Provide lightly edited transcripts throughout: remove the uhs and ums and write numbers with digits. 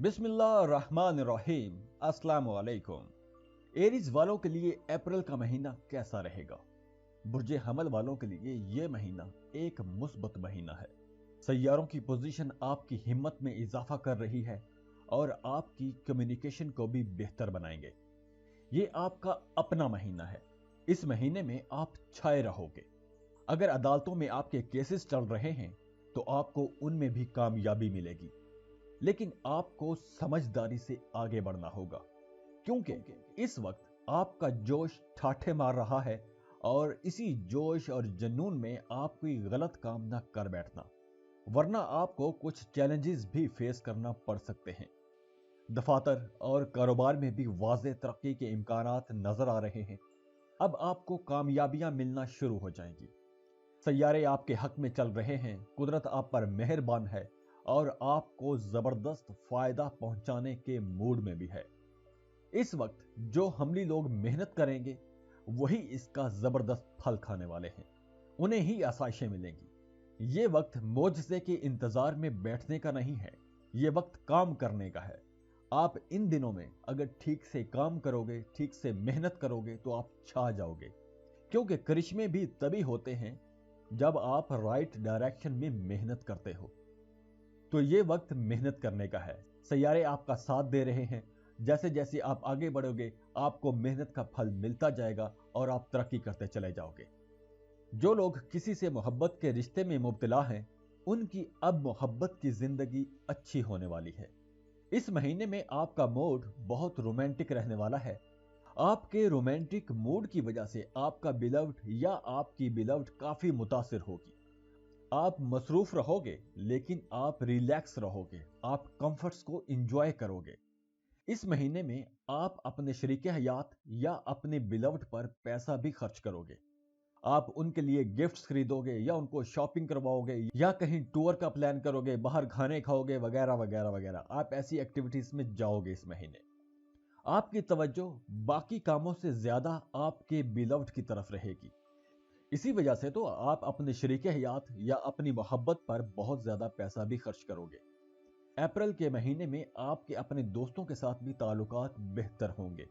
बिस्मिल्लाहिर्रहमानिर्रहीम। अस्सलाम वालेकुम। एरीज वालों के लिए अप्रैल का महीना कैसा रहेगा? बुर्जे हमल वालों के लिए यह महीना एक मुस्बत महीना है। सैयारों की पोजीशन आपकी हिम्मत में इजाफा कर रही है और आपकी कम्युनिकेशन को भी बेहतर बनाएंगे। ये आपका अपना महीना है। इस महीने में आप छाए रहोगे। अगर अदालतों में आपके केसेस चल रहे हैं तो आपको उनमें भी कामयाबी मिलेगी, लेकिन आपको समझदारी से आगे बढ़ना होगा, क्योंकि इस वक्त आपका जोश ठाठे मार रहा है और इसी जोश और जुनून में आप कोई गलत काम ना कर बैठना, वरना आपको कुछ चैलेंजेस भी फेस करना पड़ सकते हैं। दफातर और कारोबार में भी वाज़ेह तरक्की के इम्कानात नजर आ रहे हैं। अब आपको कामयाबियां मिलना शुरू हो जाएंगी। सैयारे आपके हक में चल रहे हैं, कुदरत आप पर मेहरबान है और आपको जबरदस्त फायदा पहुंचाने के मूड में भी है। इस वक्त जो हमली लोग मेहनत करेंगे वही इसका जबरदस्त फल खाने वाले हैं, उन्हें ही आसाइशें मिलेंगी। ये वक्त मोजज़े के इंतजार में बैठने का नहीं है, ये वक्त काम करने का है। आप इन दिनों में अगर ठीक से काम करोगे, ठीक से मेहनत करोगे तो आप छा जाओगे, क्योंकि करिश्मे भी तभी होते हैं जब आप राइट डायरेक्शन में मेहनत करते हो। तो ये वक्त मेहनत करने का है। सैयारे आपका साथ दे रहे हैं। जैसे जैसे आप आगे बढ़ोगे आपको मेहनत का फल मिलता जाएगा और आप तरक्की करते चले जाओगे। जो लोग किसी से मोहब्बत के रिश्ते में मुब्तला हैं, उनकी अब मोहब्बत की जिंदगी अच्छी होने वाली है। इस महीने में आपका मूड बहुत रोमांटिक रहने वाला है। आपके रोमांटिक मूड की वजह से आपका बिलव्ड या आपकी बिलव्ड काफी मुतासिर होगी। आप मसरूफ रहोगे लेकिन आप रिलैक्स रहोगे, आप कंफर्ट्स को एंजॉय करोगे। इस महीने में आप अपने शरीके हयात या अपने बिलव्ड पर पैसा भी खर्च करोगे। आप उनके लिए गिफ्ट्स खरीदोगे या उनको शॉपिंग करवाओगे या कहीं टूर का प्लान करोगे, बाहर खाने खाओगे वगैरह वगैरह वगैरह। आप ऐसी एक्टिविटीज में जाओगे। इस महीने आपकी तवज्जो बाकी कामों से ज्यादा आपके बिलव्ड की तरफ रहेगी। इसी वजह से तो आप अपने शरीके हयात या अपनी मोहब्बत पर बहुत ज्यादा पैसा भी खर्च करोगे। अप्रैल के महीने में आपके अपने दोस्तों के साथ भी ताल्लुकात बेहतर होंगे।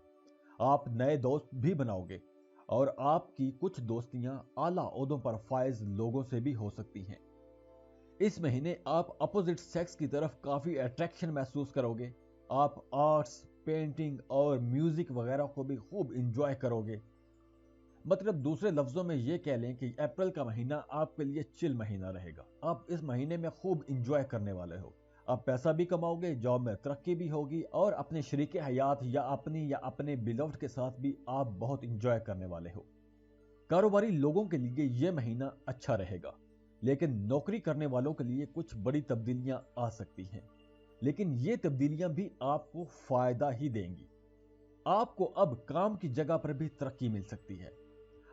आप नए दोस्त भी बनाओगे और आपकी कुछ दोस्तियां आला ओहदों पर फायज लोगों से भी हो सकती हैं। इस महीने आप अपोजिट सेक्स की तरफ काफी अट्रैक्शन महसूस करोगे। आप आर्ट्स, पेंटिंग और म्यूजिक वगैरह को भी खूब इंजॉय करोगे। मतलब दूसरे लफ्जों में यह कह लें कि अप्रैल का महीना आपके लिए चिल महीना रहेगा। आप इस महीने में खूब इंजॉय करने वाले हो। आप पैसा भी कमाओगे, जॉब में तरक्की भी होगी और अपने शरीके हयात या अपने बिलव्ड के साथ भी आप बहुत इंजॉय करने वाले हो। कारोबारी लोगों के लिए यह महीना अच्छा रहेगा, लेकिन नौकरी करने वालों के लिए कुछ बड़ी तब्दीलियां आ सकती हैं, लेकिन ये तब्दीलियां भी आपको फायदा ही देंगी। आपको अब काम की जगह पर भी तरक्की मिल सकती है।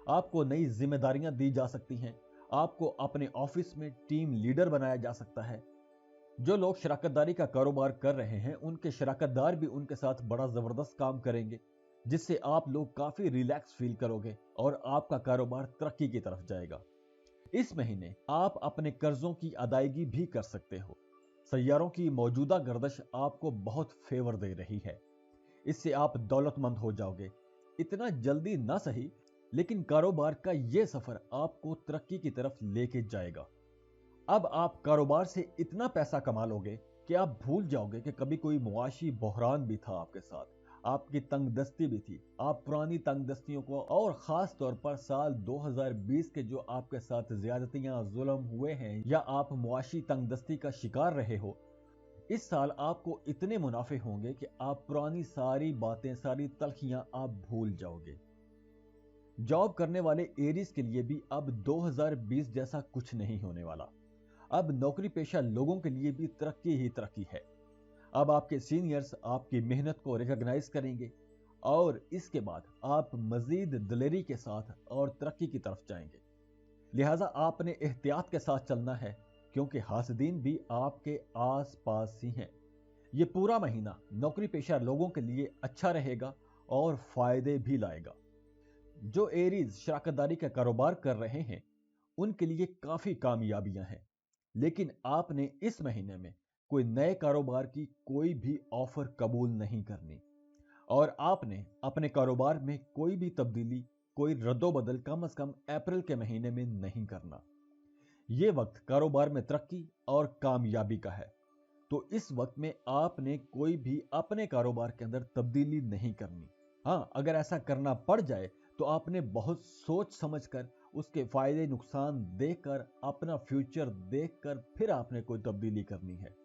आपको नई जिम्मेदारियां दी जा सकती हैं। आपको अपने ऑफिस में टीम लीडर बनाया जा सकता है। जो लोग शराकतदारी का कारोबार कर रहे हैं उनके शराकतदार भी उनके साथ बड़ा जबरदस्त काम करेंगे, जिससे आप लोग काफी रिलैक्स फील करोगे और आपका कारोबार तरक्की की तरफ जाएगा। इस महीने आप अपने कर्जों की अदायगी भी कर सकते हो। सैयारों की मौजूदा गर्दिश आपको बहुत फेवर दे रही है। इससे आप दौलतमंद हो जाओगे। इतना जल्दी ना सही, लेकिन कारोबार का यह सफर आपको तरक्की की तरफ लेके जाएगा। अब आप कारोबार से इतना पैसा कमा लोगे कि आप भूल जाओगे कि कभी कोई मुआशी बहरान भी था आपके साथ, आपकी तंगदस्ती भी थी। आप पुरानी तंगदस्तियों को और खास तौर पर साल 2020 के जो आपके साथ ज्यादतियां, जुल्म हुए हैं या आप मुआशी तंगदस्ती का शिकार रहे हो, इस साल आपको इतने मुनाफे होंगे कि आप पुरानी सारी बातें, सारी तलखियां आप भूल जाओगे। जॉब करने वाले एरीज के लिए भी अब 2020 जैसा कुछ नहीं होने वाला। अब नौकरी पेशा लोगों के लिए भी तरक्की ही तरक्की है। अब आपके सीनियर्स आपकी मेहनत को रिकॉग्नाइज करेंगे और इसके बाद आप मजीद दिलेरी के साथ और तरक्की की तरफ जाएंगे। लिहाजा आपने एहतियात के साथ चलना है, क्योंकि हासिदीन भी आपके आस पास ही हैं। ये पूरा महीना नौकरी पेशा लोगों के लिए अच्छा रहेगा और फायदे भी लाएगा। जो एरीज शराकतदारी का कारोबार कर रहे हैं उनके लिए काफी कामयाबियां हैं, लेकिन आपने इस महीने में कोई नए कारोबार की कोई भी ऑफर कबूल नहीं करनी, और आपने अपने कारोबार में कोई भी तब्दीली, कोई रद्दोबदल कम से कम अप्रैल के महीने में नहीं करना। ये वक्त कारोबार में तरक्की और कामयाबी का है, तो इस वक्त में आपने कोई भी अपने कारोबार के अंदर तब्दीली नहीं करनी। हाँ, अगर ऐसा करना पड़ जाए तो आपने बहुत सोच समझकर, उसके फायदे नुकसान देखकर, अपना फ्यूचर देखकर फिर आपने कोई तब्दीली करनी है।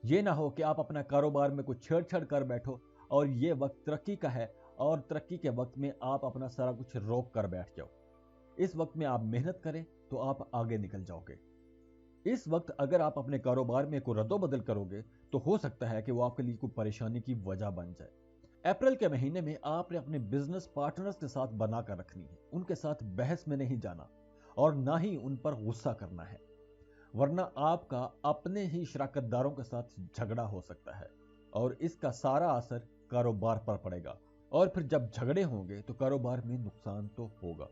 ये ना हो कि आप अपना कारोबार में कुछ छेड़छाड़ कर बैठो और ये वक्त तरक्की का है और तरक्की के वक्त में आप अपना सारा कुछ रोक कर बैठ जाओ। इस वक्त में आप मेहनत करें तो आप आगे निकल जाओगे। इस वक्त अगर आप अपने कारोबार में कोई रद्दोबदल करोगे तो हो सकता है कि वो आपके लिए कोई परेशानी की वजह बन जाए। अप्रैल के महीने में आपने अपने बिजनेस पार्टनर्स के साथ बनाकर रखनी है, उनके साथ बहस में नहीं जाना और ना ही उन पर गुस्सा करना है, वरना आपका अपने ही शराकतदारों के साथ झगड़ा हो सकता है और इसका सारा असर कारोबार पर पड़ेगा, और फिर जब झगड़े होंगे तो कारोबार में नुकसान तो होगा।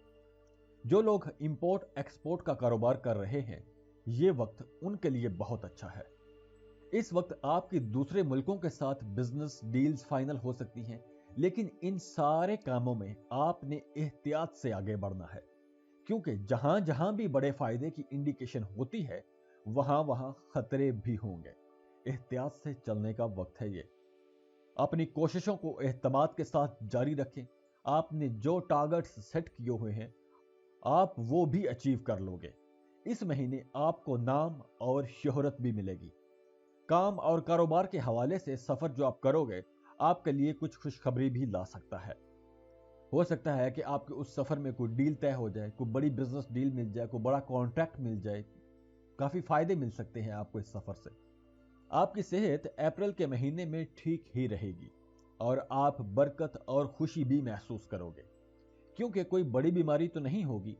जो लोग इंपोर्ट एक्सपोर्ट का कारोबार कर रहे हैं, ये वक्त उनके लिए बहुत अच्छा है। इस वक्त आपकी दूसरे मुल्कों के साथ बिजनेस डील्स फाइनल हो सकती हैं, लेकिन इन सारे कामों में आपने एहतियात से आगे बढ़ना है, क्योंकि जहां जहां भी बड़े फायदे की इंडिकेशन होती है वहां वहां खतरे भी होंगे। एहतियात से चलने का वक्त है ये। अपनी कोशिशों को एहतमाद के साथ जारी रखें। आपने जो टारगेट्स सेट किए हुए हैं आप वो भी अचीव कर लोगे। इस महीने आपको नाम और शोहरत भी मिलेगी। काम और कारोबार के हवाले से सफर जो आप करोगे आपके लिए कुछ खुशखबरी भी ला सकता है। हो सकता है कि आपके उस सफर में कोई डील तय हो जाए, कोई बड़ी बिजनेस डील मिल जाए, कोई बड़ा कॉन्ट्रैक्ट मिल जाए। काफी फायदे मिल सकते हैं आपको इस सफर से। आपकी सेहत अप्रैल के महीने में ठीक ही रहेगी और आप बरकत और खुशी भी महसूस करोगे, क्योंकि कोई बड़ी बीमारी तो नहीं होगी।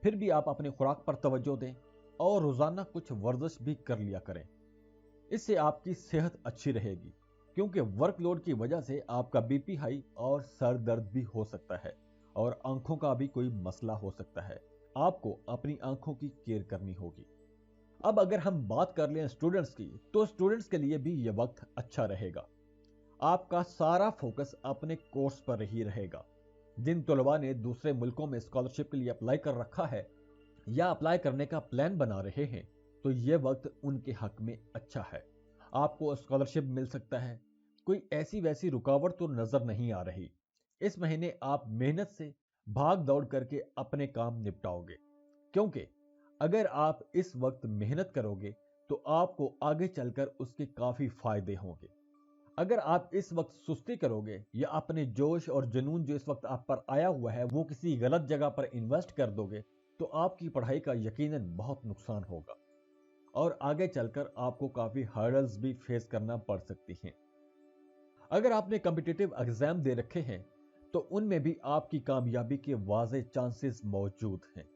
फिर भी आप अपनी खुराक पर तवज्जो दें और रोजाना कुछ वर्जिश भी कर लिया करें। इससे आपकी सेहत अच्छी रहेगी, क्योंकि वर्कलोड की वजह से आपका बीपी हाई और सर दर्द भी हो सकता है और आंखों का भी कोई मसला हो सकता है। आपको अपनी आंखों की केयर करनी होगी। अब अगर हम बात कर लें स्टूडेंट्स की, तो स्टूडेंट्स के लिए भी यह वक्त अच्छा रहेगा। आपका सारा फोकस अपने कोर्स पर ही रहेगा। जिन तलबा ने दूसरे मुल्कों में स्कॉलरशिप के लिए अप्लाई कर रखा है या अप्लाई करने का प्लान बना रहे हैं, तो यह वक्त उनके हक में अच्छा है। आपको स्कॉलरशिप मिल सकता है। कोई ऐसी वैसी रुकावट तो नजर नहीं आ रही। इस महीने आप मेहनत से भाग दौड़ करके अपने काम निपटाओगे, क्योंकि अगर आप इस वक्त मेहनत करोगे तो आपको आगे चलकर उसके काफी फायदे होंगे। अगर आप इस वक्त सुस्ती करोगे या अपने जोश और जुनून जो इस वक्त आप पर आया हुआ है वो किसी गलत जगह पर इन्वेस्ट कर दोगे, तो आपकी पढ़ाई का यकीनन बहुत नुकसान होगा और आगे चलकर आपको काफी हर्डल्स भी फेस करना पड़ सकती हैं। अगर आपने कॉम्पिटिटिव एग्जाम दे रखे हैं तो उनमें भी आपकी कामयाबी के वाज़े चांसेस मौजूद हैं।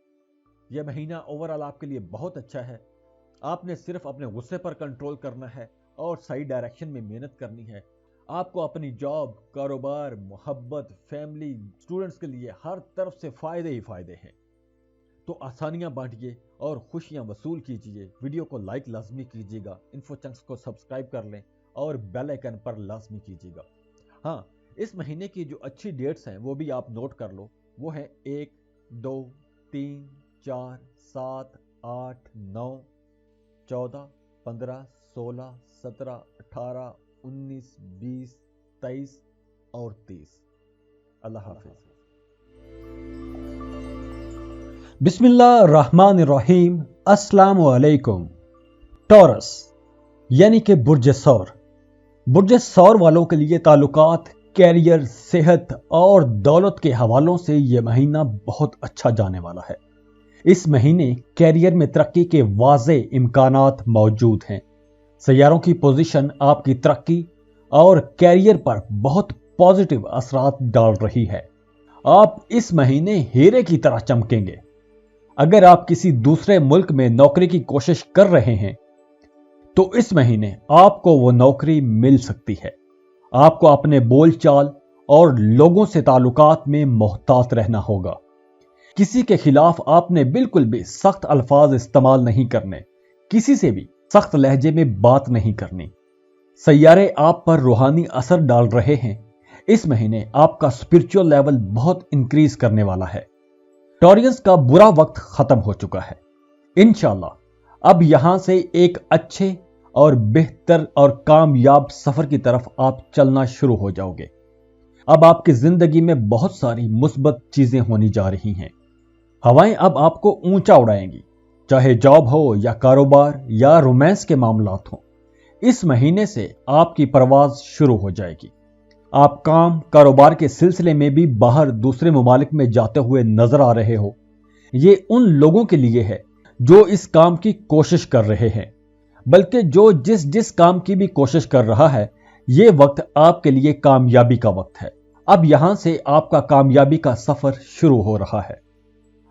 यह महीना ओवरऑल आपके लिए बहुत अच्छा है। आपने सिर्फ अपने गुस्से पर कंट्रोल करना है और सही डायरेक्शन में मेहनत करनी है। आपको अपनी जॉब, कारोबार, मोहब्बत, फैमिली, स्टूडेंट्स के लिए हर तरफ से फायदे ही फायदे हैं। तो आसानियां बांटिए और खुशियां वसूल कीजिए। वीडियो को लाइक लाजमी कीजिएगा, इन्फो चंक्स को सब्सक्राइब कर लें और बेल आइकन पर लाजमी कीजिएगा। हाँ, इस महीने की जो अच्छी डेट्स हैं वो भी आप नोट कर लो। वो है 1, 2, 3, 4, 7, 8, 9, 14, 15, 16, 17, 18, 19, 20, 23 और 30। अल्लाह हाफिज। बिस्मिल्लाहिर्रहमानिर्रहीम। अस्सलामु अलैकुम। टॉरस यानी कि बुर्ज सौर। बुर्ज सौर वालों के लिए ताल्लुकात, कैरियर, सेहत और दौलत के हवालों से यह महीना बहुत अच्छा जाने वाला है। इस महीने कैरियर में तरक्की के वाज़े इम्कानात मौजूद हैं। सैयारों की पोजीशन आपकी तरक्की और कैरियर पर बहुत पॉजिटिव असरात डाल रही है। आप इस महीने हीरे की तरह चमकेंगे। अगर आप किसी दूसरे मुल्क में नौकरी की कोशिश कर रहे हैं तो इस महीने आपको वो नौकरी मिल सकती है। आपको अपने बोलचाल और लोगों से ताल्लुकात में मोहतात रहना होगा। किसी के खिलाफ आपने बिल्कुल भी सख्त अल्फाज इस्तेमाल नहीं करने। किसी से भी सख्त लहजे में बात नहीं करनी। सैयारे आप पर रूहानी असर डाल रहे हैं। इस महीने आपका स्पिरिचुअल लेवल बहुत इंक्रीज करने वाला है। टॉरियंस का बुरा वक्त खत्म हो चुका है। इंशाल्लाह अब यहां से एक अच्छे और बेहतर और कामयाब सफर की तरफ आप चलना शुरू हो जाओगे। अब आपकी जिंदगी में बहुत सारी मुस्बत चीजें होने जा रही हैं। हवाएं अब आपको ऊंचा उड़ाएंगी, चाहे जॉब हो या कारोबार या रोमांस के मामलात हो। इस महीने से आपकी परवाज शुरू हो जाएगी। आप काम कारोबार के सिलसिले में भी बाहर दूसरे मुमालिक में जाते हुए नजर आ रहे हो। ये उन लोगों के लिए है जो इस काम की कोशिश कर रहे हैं, बल्कि जो जिस काम की भी कोशिश कर रहा है, ये वक्त आपके लिए कामयाबी का वक्त है। अब यहां से आपका कामयाबी का सफर शुरू हो रहा है।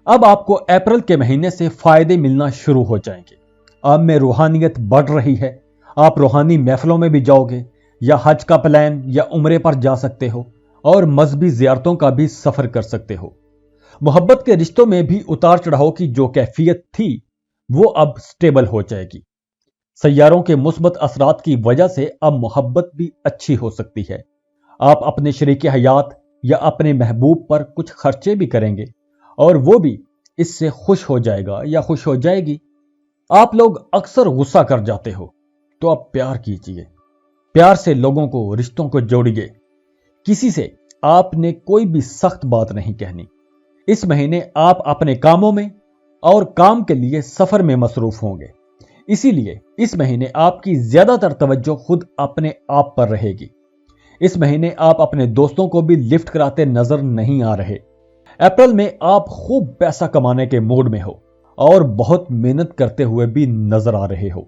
अब आपको अप्रैल के महीने से फायदे मिलना शुरू हो जाएंगे। आप में रूहानियत बढ़ रही है। आप रूहानी महफिलों में भी जाओगे या हज का प्लान या उम्रे पर जा सकते हो और मजहबी जियारतों का भी सफर कर सकते हो। मोहब्बत के रिश्तों में भी उतार चढ़ाव की जो कैफियत थी वो अब स्टेबल हो जाएगी। सैयारों के मुस्बत असरात की वजह से अब मोहब्बत भी अच्छी हो सकती है। आप अपने शरीक हयात या अपने महबूब पर कुछ खर्चे भी करेंगे और वो भी इससे खुश हो जाएगा या खुश हो जाएगी। आप लोग अक्सर गुस्सा कर जाते हो, तो आप प्यार कीजिए। प्यार से लोगों को, रिश्तों को जोड़िए। किसी से आपने कोई भी सख्त बात नहीं कहनी। इस महीने आप अपने कामों में और काम के लिए सफर में मसरूफ होंगे। इसीलिए इस महीने आपकी ज्यादातर तवज्जो खुद अपने आप पर रहेगी। इस महीने आप अपने दोस्तों को भी लिफ्ट कराते नजर नहीं आ रहे। अप्रैल में आप खूब पैसा कमाने के मूड में हो और बहुत मेहनत करते हुए भी नजर आ रहे हो।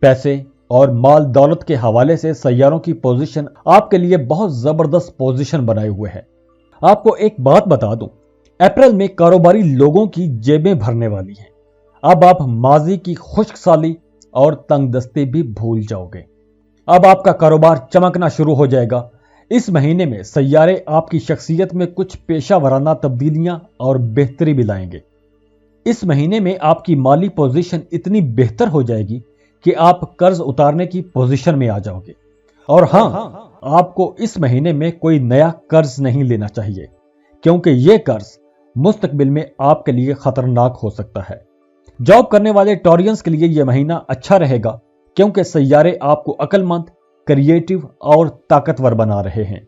पैसे और माल दौलत के हवाले से सैयारों की पोजीशन आपके लिए बहुत जबरदस्त पोजीशन बनाए हुए है। आपको एक बात बता दूं, अप्रैल में कारोबारी लोगों की जेबें भरने वाली हैं। अब आप माजी की खुश्कसाली और तंगदस्ती भी भूल जाओगे। अब आपका कारोबार चमकना शुरू हो जाएगा। इस महीने में सैयारे आपकी शख्सियत में कुछ पेशा वराना तब्दीलियां और बेहतरी भी लाएंगे। इस महीने में आपकी माली पोजीशन इतनी बेहतर हो जाएगी कि आप कर्ज उतारने की पोजीशन में आ जाओगे। और हाँ, आपको इस महीने में कोई नया कर्ज नहीं लेना चाहिए, क्योंकि यह कर्ज मुस्तकबिल में आपके लिए खतरनाक हो सकता है। जॉब करने वाले टॉरियंस के लिए यह महीना अच्छा रहेगा, क्योंकि सैयारे आपको अक्लमंद, क्रिएटिव और ताकतवर बना रहे हैं।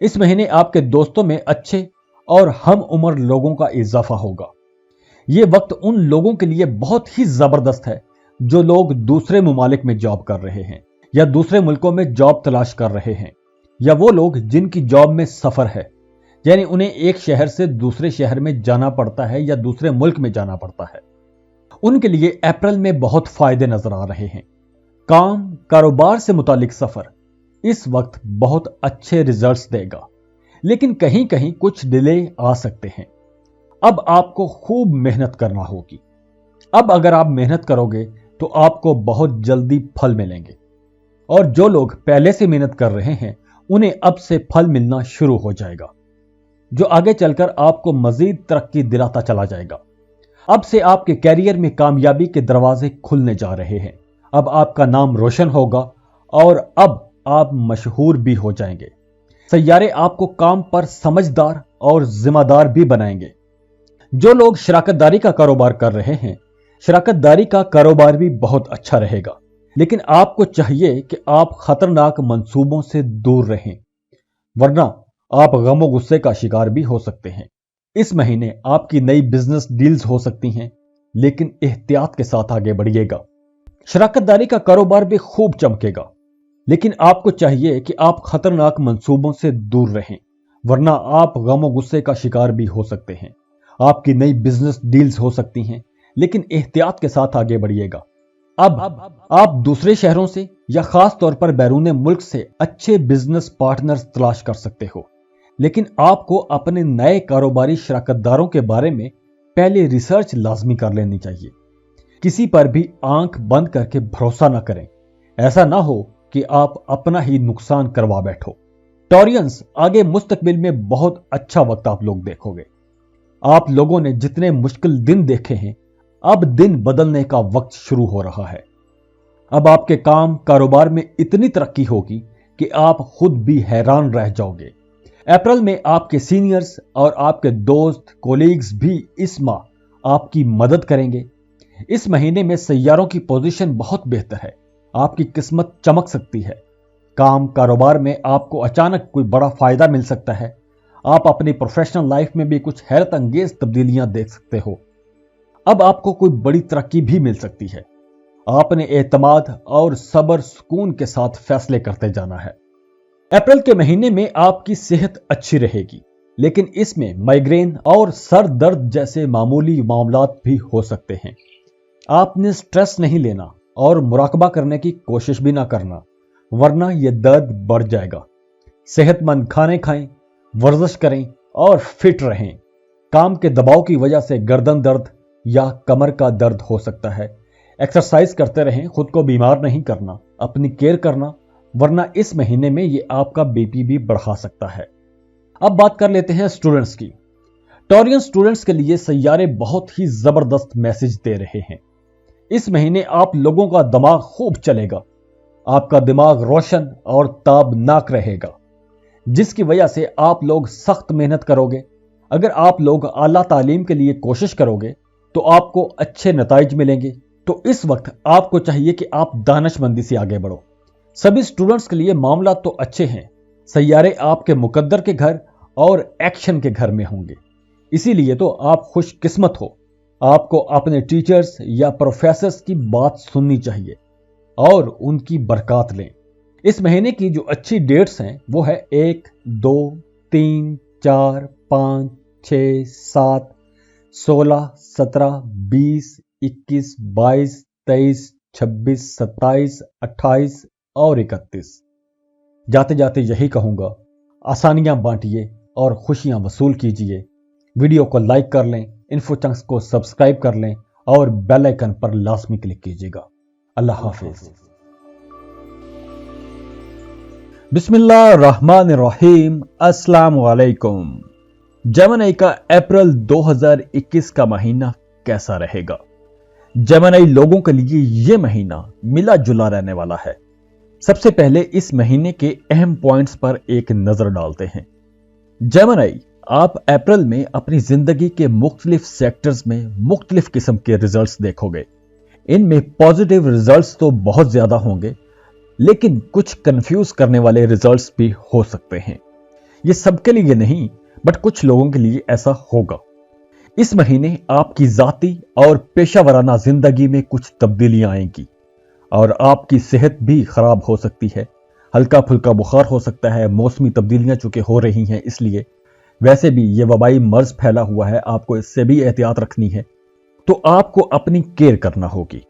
इस महीने आपके दोस्तों में अच्छे और हम उम्र लोगों का इजाफा होगा। यह वक्त उन लोगों के लिए बहुत ही जबरदस्त है जो लोग दूसरे मुमालिक में जॉब कर रहे हैं या दूसरे मुल्कों में जॉब तलाश कर रहे हैं, या वो लोग जिनकी जॉब में सफर है, यानी उन्हें एक शहर से दूसरे शहर में जाना पड़ता है या दूसरे मुल्क में जाना पड़ता है। उनके लिए अप्रैल में बहुत फायदे नजर आ रहे हैं। काम कारोबार से मुतालिक सफर इस वक्त बहुत अच्छे रिजल्ट्स देगा, लेकिन कहीं कहीं कुछ डिले आ सकते हैं। अब आपको खूब मेहनत करना होगी। अब अगर आप मेहनत करोगे तो आपको बहुत जल्दी फल मिलेंगे, और जो लोग पहले से मेहनत कर रहे हैं उन्हें अब से फल मिलना शुरू हो जाएगा, जो आगे चलकर आपको मजीद तरक्की दिलाता चला जाएगा। अब से आपके कैरियर में कामयाबी के दरवाजे खुलने जा रहे हैं। अब आपका नाम रोशन होगा और अब आप मशहूर भी हो जाएंगे। सैयारे आपको काम पर समझदार और जिम्मेदार भी बनाएंगे। जो लोग शराकतदारी का कारोबार कर रहे हैं, शराकतदारी का कारोबार भी बहुत अच्छा रहेगा, लेकिन आपको चाहिए कि आप खतरनाक मंसूबों से दूर रहें, वरना आप गमो गुस्से का शिकार भी हो सकते हैं। इस महीने आपकी नई बिजनेस डील्स हो सकती हैं, लेकिन एहतियात के साथ आगे बढ़िएगा। शराकतदारी का कारोबार भी खूब चमकेगा, लेकिन आपको चाहिए कि आप खतरनाक मंसूबों से दूर रहें, वरना आप गमो गुस्से का शिकार भी हो सकते हैं। आपकी नई बिजनेस डील्स हो सकती हैं, लेकिन एहतियात के साथ आगे बढ़िएगा। अब आप दूसरे शहरों से या खास तौर पर बैरून मुल्क से अच्छे बिजनेस पार्टनर्स तलाश कर सकते हो, लेकिन आपको अपने नए कारोबारी शराकतदारों के बारे में पहले रिसर्च लाजमी कर लेनी चाहिए। किसी पर भी आंख बंद करके भरोसा ना करें। ऐसा ना हो कि आप अपना ही नुकसान करवा बैठो। टॉरियंस, आगे मुस्तकबिल में बहुत अच्छा वक्त आप लोग देखोगे। आप लोगों ने जितने मुश्किल दिन देखे हैं, अब दिन बदलने का वक्त शुरू हो रहा है। اب آپ کے کام کاروبار میں اتنی ترقی ہوگی کہ آپ خود بھی حیران رہ جاؤ گے۔ اپریل میں آپ کے سینئرز اور آپ کے دوست کولیگز بھی اس ماہ آپ کی مدد کریں گے۔ اس مہینے میں سیاروں کی پوزیشن بہت بہتر ہے، آپ کی قسمت چمک سکتی ہے۔ کام کاروبار میں آپ کو اچانک کوئی بڑا فائدہ مل سکتا ہے۔ آپ اپنی پروفیشنل لائف میں بھی کچھ حیرت انگیز تبدیلیاں دیکھ سکتے ہو۔ اب آپ کو کوئی بڑی ترقی بھی مل سکتی ہے۔ آپ نے اعتماد اور صبر سکون کے ساتھ فیصلے کرتے جانا ہے۔ اپریل کے مہینے میں آپ کی صحت اچھی رہے گی، لیکن اس میں مائیگرین اور سر درد جیسے معمولی معاملات بھی ہو سکتے ہیں۔ آپ نے سٹریس نہیں لینا اور مراقبہ کرنے کی کوشش بھی نہ کرنا، ورنہ یہ درد بڑھ جائے گا۔ صحت مند کھانے کھائیں، ورزش کریں اور فٹ رہیں۔ کام کے دباؤ کی وجہ سے گردن درد یا کمر کا درد ہو سکتا ہے۔ ایکسرسائز کرتے رہیں، خود کو بیمار نہیں کرنا، اپنی کیئر کرنا، ورنہ اس مہینے میں یہ آپ کا بی پی بھی بڑھا سکتا ہے۔ اب بات کر لیتے ہیں اسٹوڈنٹس کی۔ ٹورین اسٹوڈنٹس کے لیے سیارے بہت ہی زبردست میسج دے رہے ہیں۔ اس مہینے آپ لوگوں کا دماغ خوب چلے گا، آپ کا دماغ روشن اور تابناک رہے گا، جس کی وجہ سے آپ لوگ سخت محنت کرو گے۔ اگر آپ لوگ اعلیٰ تعلیم کے لیے کوشش کرو گے تو آپ کو اچھے نتائج ملیں گے۔ تو اس وقت آپ کو چاہیے کہ آپ دانش مندی سے آگے بڑھو۔ سبھی سٹوڈنٹس کے لیے معاملات تو اچھے ہیں، سیارے آپ کے مقدر کے گھر اور ایکشن کے گھر میں ہوں گے، اسی لیے تو آپ خوش قسمت ہو۔ آپ کو اپنے ٹیچرز یا پروفیسرز کی بات سننی چاہیے اور ان کی برکات لیں۔ اس مہینے کی جو اچھی ڈیٹس ہیں وہ ہے 1، 2، 3، 4، 5، 6، 7، 16، 17، 20، 21، 22، 23، 26، 27، 28 اور 31۔ جاتے جاتے یہی کہوں گا، آسانیاں بانٹیے اور خوشیاں وصول کیجیے۔ ویڈیو کو لائک کر لیں، انفو چنکس کو سبسکرائب کر لیں اور بیل آئیکن پر لازمی کلک کیجیے گا۔ اللہ حافظ۔ بسم اللہ الرحمن الرحیم۔ السلام علیکم۔ جیمنائی کا اپریل 2021 کا مہینہ کیسا رہے گا؟ جیمنائی لوگوں کے لیے یہ مہینہ ملا جلا رہنے والا ہے۔ سب سے پہلے اس مہینے کے اہم پوائنٹس پر ایک نظر ڈالتے ہیں۔ جیمنائی، آپ اپریل میں اپنی زندگی کے مختلف سیکٹرز میں مختلف قسم کے ریزلٹس دیکھو گے۔ ان میں پازیٹیو ریزلٹس تو بہت زیادہ ہوں گے، لیکن کچھ کنفیوز کرنے والے ریزلٹس بھی ہو سکتے ہیں۔ یہ سب کے لیے نہیں، بٹ کچھ لوگوں کے لیے ایسا ہوگا۔ اس مہینے آپ کی ذاتی اور پیشہ ورانہ زندگی میں کچھ تبدیلیاں آئیں گی اور آپ کی صحت بھی خراب ہو سکتی ہے۔ ہلکا پھلکا بخار ہو سکتا ہے، موسمی تبدیلیاں چونکہ ہو رہی ہیں اس لیے۔ ویسے بھی یہ وبائی مرض پھیلا ہوا ہے، آپ کو اس سے بھی احتیاط رکھنی ہے، تو آپ کو اپنی کیئر کرنا ہوگی۔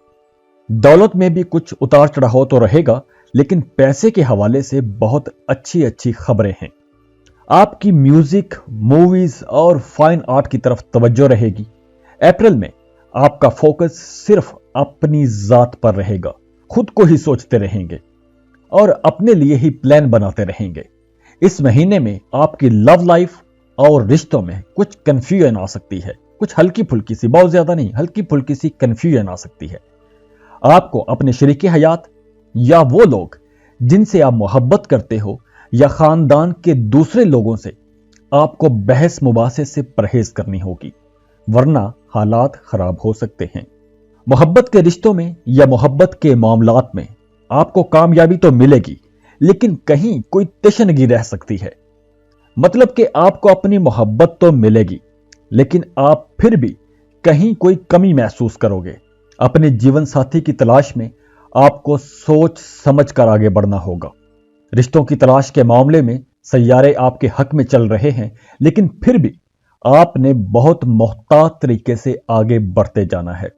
دولت میں بھی کچھ اتار چڑھاؤ تو رہے گا، لیکن پیسے کے حوالے سے بہت اچھی خبریں ہیں۔ آپ کی میوزک، موویز اور فائن آرٹ کی طرف توجہ رہے گی۔ اپریل میں آپ کا فوکس صرف اپنی ذات پر رہے گا، خود کو ہی سوچتے رہیں گے اور اپنے لیے ہی پلان بناتے رہیں گے۔ اس مہینے میں آپ کی لو لائف اور رشتوں میں کچھ کنفیوژن آ سکتی ہے، کچھ ہلکی پھلکی سی، بہت زیادہ نہیں، ہلکی پھلکی سی کنفیوژن آ سکتی ہے۔ آپ کو اپنے شریک حیات یا وہ لوگ جن سے آپ محبت کرتے ہو یا خاندان کے دوسرے لوگوں سے آپ کو بحث مباحثے سے پرہیز کرنی ہوگی، ورنہ حالات خراب ہو سکتے ہیں۔ محبت کے رشتوں میں یا محبت کے معاملات میں آپ کو کامیابی تو ملے گی، لیکن کہیں کوئی تشنگی رہ سکتی ہے۔ مطلب کہ آپ کو اپنی محبت تو ملے گی، لیکن آپ پھر بھی کہیں کوئی کمی محسوس کرو گے۔ اپنے جیون ساتھی کی تلاش میں آپ کو سوچ سمجھ کر آگے بڑھنا ہوگا۔ رشتوں کی تلاش کے معاملے میں سیارے آپ کے حق میں چل رہے ہیں، لیکن پھر بھی آپ نے بہت محتاط طریقے سے آگے بڑھتے جانا ہے۔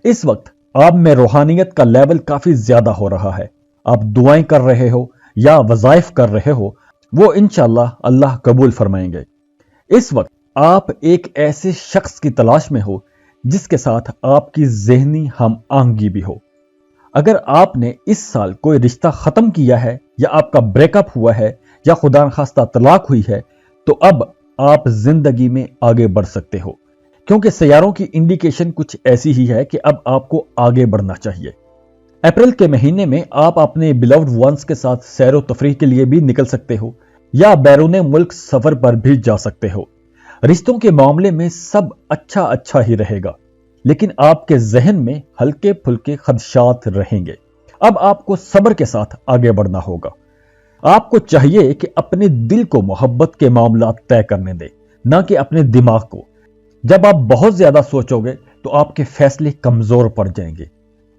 اس وقت آپ میں روحانیت کا لیول کافی زیادہ ہو رہا ہے۔ آپ دعائیں کر رہے ہو یا وظائف کر رہے ہو، وہ انشاءاللہ اللہ قبول فرمائیں گے۔ اس وقت آپ ایک ایسے شخص کی تلاش میں ہو جس کے ساتھ آپ کی ذہنی ہم آہنگی بھی ہو۔ اگر آپ نے اس سال کوئی رشتہ ختم کیا ہے یا آپ کا بریک اپ ہوا ہے یا خدا نخواستہ طلاق ہوئی ہے، تو اب آپ زندگی میں آگے بڑھ سکتے ہو، کیونکہ سیاروں کی انڈیکیشن کچھ ایسی ہی ہے کہ اب آپ کو آگے بڑھنا چاہیے۔ अप्रैल के महीने में आप अपने बिलव्ड वंस के साथ सैर व तफरीह के लिए भी निकल सकते हो या बैरूने मुल्क सफर पर भी जा सकते हो। रिश्तों के मामले में सब अच्छा ही रहेगा, लेकिन आपके जहन में हल्के फुल्के खदशात रहेंगे। अब आपको सब्र के साथ आगे बढ़ना होगा। आपको चाहिए कि अपने दिल को मोहब्बत के मामला तय करने दे, ना कि अपने दिमाग को। जब आप बहुत ज्यादा सोचोगे तो आपके फैसले कमजोर पड़ जाएंगे।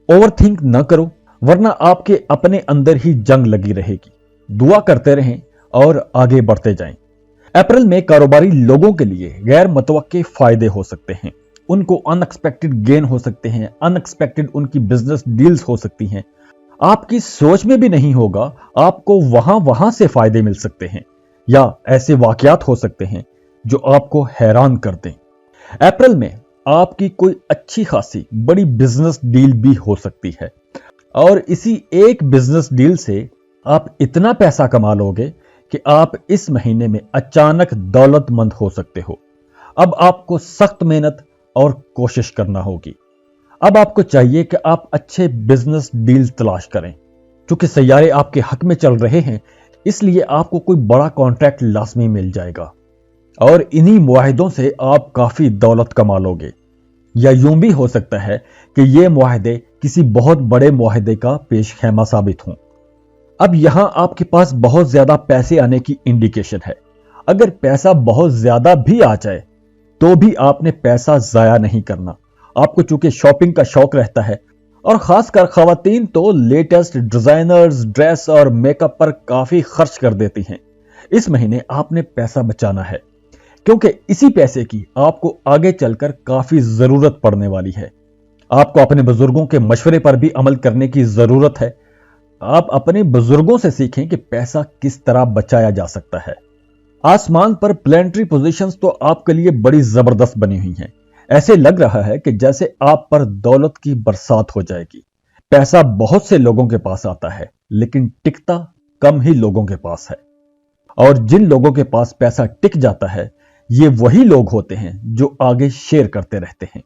ओवरथिंक न करो, वरना आपके अपने अंदर ही जंग लगी रहेगी। दुआ करते रहें और आगे बढ़ते जाएं। अप्रैल में कारोबारी लोगों के लिए गैर मुतवक्के फायदे हो सकते हैं। उनको अनएक्सपेक्टेड गेन हो सकते हैं, अनएक्सपेक्टेड उनकी बिजनेस डील्स हो सकती हैं। आपकी सोच में भी नहीं होगा, आपको वहां से फायदे मिल सकते हैं या ऐसे वाकयात हो सकते हैं जो आपको हैरान कर दें। अप्रैल में आपकी कोई अच्छी खासी बड़ी बिजनेस डील भी हो सकती है और इसी एक बिजनेस डील से आप इतना पैसा कमा लोगे कि आप इस महीने में अचानक दौलतमंद हो सकते हो। अब आपको सख्त मेहनत और कोशिश करना होगी। अब आपको चाहिए कि आप अच्छे बिजनेस डील तलाश करें। क्योंकि सैयारे आपके हक में चल रहे हैं, इसलिए आपको कोई बड़ा कॉन्ट्रैक्ट लाजमी मिल जाएगा और इन्हीं मुआहिदों से आप काफी दौलत कमा लोगे। या यूं भी हो सकता है कि ये मुआहिदे किसी बहुत बड़े मुआहिदे का पेश खैमा साबित हों। अब यहां आपके पास बहुत ज्यादा पैसे आने की इंडिकेशन है। अगर पैसा बहुत ज्यादा भी आ जाए तो भी आपने पैसा जाया नहीं करना। आपको चूंकि शॉपिंग का शौक रहता है और खासकर खवातीन तो लेटेस्ट डिजाइनर्स ड्रेस और मेकअप पर काफी खर्च कर देती हैं। इस महीने आपने पैसा बचाना है, क्योंकि इसी पैसे की आपको आगे चलकर काफी जरूरत पड़ने वाली है। आपको अपने बुजुर्गों के मशवरे पर भी अमल करने की जरूरत है। आप अपने बुजुर्गों से सीखें कि पैसा किस तरह बचाया जा सकता है। आसमान पर प्लेनेटरी पोजीशंस तो आपके लिए बड़ी जबरदस्त बनी हुई हैं। ऐसे लग रहा है कि जैसे आप पर दौलत की बरसात हो जाएगी। पैसा बहुत से लोगों के पास आता है, लेकिन टिकता कम ही लोगों के पास है। और जिन लोगों के पास पैसा टिक जाता है, ये वही लोग होते हैं जो आगे शेयर करते रहते हैं।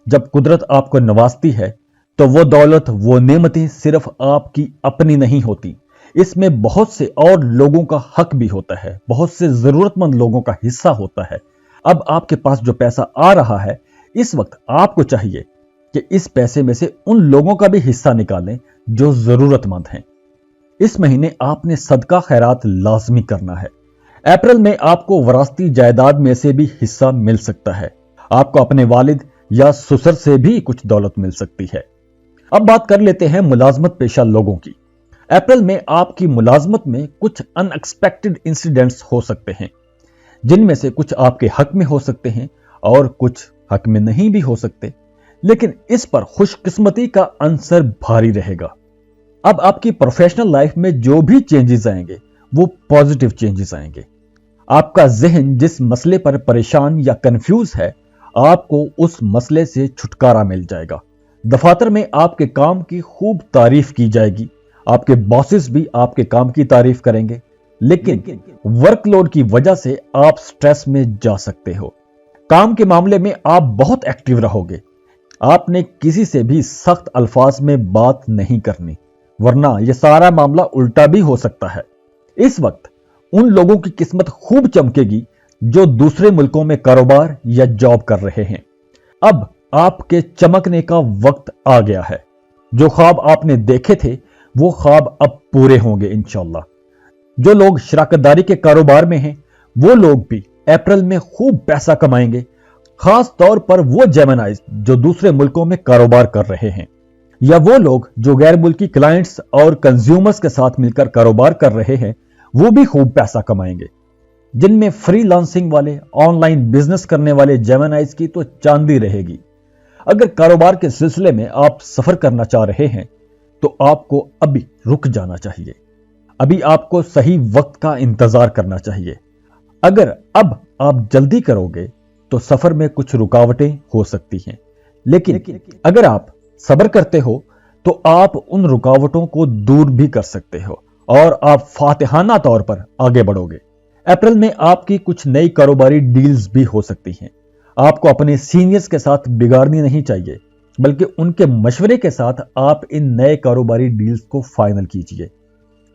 जब कुदरत आपको नवाजती है तो वो दौलत, वो नेमतें सिर्फ आपकी अपनी नहीं होती। इसमें बहुत से और लोगों का हक भी होता है, बहुत से जरूरतमंद लोगों का हिस्सा होता है। अब आपके पास जो पैसा आ रहा है, इस वक्त आपको चाहिए कि इस पैसे में से उन लोगों का भी हिस्सा निकालें जो जरूरतमंद हैं। इस महीने आपने सदका खैरात लाजमी करना है। अप्रैल में आपको वरासती जायदाद में से भी हिस्सा मिल सकता है। आपको अपने वालिद या ससुर से भी कुछ दौलत मिल सकती है। अब बात कर लेते हैं मुलाजमत पेशा लोगों की। अप्रैल में आपकी मुलाजमत में कुछ अनएक्सपेक्टेड इंसिडेंट्स हो सकते हैं, जिनमें से कुछ आपके हक में हो सकते हैं और कुछ हक में नहीं भी हो सकते, लेकिन इस पर खुशकिस्मती का अंसर भारी रहेगा। अब आपकी प्रोफेशनल लाइफ में जो भी चेंजेस आएंगे वो पॉजिटिव चेंजेस आएंगे। आपका जहन जिस मसले पर परेशान या कंफ्यूज है, आपको उस मसले से छुटकारा मिल जाएगा। दफातर में आपके काम की खूब तारीफ की जाएगी। आपके बॉसेस भी आपके काम की तारीफ करेंगे, लेकिन वर्कलोड की वजह से आप स्ट्रेस में जा सकते हो। काम के मामले में आप बहुत एक्टिव रहोगे। आपने किसी से भी सख्त अल्फाज में बात नहीं करनी, वरना यह सारा मामला उल्टा भी हो सकता है। इस वक्त उन लोगों की किस्मत खूब चमकेगी जो दूसरे मुल्कों में कारोबार या जॉब कर रहे हैं। अब आपके चमकने का वक्त आ गया है। जो ख्वाब आपने देखे थे वो ख्वाब अब पूरे होंगे इंशाल्लाह। जो लोग शराकतदारी के कारोबार में हैं, वो लोग भी अप्रैल में खूब पैसा कमाएंगे। खास तौर पर वो जेमिनाइज जो दूसरे मुल्कों में कारोबार कर रहे हैं, या वो लोग जो गैर मुल्की क्लाइंट्स और कंज्यूमर्स के साथ मिलकर कारोबार कर रहे हैं, वो भी खूब पैसा कमाएंगे। जिनमें फ्रीलांसिंग वाले, ऑनलाइन बिजनेस करने वाले जेमिनाइज की तो चांदी रहेगी। अगर कारोबार के सिलसिले में आप सफर करना चाह रहे हैं तो आपको अभी रुक जाना चाहिए। अभी आपको सही वक्त का इंतजार करना चाहिए। अगर अब आप जल्दी करोगे तो सफर में कुछ रुकावटें हो सकती हैं, लेकिन अगर आप सब्र करते हो तो आप उन रुकावटों को दूर भी कर सकते हो और आप फातिहाना तौर पर आगे बढ़ोगे। अप्रैल में आपकी कुछ नई कारोबारी डील्स भी हो सकती हैं। आपको अपने सीनियर्स के साथ बिगाड़नी नहीं चाहिए, بلکہ ان کے مشورے کے ساتھ آپ ان نئے کاروباری ڈیلز کو فائنل کیجئے۔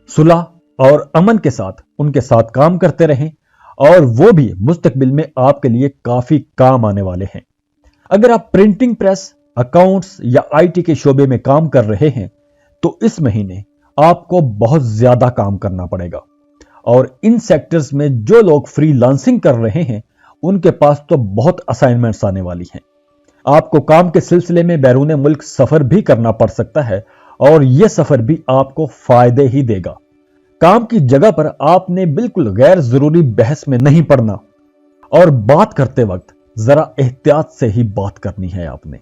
صلح اور امن کے ساتھ ان کے ساتھ کام کرتے رہیں اور وہ بھی مستقبل میں آپ کے لیے کافی کام آنے والے ہیں۔ اگر آپ پرنٹنگ پریس، اکاؤنٹس یا آئی ٹی کے شعبے میں کام کر رہے ہیں تو اس مہینے آپ کو بہت زیادہ کام کرنا پڑے گا، اور ان سیکٹرز میں جو لوگ فری لانسنگ کر رہے ہیں ان کے پاس تو بہت اسائنمنٹس آنے والی ہیں۔ آپ کو کام کے سلسلے میں بیرون ملک سفر بھی کرنا پڑ سکتا ہے، اور یہ سفر بھی آپ کو فائدے ہی دے گا۔ کام کی جگہ پر آپ نے بالکل غیر ضروری بحث میں نہیں پڑنا، اور بات کرتے وقت ذرا احتیاط سے ہی بات کرنی ہے آپ نے،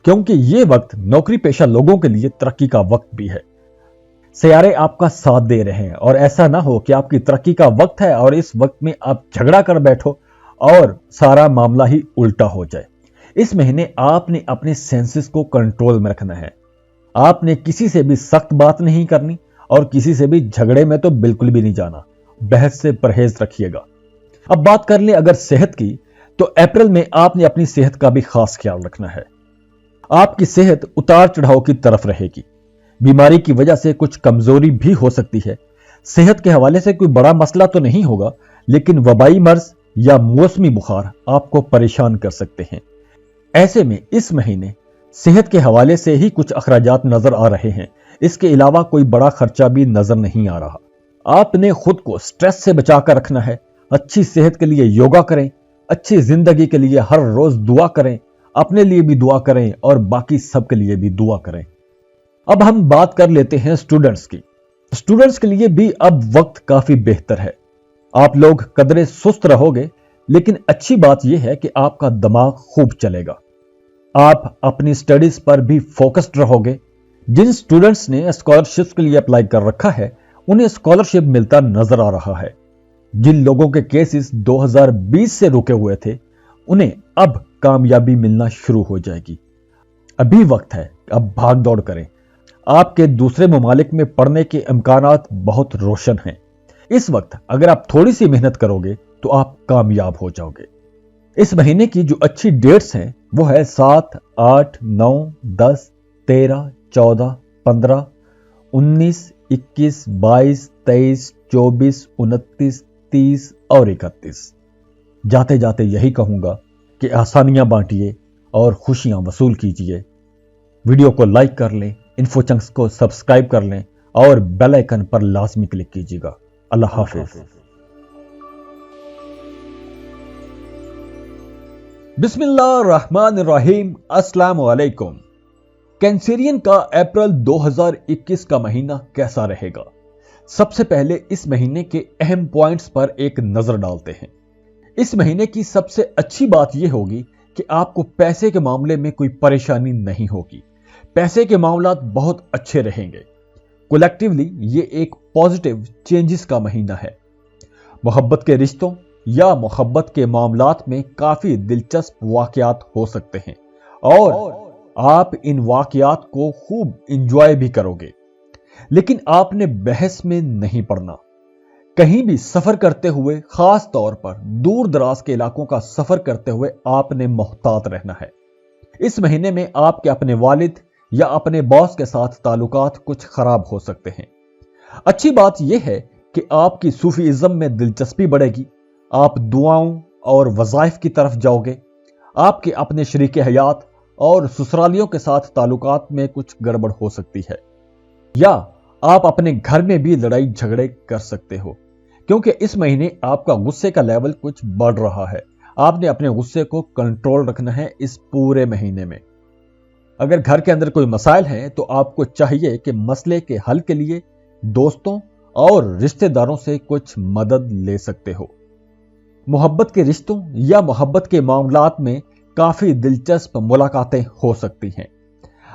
کیونکہ یہ وقت نوکری پیشہ لوگوں کے لیے ترقی کا وقت بھی ہے۔ سیارے آپ کا ساتھ دے رہے ہیں، اور ایسا نہ ہو کہ آپ کی ترقی کا وقت ہے اور اس وقت میں آپ جھگڑا کر بیٹھو اور سارا معاملہ ہی الٹا ہو جائے۔ اس مہینے آپ نے اپنے سینسز کو کنٹرول میں رکھنا ہے۔ آپ نے کسی سے بھی سخت بات نہیں کرنی اور کسی سے بھی جھگڑے میں تو بالکل بھی نہیں جانا۔ بحث سے پرہیز رکھیے گا۔ اب بات کر لیں اگر صحت کی، تو اپریل میں آپ نے اپنی صحت کا بھی خاص خیال رکھنا ہے۔ آپ کی صحت اتار چڑھاؤ کی طرف رہے گی۔ بیماری کی وجہ سے کچھ کمزوری بھی ہو سکتی ہے۔ صحت کے حوالے سے کوئی بڑا مسئلہ تو نہیں ہوگا، لیکن وبائی مرض یا موسمی بخار آپ کو پریشان کر سکتے ہیں۔ ایسے میں اس مہینے صحت کے حوالے سے ہی کچھ اخراجات نظر آ رہے ہیں، اس کے علاوہ کوئی بڑا خرچہ بھی نظر نہیں آ رہا۔ آپ نے خود کو سٹریس سے بچا کر رکھنا ہے۔ اچھی صحت کے لیے یوگا کریں، اچھی زندگی کے لیے ہر روز دعا کریں، اپنے لیے بھی دعا کریں اور باقی سب کے لیے بھی دعا کریں۔ اب ہم بات کر لیتے ہیں اسٹوڈنٹس کی۔ اسٹوڈنٹس کے لیے بھی اب وقت کافی بہتر ہے۔ آپ لوگ قدرے سست رہو گے، لیکن اچھی بات یہ ہے کہ آپ کا دماغ خوب چلے گا۔ آپ اپنی سٹڈیز پر بھی فوکسڈ رہو گے۔ جن اسٹوڈنٹس نے اسکالرشپ کے لیے اپلائی کر رکھا ہے انہیں اسکالرشپ ملتا نظر آ رہا ہے۔ جن لوگوں کے کیسز 2020 سے رکے ہوئے تھے انہیں اب کامیابی ملنا شروع ہو جائے گی۔ ابھی وقت ہے، اب بھاگ دوڑ کریں۔ آپ کے دوسرے ممالک میں پڑھنے کے امکانات بہت روشن ہیں۔ اس وقت اگر آپ تھوڑی سی محنت کرو گے تو آپ کامیاب ہو جاؤ گے۔ اس مہینے کی جو اچھی ڈیٹس ہیں وہ ہے 7، 8، 9، 10، 13، 14، 15، 19، 21، 22، 23، 24، 29، 30 اور 31۔ جاتے جاتے یہی کہوں گا کہ آسانیاں بانٹیے اور خوشیاں وصول کیجیے۔ ویڈیو کو لائک کر لیں، انفو چنکس کو سبسکرائب کر لیں اور بیل آئیکن پر لازمی کلک کیجیے گا۔ اللہ حافظ۔ بسم اللہ الرحمن الرحیم۔ السلام علیکم۔ کینسرین کا اپریل 2021 کا مہینہ کیسا رہے گا؟ سب سے پہلے اس مہینے کے اہم پوائنٹس پر ایک نظر ڈالتے ہیں۔ اس مہینے کی سب سے اچھی بات یہ ہوگی کہ آپ کو پیسے کے معاملے میں کوئی پریشانی نہیں ہوگی۔ پیسے کے معاملات بہت اچھے رہیں گے۔ کولیکٹیولی یہ ایک پازیٹیو چینجز کا مہینہ ہے۔ محبت کے رشتوں یا محبت کے معاملات میں کافی دلچسپ واقعات ہو سکتے ہیں اور آپ ان واقعات کو خوب انجوائے بھی کرو گے، لیکن آپ نے بحث میں نہیں پڑنا۔ کہیں بھی سفر کرتے ہوئے، خاص طور پر دور دراز کے علاقوں کا سفر کرتے ہوئے آپ نے محتاط رہنا ہے۔ اس مہینے میں آپ کے اپنے والد یا اپنے باس کے ساتھ تعلقات کچھ خراب ہو سکتے ہیں۔ اچھی بات یہ ہے کہ آپ کی صوفی ازم میں دلچسپی بڑھے گی۔ آپ دعاؤں اور وظائف کی طرف جاؤ گے۔ آپ کے اپنے شریک حیات اور سسرالیوں کے ساتھ تعلقات میں کچھ گڑبڑ ہو سکتی ہے، یا آپ اپنے گھر میں بھی لڑائی جھگڑے کر سکتے ہو، کیونکہ اس مہینے آپ کا غصے کا لیول کچھ بڑھ رہا ہے۔ آپ نے اپنے غصے کو کنٹرول رکھنا ہے اس پورے مہینے میں۔ اگر گھر کے اندر کوئی مسائل ہیں تو آپ کو چاہیے کہ مسئلے کے حل کے لیے دوستوں اور رشتہ داروں سے کچھ مدد لے سکتے ہو۔ محبت کے رشتوں یا محبت کے معاملات میں کافی دلچسپ ملاقاتیں ہو سکتی ہیں۔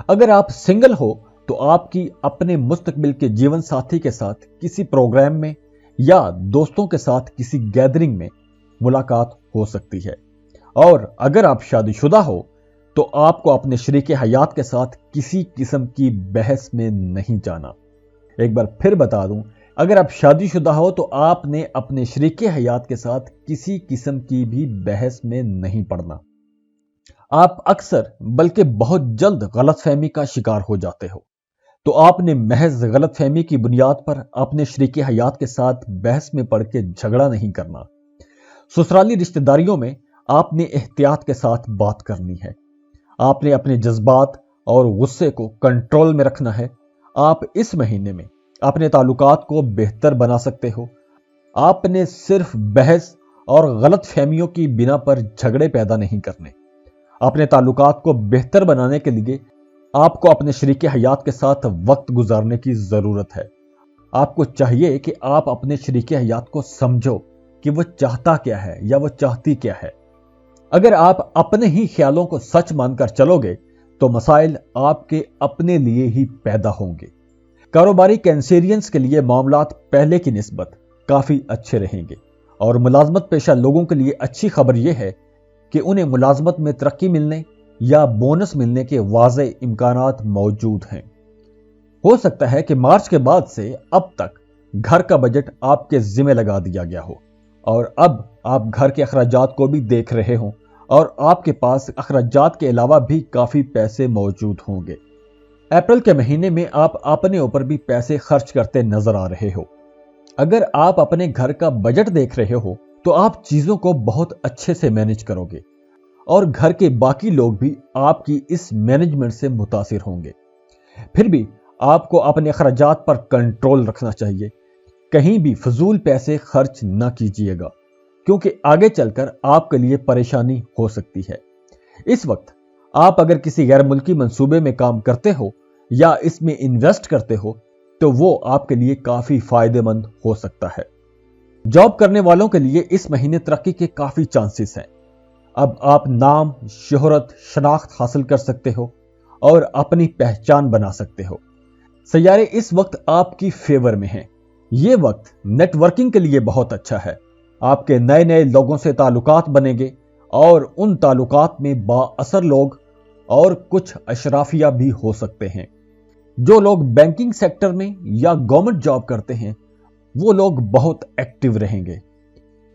اگر آپ سنگل ہو تو آپ کی اپنے مستقبل کے جیون ساتھی کے ساتھ کسی پروگرام میں یا دوستوں کے ساتھ کسی گیدرنگ میں ملاقات ہو سکتی ہے، اور اگر آپ شادی شدہ ہو تو آپ کو اپنے شریک حیات کے ساتھ کسی قسم کی بحث میں نہیں جانا۔ ایک بار پھر بتا دوں، اگر آپ شادی شدہ ہو تو آپ نے اپنے شریک حیات کے ساتھ کسی قسم کی بھی بحث میں نہیں پڑنا۔ آپ اکثر بلکہ بہت جلد غلط فہمی کا شکار ہو جاتے ہو، تو آپ نے محض غلط فہمی کی بنیاد پر اپنے شریک حیات کے ساتھ بحث میں پڑ کے جھگڑا نہیں کرنا۔ سسرالی رشتہ داریوں میں آپ نے احتیاط کے ساتھ بات کرنی ہے۔ آپ نے اپنے جذبات اور غصے کو کنٹرول میں رکھنا ہے۔ آپ اس مہینے میں اپنے تعلقات کو بہتر بنا سکتے ہو۔ آپ نے صرف بحث اور غلط فہمیوں کی بنا پر جھگڑے پیدا نہیں کرنے۔ اپنے تعلقات کو بہتر بنانے کے لیے آپ کو اپنے شریک حیات کے ساتھ وقت گزارنے کی ضرورت ہے۔ آپ کو چاہیے کہ آپ اپنے شریک حیات کو سمجھو کہ وہ چاہتا کیا ہے یا وہ چاہتی کیا ہے۔ اگر آپ اپنے ہی خیالوں کو سچ مان کر چلو گے تو مسائل آپ کے اپنے لیے ہی پیدا ہوں گے۔ کاروباری کینسیرینز کے لیے معاملات پہلے کی نسبت کافی اچھے رہیں گے، اور ملازمت پیشہ لوگوں کے لیے اچھی خبر یہ ہے کہ انہیں ملازمت میں ترقی ملنے یا بونس ملنے کے واضح امکانات موجود ہیں۔ ہو سکتا ہے کہ مارچ کے بعد سے اب تک گھر کا بجٹ آپ کے ذمہ لگا دیا گیا ہو، اور اب آپ گھر کے اخراجات کو بھی دیکھ رہے ہوں، اور آپ کے پاس اخراجات کے علاوہ بھی کافی پیسے موجود ہوں گے۔ اپریل کے مہینے میں آپ اپنے اوپر بھی پیسے خرچ کرتے نظر آ رہے ہو۔ اگر آپ اپنے گھر کا بجٹ دیکھ رہے ہو تو آپ چیزوں کو بہت اچھے سے مینج کرو گے، اور گھر کے باقی لوگ بھی آپ کی اس مینجمنٹ سے متاثر ہوں گے۔ پھر بھی آپ کو اپنے اخراجات پر کنٹرول رکھنا چاہیے۔ کہیں بھی فضول پیسے خرچ نہ کیجیے گا، کیونکہ آگے چل کر آپ کے لیے پریشانی ہو سکتی ہے۔ اس وقت آپ اگر کسی غیر ملکی منصوبے میں کام کرتے ہو یا اس میں انویسٹ کرتے ہو تو وہ آپ کے لیے کافی فائدہ مند ہو سکتا ہے۔ جاب کرنے والوں کے لیے اس مہینے ترقی کے کافی چانسز ہیں۔ اب آپ نام، شہرت، شناخت حاصل کر سکتے ہو اور اپنی پہچان بنا سکتے ہو۔ سیارے اس وقت آپ کی فیور میں ہیں۔ یہ وقت نیٹ ورکنگ کے لیے بہت اچھا ہے۔ آپ کے نئے نئے لوگوں سے تعلقات بنیں گے، اور ان تعلقات میں با اثر لوگ اور کچھ اشرافیہ بھی ہو سکتے ہیں۔ جو لوگ بینکنگ سیکٹر میں یا گورنمنٹ جاب کرتے ہیں وہ لوگ بہت ایکٹیو رہیں گے۔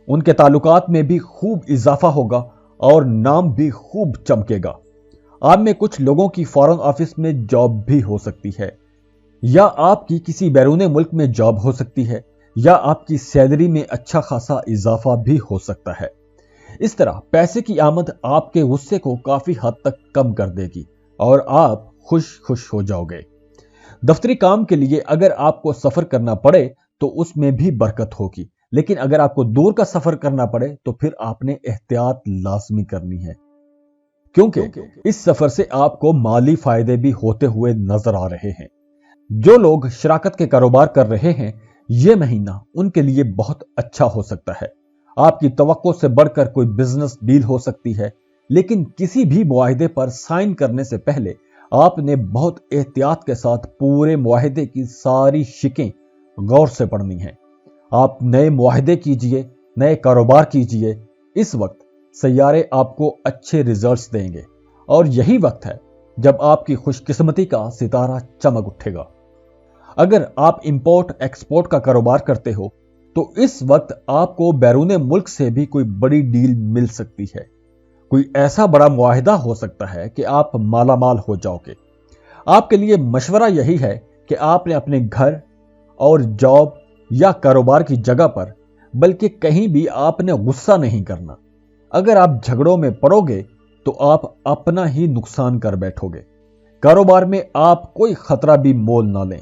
ان کے تعلقات میں بھی خوب اضافہ ہوگا اور نام بھی خوب چمکے گا۔ آپ میں کچھ لوگوں کی فارن آفس میں جاب بھی ہو سکتی ہے، یا آپ کی کسی بیرون ملک میں جاب ہو سکتی ہے، یا آپ کی سیلری میں اچھا خاصا اضافہ بھی ہو سکتا ہے۔ اس طرح پیسے کی آمد آپ کے غصے کو کافی حد تک کم کر دے گی اور آپ خوش ہو جاؤ گے۔ دفتری کام کے لیے اگر آپ کو سفر کرنا پڑے تو اس میں بھی برکت ہوگی، لیکن اگر آپ کو دور کا سفر کرنا پڑے تو پھر آپ نے احتیاط لازمی کرنی ہے، کیونکہ اس سفر سے آپ کو مالی فائدے بھی ہوتے ہوئے نظر آ رہے ہیں۔ جو لوگ شراکت کے کاروبار کر رہے ہیں یہ مہینہ ان کے لیے بہت اچھا ہو سکتا ہے۔ آپ کی توقع سے بڑھ کر کوئی بزنس ڈیل ہو سکتی ہے، لیکن کسی بھی معاہدے پر سائن کرنے سے پہلے آپ نے بہت احتیاط کے ساتھ پورے معاہدے کی ساری شقیں غور سے پڑھنی ہیں۔ آپ نئے معاہدے کیجئے، نئے کاروبار کیجئے۔ اس وقت سیارے آپ کو اچھے ریزلٹس دیں گے، اور یہی وقت ہے جب آپ کی خوش قسمتی کا ستارہ چمک اٹھے گا۔ اگر آپ امپورٹ ایکسپورٹ کا کاروبار کرتے ہو تو اس وقت آپ کو بیرون ملک سے بھی کوئی بڑی ڈیل مل سکتی ہے۔ کوئی ایسا بڑا معاہدہ ہو سکتا ہے کہ آپ مالا مال ہو جاؤ گے۔ آپ کے لیے مشورہ یہی ہے کہ آپ نے اپنے گھر اور جاب یا کاروبار کی جگہ پر بلکہ کہیں بھی آپ نے غصہ نہیں کرنا۔ اگر آپ جھگڑوں میں پڑو گے تو آپ اپنا ہی نقصان کر بیٹھو گے۔ کاروبار میں آپ کوئی خطرہ بھی مول نہ لیں۔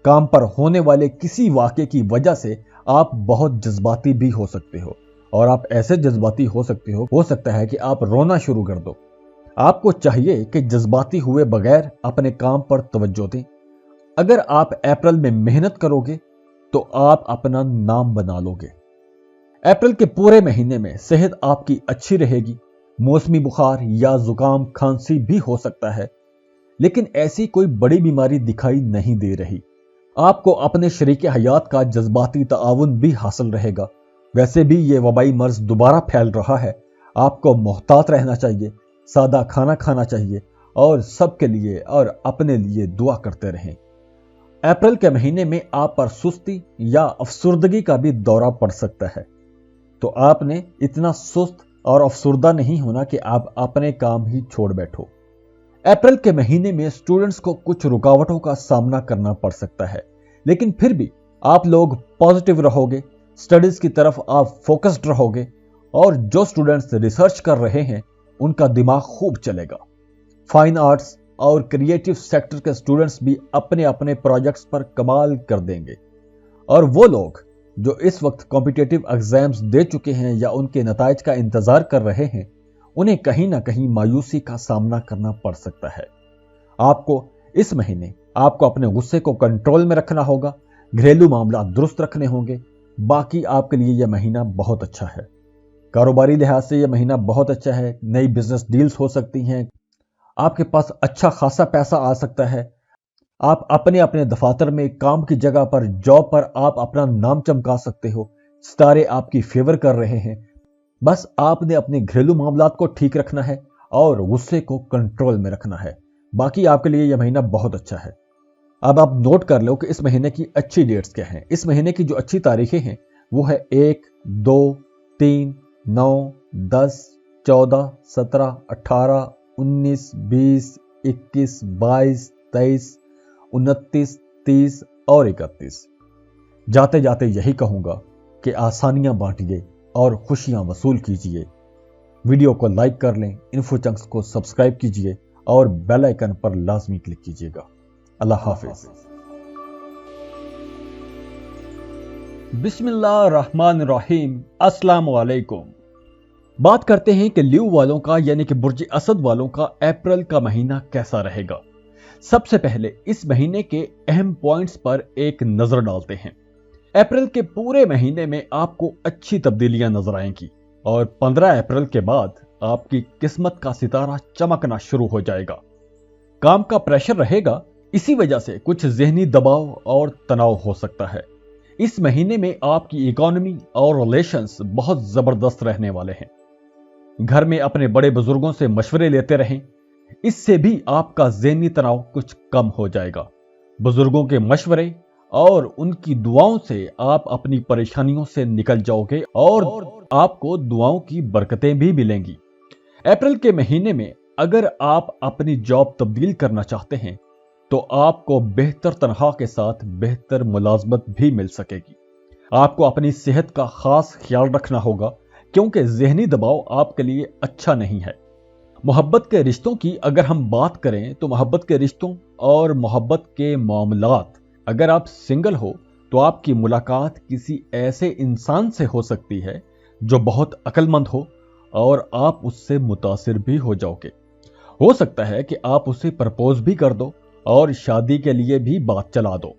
کام پر ہونے والے کسی واقعے کی وجہ سے آپ بہت جذباتی بھی ہو سکتے ہو، اور آپ ایسے جذباتی ہو سکتا ہے کہ آپ رونا شروع کر دو۔ آپ کو چاہیے کہ جذباتی ہوئے بغیر اپنے کام پر توجہ دیں۔ اگر آپ اپریل میں محنت کرو گے تو آپ اپنا نام بنا لو گے۔ اپریل کے پورے مہینے میں صحت آپ کی اچھی رہے گی۔ موسمی بخار یا زکام کھانسی بھی ہو سکتا ہے، لیکن ایسی کوئی بڑی بیماری دکھائی نہیں دے رہی۔ آپ کو اپنے شریک حیات کا جذباتی تعاون بھی حاصل رہے گا۔ ویسے بھی یہ وبائی مرض دوبارہ پھیل رہا ہے۔ آپ کو محتاط رہنا چاہیے، سادہ کھانا کھانا چاہیے، اور سب کے لیے اور اپنے لیے دعا کرتے رہیں۔ اپریل کے مہینے میں آپ پر سستی یا افسردگی کا بھی دورہ پڑ سکتا ہے، تو آپ نے اتنا سست और अफसुर्दा नहीं होना कि आप अपने काम ही छोड़ बैठो। अप्रैल के महीने में स्टूडेंट्स को कुछ रुकावटों का सामना करना पड़ सकता है, लेकिन फिर भी आप लोग पॉजिटिव रहोगे, स्टडीज की तरफ आप फोकस्ड रहोगे और जो स्टूडेंट्स रिसर्च कर रहे हैं उनका दिमाग खूब चलेगा। फाइन आर्ट्स और क्रिएटिव सेक्टर के स्टूडेंट्स भी अपने अपने प्रोजेक्ट्स पर कमाल कर देंगे और वो लोग जो इस वक्त कॉम्पिटिटिव एग्जाम्स दे चुके हैं या उनके नताइज का इंतजार कर रहे हैं, उन्हें कहीं ना कहीं मायूसी का सामना करना पड़ सकता है। आपको इस महीने अपने गुस्से को कंट्रोल में रखना होगा, घरेलू मामला दुरुस्त रखने होंगे। बाकी आपके लिए यह महीना बहुत अच्छा है। कारोबारी लिहाज से यह महीना बहुत अच्छा है। नई बिजनेस डील्स हो सकती हैं, आपके पास अच्छा खासा पैसा आ सकता है। आप अपने अपने दफातर में, काम की जगह पर, जॉब पर आप अपना नाम चमका सकते हो। सितारे आपकी फेवर कर रहे हैं। बस आपने अपने घरेलू मामलात को ठीक रखना है और गुस्से को कंट्रोल में रखना है। बाकी आपके लिए यह महीना बहुत अच्छा है। अब आप नोट कर लो कि इस महीने की अच्छी डेट्स क्या हैं। इस महीने की जो अच्छी तारीखें हैं वो है 1, 2, 3, 9, 10, 14, 17, 18, 19, 20, 21, 22, 23, 29, 30 और 31। जाते जाते यही कहूंगा कि आसानियां बांटिए और खुशियां वसूल कीजिए। वीडियो को लाइक कर लें, इन्फो चंक्स को सब्सक्राइब कीजिए और बेल आइकन पर लाजमी क्लिक कीजिएगा। अल्लाह हाफिज। बिस्मिल्लाहिर्रहमानिर्रहीम। अस्सलाम वालेकुम। बात करते हैं कि ल्यू वालों का यानी कि बुर्ज असद वालों का अप्रैल का महीना कैसा रहेगा। सबसे पहले इस महीने के अहम पॉइंट्स पर एक नजर डालते हैं। अप्रैल के पूरे महीने में आपको अच्छी तब्दीलियां नजर आएंगी और 15 अप्रैल के बाद आपकी किस्मत का सितारा चमकना शुरू हो जाएगा। काम का प्रेशर रहेगा, इसी वजह से कुछ ज़हनी दबाव और तनाव हो सकता है। इस महीने में आपकी इकोनॉमी और रिलेशंस बहुत जबरदस्त रहने वाले हैं। घर में अपने बड़े बुजुर्गों से मशवरे लेते रहें, इससे भी आपका ज़हनी तनाव कुछ कम हो जाएगा। बुजुर्गों के मशवरे और उनकी दुआओं से आप अपनी परेशानियों से निकल जाओगे और आपको दुआओं की बरकतें भी मिलेंगी। अप्रैल के महीने में अगर आप अपनी जॉब तब्दील करना चाहते हैं तो आपको बेहतर तनख्वाह के साथ बेहतर मुलाजमत भी मिल सकेगी। आपको अपनी सेहत का खास ख्याल रखना होगा क्योंकि ज़हनी दबाव आपके लिए अच्छा नहीं है। मोहब्बत के रिश्तों की अगर हम बात करें तो मोहब्बत के रिश्तों और मोहब्बत के मामलात, अगर आप सिंगल हो तो आपकी मुलाकात किसी ऐसे इंसान से हो सकती है जो बहुत अक्लमंद हो और आप उससे मुतासिर भी हो जाओगे। हो सकता है कि आप उसे प्रपोज भी कर दो और शादी के लिए भी बात चला दो।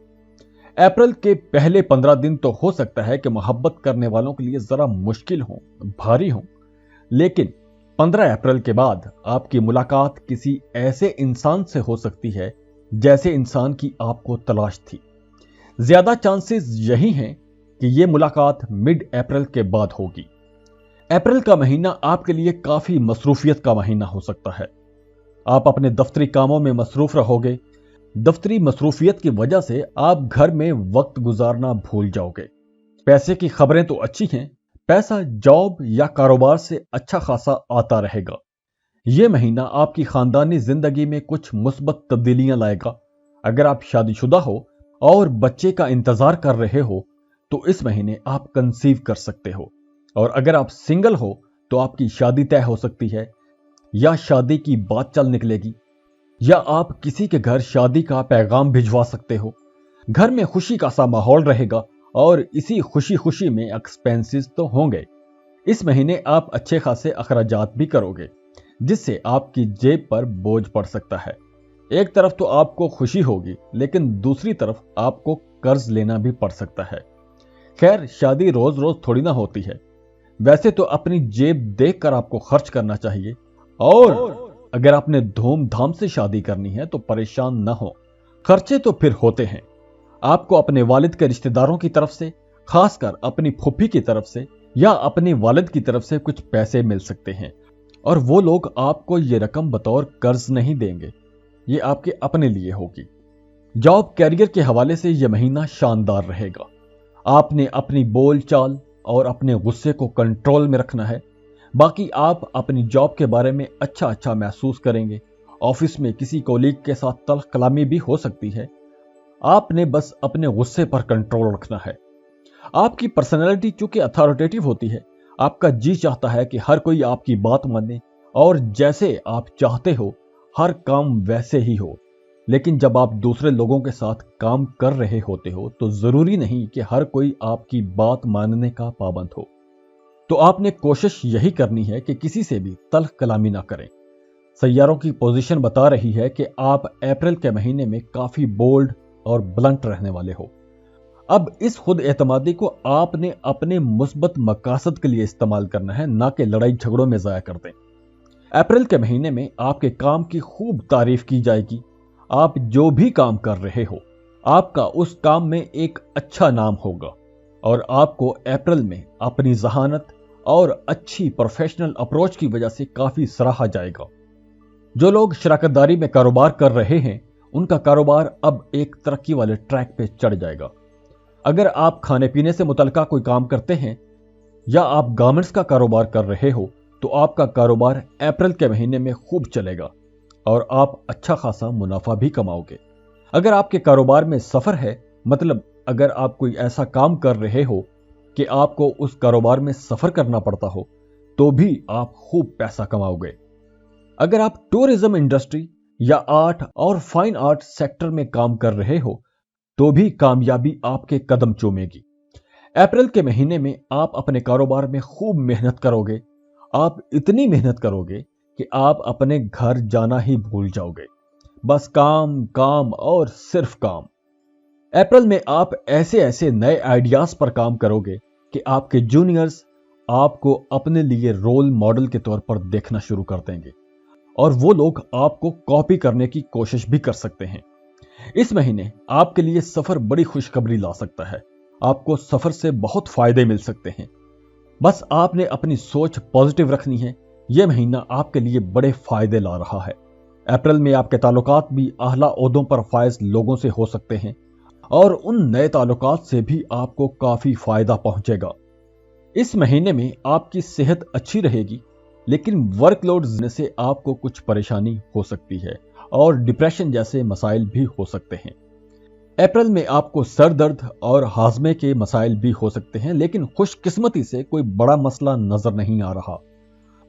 अप्रैल के पहले 15 दिन तो हो सकता है कि मोहब्बत करने वालों के लिए जरा मुश्किल हो, भारी हो, लेकिन 15 अप्रैल के बाद आपकी मुलाकात किसी ऐसे इंसान से हो सकती है जैसे इंसान की आपको तलाश थी। ज्यादा चांसेस यही हैं कि यह मुलाकात मिड अप्रैल के बाद होगी। अप्रैल का महीना आपके लिए काफी मसरूफियत का महीना हो सकता है। आप अपने दफ्तरी कामों में मसरूफ रहोगे। दफ्तरी मसरूफियत की वजह से आप घर में वक्त गुजारना भूल जाओगे। पैसे की खबरें तो अच्छी हैं, पैसा जॉब या कारोबार से अच्छा खासा आता रहेगा। यह महीना आपकी खानदानी जिंदगी में कुछ मुस्बत तब्दीलियां लाएगा। अगर आप शादीशुदा हो और बच्चे का इंतजार कर रहे हो तो इस महीने आप कंसीव कर सकते हो, और अगर आप सिंगल हो तो आपकी शादी तय हो सकती है या शादी की बात चल निकलेगी, या आप किसी के घर शादी का पैगाम भिजवा सकते हो। घर में खुशी का सा माहौल रहेगा और इसी खुशी खुशी में एक्सपेंसेस तो होंगे। इस महीने आप अच्छे खासे अखराजात भी करोगे जिससे आपकी जेब पर बोझ पड़ सकता है। एक तरफ तो आपको खुशी होगी लेकिन दूसरी तरफ आपको कर्ज लेना भी पड़ सकता है। खैर, शादी रोज रोज थोड़ी ना होती है। वैसे तो अपनी जेब देखकर आपको खर्च करना चाहिए, और अगर आपने धूमधाम से शादी करनी है तो परेशान ना हो। खर्चे तो फिर होते हैं। आपको अपने वालिद के रिश्तेदारों की तरफ से, खासकर अपनी फूफी की तरफ से या अपने वालिद की तरफ से कुछ पैसे मिल सकते हैं, और वो लोग आपको ये रकम बतौर कर्ज नहीं देंगे, ये आपके अपने लिए होगी। जॉब कैरियर के हवाले से यह महीना शानदार रहेगा। आपने अपनी बोल चाल और अपने गुस्से को कंट्रोल में रखना है। बाकी आप अपनी जॉब के बारे में अच्छा महसूस करेंगे। ऑफिस में किसी कोलीग के साथ तल्ख कलामी भी हो सकती है। आपने बस अपने गुस्से पर कंट्रोल रखना है। आपकी पर्सनैलिटी चूंकि अथॉरिटेटिव होती है, आपका जी चाहता है कि हर कोई आपकी बात माने और जैसे आप चाहते हो हर काम वैसे ही हो। लेकिन जब आप दूसरे लोगों के साथ काम कर रहे होते हो तो जरूरी नहीं कि हर कोई आपकी बात मानने का पाबंद हो। तो आपने कोशिश यही करनी है कि किसी से भी तल्ख कलामी ना करें। सैयारों की पोजीशन बता रही है कि आप अप्रैल के महीने में काफी बोल्ड और ब्लंट रहने वाले हो। अब इस खुद एतमादी को आपने अपने मुस्बत मकासद के लिए इस्तेमाल करना है, ना कि लड़ाई झगड़ों में जाया कर दें। अप्रैल के महीने में आपके काम की खूब तारीफ की जाएगी। आप जो भी काम कर रहे हो, आपका उस काम में एक अच्छा नाम होगा और आपको अप्रैल में अपनी जहानत और अच्छी प्रोफेशनल अप्रोच की वजह से काफी सराहा जाएगा। जो लोग शराकतदारी में कारोबार कर रहे हैं, उनका कारोबार अब एक तरक्की वाले ट्रैक पे चढ़ जाएगा। अगर आप खाने पीने से मुतल्लिका कोई काम करते हैं या आप गारमेंट्स का कारोबार कर रहे हो, तो आपका कारोबार अप्रैल के महीने में खूब चलेगा और आप अच्छा खासा मुनाफा भी कमाओगे। अगर आपके कारोबार में सफर है, मतलब अगर आप कोई ऐसा काम कर रहे हो कि आपको उस कारोबार में सफर करना पड़ता हो, तो भी आप खूब पैसा कमाओगे। अगर आप टूरिज्म इंडस्ट्री या आर्ट और फाइन आर्ट सेक्टर में काम कर रहे हो, तो भी कामयाबी आपके कदम चूमेगी। अप्रैल के महीने में आप अपने कारोबार में खूब मेहनत करोगे। आप इतनी मेहनत करोगे कि आप अपने घर जाना ही भूल जाओगे। बस काम काम और सिर्फ काम। अप्रैल में आप ऐसे नए आइडियाज पर काम करोगे कि आपके जूनियर्स आपको अपने लिए रोल मॉडल के तौर पर देखना शुरू कर देंगे और वो लोग आपको कॉपी करने की कोशिश भी कर सकते हैं। इस महीने आपके लिए सफर बड़ी खुशखबरी ला सकता है। आपको सफर से बहुत फायदे मिल सकते हैं। बस आपने अपनी सोच पॉजिटिव रखनी है। यह महीना आपके लिए बड़े फायदे ला रहा है। अप्रैल में आपके ताल्लुकात भी आला ओहदों पर फायज लोगों से हो सकते हैं और उन नए ताल्लुकात से भी आपको काफी फायदा पहुंचेगा। इस महीने में आपकी सेहत अच्छी रहेगी, लेकिन वर्कलोड से आपको कुछ परेशानी हो सकती है और डिप्रेशन जैसे मसाइल भी हो सकते हैं। अप्रैल में आपको सर दर्द और हाजमे के मसाइल भी हो सकते हैं, लेकिन खुशकिस्मती से कोई बड़ा मसला नजर नहीं आ रहा।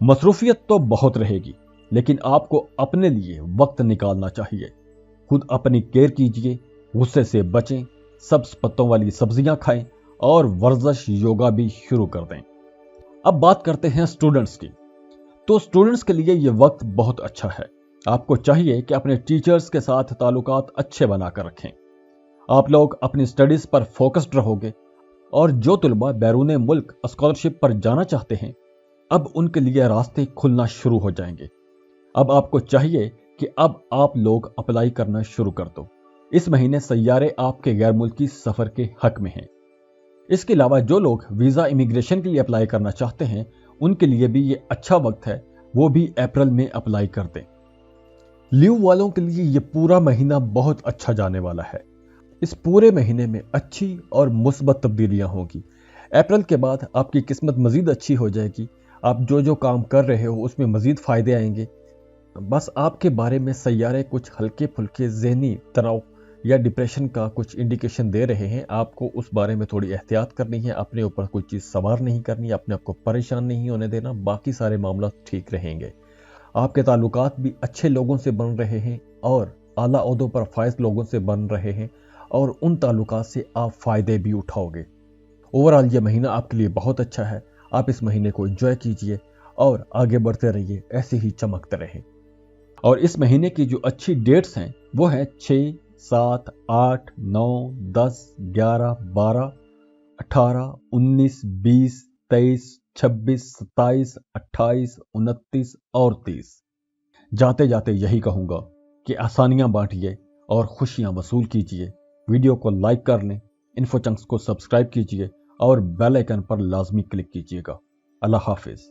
मसरूफियत तो बहुत रहेगी, लेकिन आपको अपने लिए वक्त निकालना चाहिए। खुद अपनी केयर कीजिए, गुस्से से बचें, सब्ज पत्तों वाली सब्जियां खाएं और वर्जिश योगा भी शुरू कर दें। अब बात करते हैं स्टूडेंट्स की। तो स्टूडेंट्स के लिए यह वक्त बहुत अच्छा है। आपको चाहिए कि अपने टीचर्स के साथ ताल्लुकात अच्छे बनाकर रखें। आप लोग अपनी स्टडीज पर फोकस्ड रहोगे और जो तुलबा बैरून मुल्क स्कॉलरशिप पर जाना चाहते हैं, अब उनके लिए रास्ते खुलना शुरू हो जाएंगे। अब आपको चाहिए कि अब आप लोग अप्लाई करना शुरू कर दो। इस महीने सैयारे आपके गैर मुल्की सफर के हक में हैं। इसके अलावा जो लोग वीजा इमिग्रेशन के लिए अप्लाई करना चाहते हैं, उनके लिए भी ये अच्छा वक्त है, वो भी अप्रैल में अप्लाई कर दें। लीव वालों के लिए ये पूरा महीना बहुत अच्छा जाने वाला है। इस पूरे महीने में अच्छी और मुस्बत तब्दीलियां होगी। अप्रैल के बाद आपकी किस्मत मजीद अच्छी हो जाएगी। आप जो जो काम कर रहे हो उसमें मजीद फायदे आएंगे। बस आपके बारे में सैयारे कुछ हल्के फुल्के ज़हनी तनाव या डिप्रेशन का कुछ इंडिकेशन दे रहे हैं। आपको उस बारे में थोड़ी एहतियात करनी है। अपने ऊपर कोई चीज़ सवार नहीं करनी, अपने आप को परेशान नहीं होने देना। बाकी सारे मामला ठीक रहेंगे। आपके ताल्लुकात भी अच्छे लोगों से बन रहे हैं और आला ओहदों पर फायज लोगों से बन रहे हैं और उन ताल्लुकात से आप फायदे भी उठाओगे। ओवरऑल ये महीना आपके लिए बहुत अच्छा है। आप इस महीने को एंजॉय कीजिए और आगे बढ़ते रहिए, ऐसे ही चमकते रहें। और इस महीने की जो अच्छी डेट्स हैं वो है 6, 7, 8, 9, 10, 11, 12, 18, 19, 20, 23, 26, 27, 28, 29 और 30। जाते जाते यही कहूंगा कि आसानियां बांटिए और खुशियां वसूल कीजिए। वीडियो को लाइक कर लें, इन्फो चंक्स को सब्सक्राइब कीजिए और बेल आइकन पर लाजमी क्लिक कीजिएगा। अल्लाह हाफिज।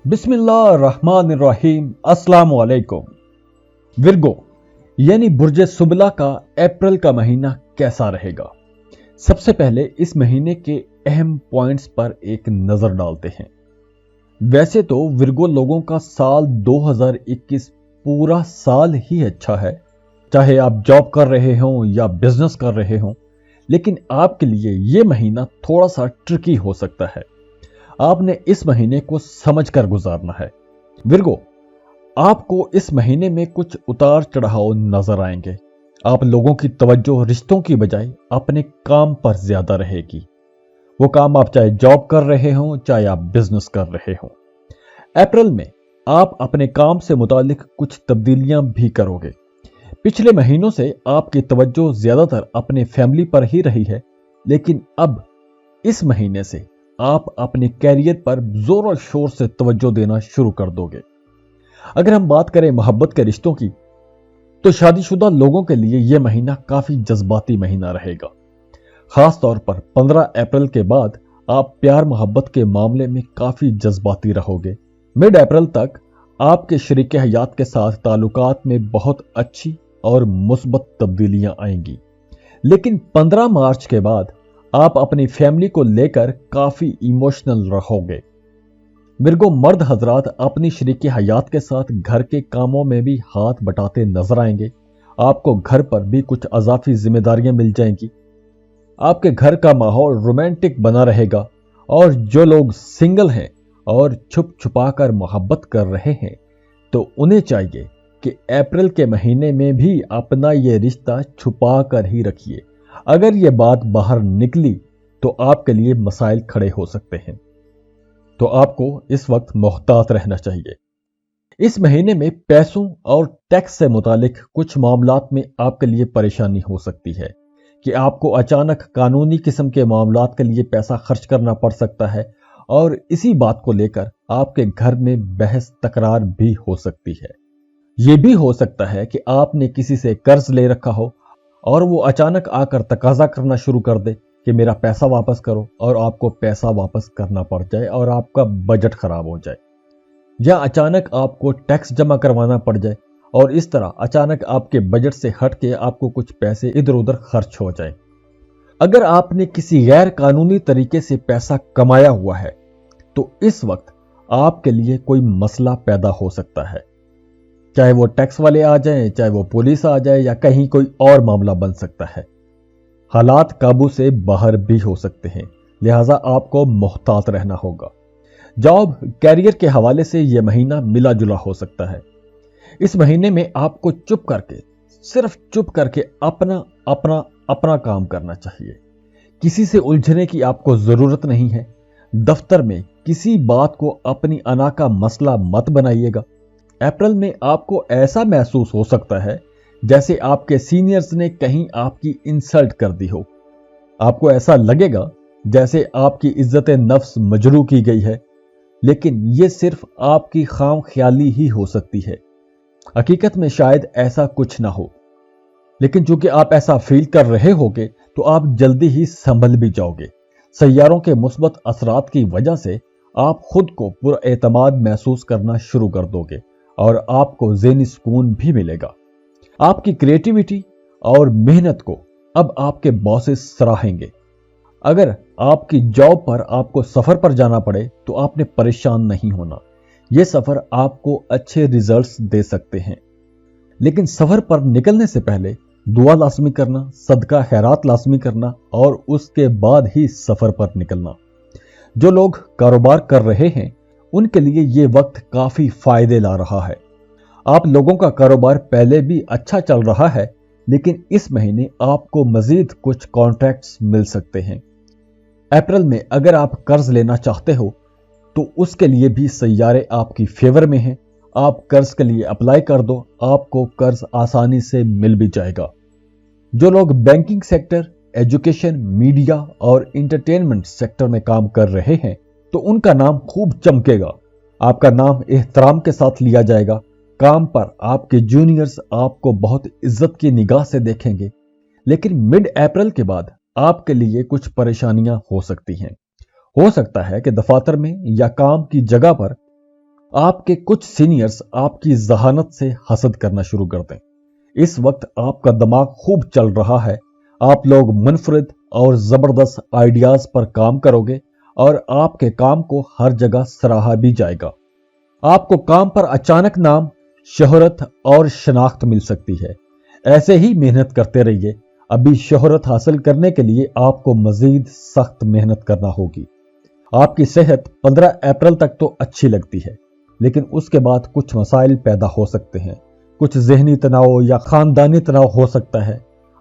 बिस्मिल्लाहिर्रहमानिर्रहीम। अस्सलाम वालेकुम। विर्गो यानी बुर्जे सुबला का अप्रैल का महीना कैसा रहेगा? सबसे पहले इस महीने के अहम पॉइंट्स पर एक नजर डालते हैं। वैसे तो विर्गो लोगों का साल 2021 पूरा साल ही अच्छा है, चाहे आप जॉब कर रहे हों या बिजनेस कर रहे हों, लेकिन आपके लिए यह महीना थोड़ा सा ट्रिकी हो सकता है। आपने इस महीने को समझकर गुजारना है। विर्गो, आपको इस महीने में कुछ उतार चढ़ाव नजर आएंगे। आप लोगों की तवज्जो रिश्तों की बजाय अपने काम पर ज्यादा रहेगी। वो काम आप चाहे जॉब कर रहे हों, चाहे आप बिजनेस कर रहे हों। अप्रैल में आप अपने काम से मुतालिक कुछ तब्दीलियां भी करोगे। पिछले महीनों से आपकी तवज्जो ज्यादातर अपने फैमिली पर ही रही है, लेकिन अब इस महीने से आप अपने कैरियर पर जोर और शोर से तवज्जो देना शुरू कर दोगे। अगर हम बात करें मोहब्बत के रिश्तों की, तो शादीशुदा लोगों के लिए यह महीना काफी जज्बाती महीना रहेगा। खास तौर पर 15 अप्रैल के बाद आप प्यार मोहब्बत के मामले में काफी जज्बाती रहोगे। मिड अप्रैल तक आपके शरीके हयात के साथ ताल्लुकात में बहुत अच्छी और मुस्बत तब्दीलियां आएंगी, लेकिन 15 मार्च के बाद आप अपनी फैमिली को लेकर काफी इमोशनल रहोगे। विर्गो मर्द हजरात अपनी शरीके हयात के साथ घर के कामों में भी हाथ बटाते नजर आएंगे। आपको घर पर भी कुछ अजाफी जिम्मेदारियां मिल जाएंगी। आपके घर का माहौल रोमांटिक बना रहेगा, और जो लोग सिंगल हैं और छुप छुपा कर मोहब्बत कर रहे हैं, तो उन्हें चाहिए कि अप्रैल के महीने में भी अपना यह रिश्ता छुपा कर ही रखिए। अगर यह बात बाहर निकली तो आपके लिए मसाइल खड़े हो सकते हैं, तो आपको इस वक्त मोहतात रहना चाहिए। इस महीने में पैसों और टैक्स से मुतालिक कुछ मामलात में आपके लिए परेशानी हो सकती है कि आपको अचानक कानूनी किस्म के मामलात के लिए पैसा खर्च करना पड़ सकता है, और इसी बात को लेकर आपके घर में बहस तकरार भी हो सकती है। यह भी हो सकता है कि आपने किसी से कर्ज ले रखा हो और वो अचानक आकर तकाजा करना शुरू कर दे कि मेरा पैसा वापस करो, और आपको पैसा वापस करना पड़ जाए और आपका बजट खराब हो जाए, या अचानक आपको टैक्स जमा करवाना पड़ जाए और इस तरह अचानक आपके बजट से हट के आपको कुछ पैसे इधर उधर खर्च हो जाए। अगर आपने किसी गैर कानूनी तरीके से पैसा कमाया हुआ है, तो इस वक्त आपके लिए कोई मसला पैदा हो सकता है, चाहे वो टैक्स वाले आ जाएं, चाहे वो पुलिस आ जाए, या कहीं कोई और मामला बन सकता है। हालात काबू से बाहर भी हो सकते हैं, लिहाजा आपको मुहतात रहना होगा। जॉब कैरियर के हवाले से यह महीना मिला जुला हो सकता है। इस महीने में आपको चुप करके, सिर्फ चुप करके अपना अपना अपना काम करना चाहिए। किसी से उलझने की आपको जरूरत नहीं है। दफ्तर में किसी बात को अपनी अना का मसला मत बनाइएगा। अप्रैल में आपको ऐसा महसूस हो सकता है जैसे आपके सीनियर्स ने कहीं आपकी इंसल्ट कर दी हो। आपको ऐसा लगेगा जैसे आपकी इज्जत नफ्स मजरू की गई है, लेकिन यह सिर्फ आपकी खाम ख्याली ही हो सकती है। हकीकत में शायद ऐसा कुछ ना हो, लेकिन चूंकि आप ऐसा फील कर रहे होगे तो आप जल्दी ही संभल भी जाओगे। सैयारों के मुस्बत असरात की वजह से आप खुद को पुरएतमाद महसूस करना शुरू कर दोगे और आपको ज़हनी सुकून भी मिलेगा। आपकी क्रिएटिविटी और मेहनत को अब आपके बॉसेस सराहेंगे। अगर आपकी जॉब पर आपको सफर पर जाना पड़े तो आपने परेशान नहीं होना। यह सफर आपको अच्छे रिजल्ट्स दे सकते हैं, लेकिन सफर पर निकलने से पहले दुआ लाजमी करना, सदका खैरात लाजमी करना और उसके बाद ही सफर पर निकलना। जो लोग कारोबार कर रहे हैं उनके लिए यह वक्त काफी फायदे ला रहा है। आप लोगों का कारोबार पहले भी अच्छा चल रहा है, लेकिन इस महीने आपको मजीद कुछ कॉन्ट्रैक्ट्स मिल सकते हैं। अप्रैल में अगर आप कर्ज लेना चाहते हो तो उसके लिए भी सैयारे आपकी फेवर में हैं। आप कर्ज के लिए अप्लाई कर दो, आपको कर्ज आसानी से मिल भी जाएगा। जो लोग बैंकिंग सेक्टर, एजुकेशन, मीडिया और इंटरटेनमेंट सेक्टर में काम कर रहे हैं तो उनका नाम खूब चमकेगा। आपका नाम एहतराम के साथ लिया जाएगा। काम पर आपके जूनियर्स आपको बहुत इज्जत की निगाह से देखेंगे, लेकिन मिड अप्रैल के बाद आपके लिए कुछ परेशानियां हो सकती हैं। हो सकता है कि दफातर में या काम की जगह पर आपके कुछ सीनियर्स आपकी जहानत से हसद करना शुरू कर दें। इस वक्त आपका दिमाग खूब चल रहा है। आप लोग मुनफरिद اور زبردست آئیڈیاز پر کام کرو گے اور آپ کے کام کو ہر جگہ سراہا بھی جائے گا۔ آپ کو کام پر اچانک نام، شہرت اور شناخت مل سکتی ہے۔ ایسے ہی محنت کرتے رہیے۔ ابھی شہرت حاصل کرنے کے لیے آپ کو مزید سخت محنت کرنا ہوگی۔ آپ کی صحت 15 اپریل تک تو اچھی لگتی ہے، لیکن اس کے بعد کچھ مسائل پیدا ہو سکتے ہیں۔ کچھ ذہنی تناؤ یا خاندانی تناؤ ہو سکتا ہے۔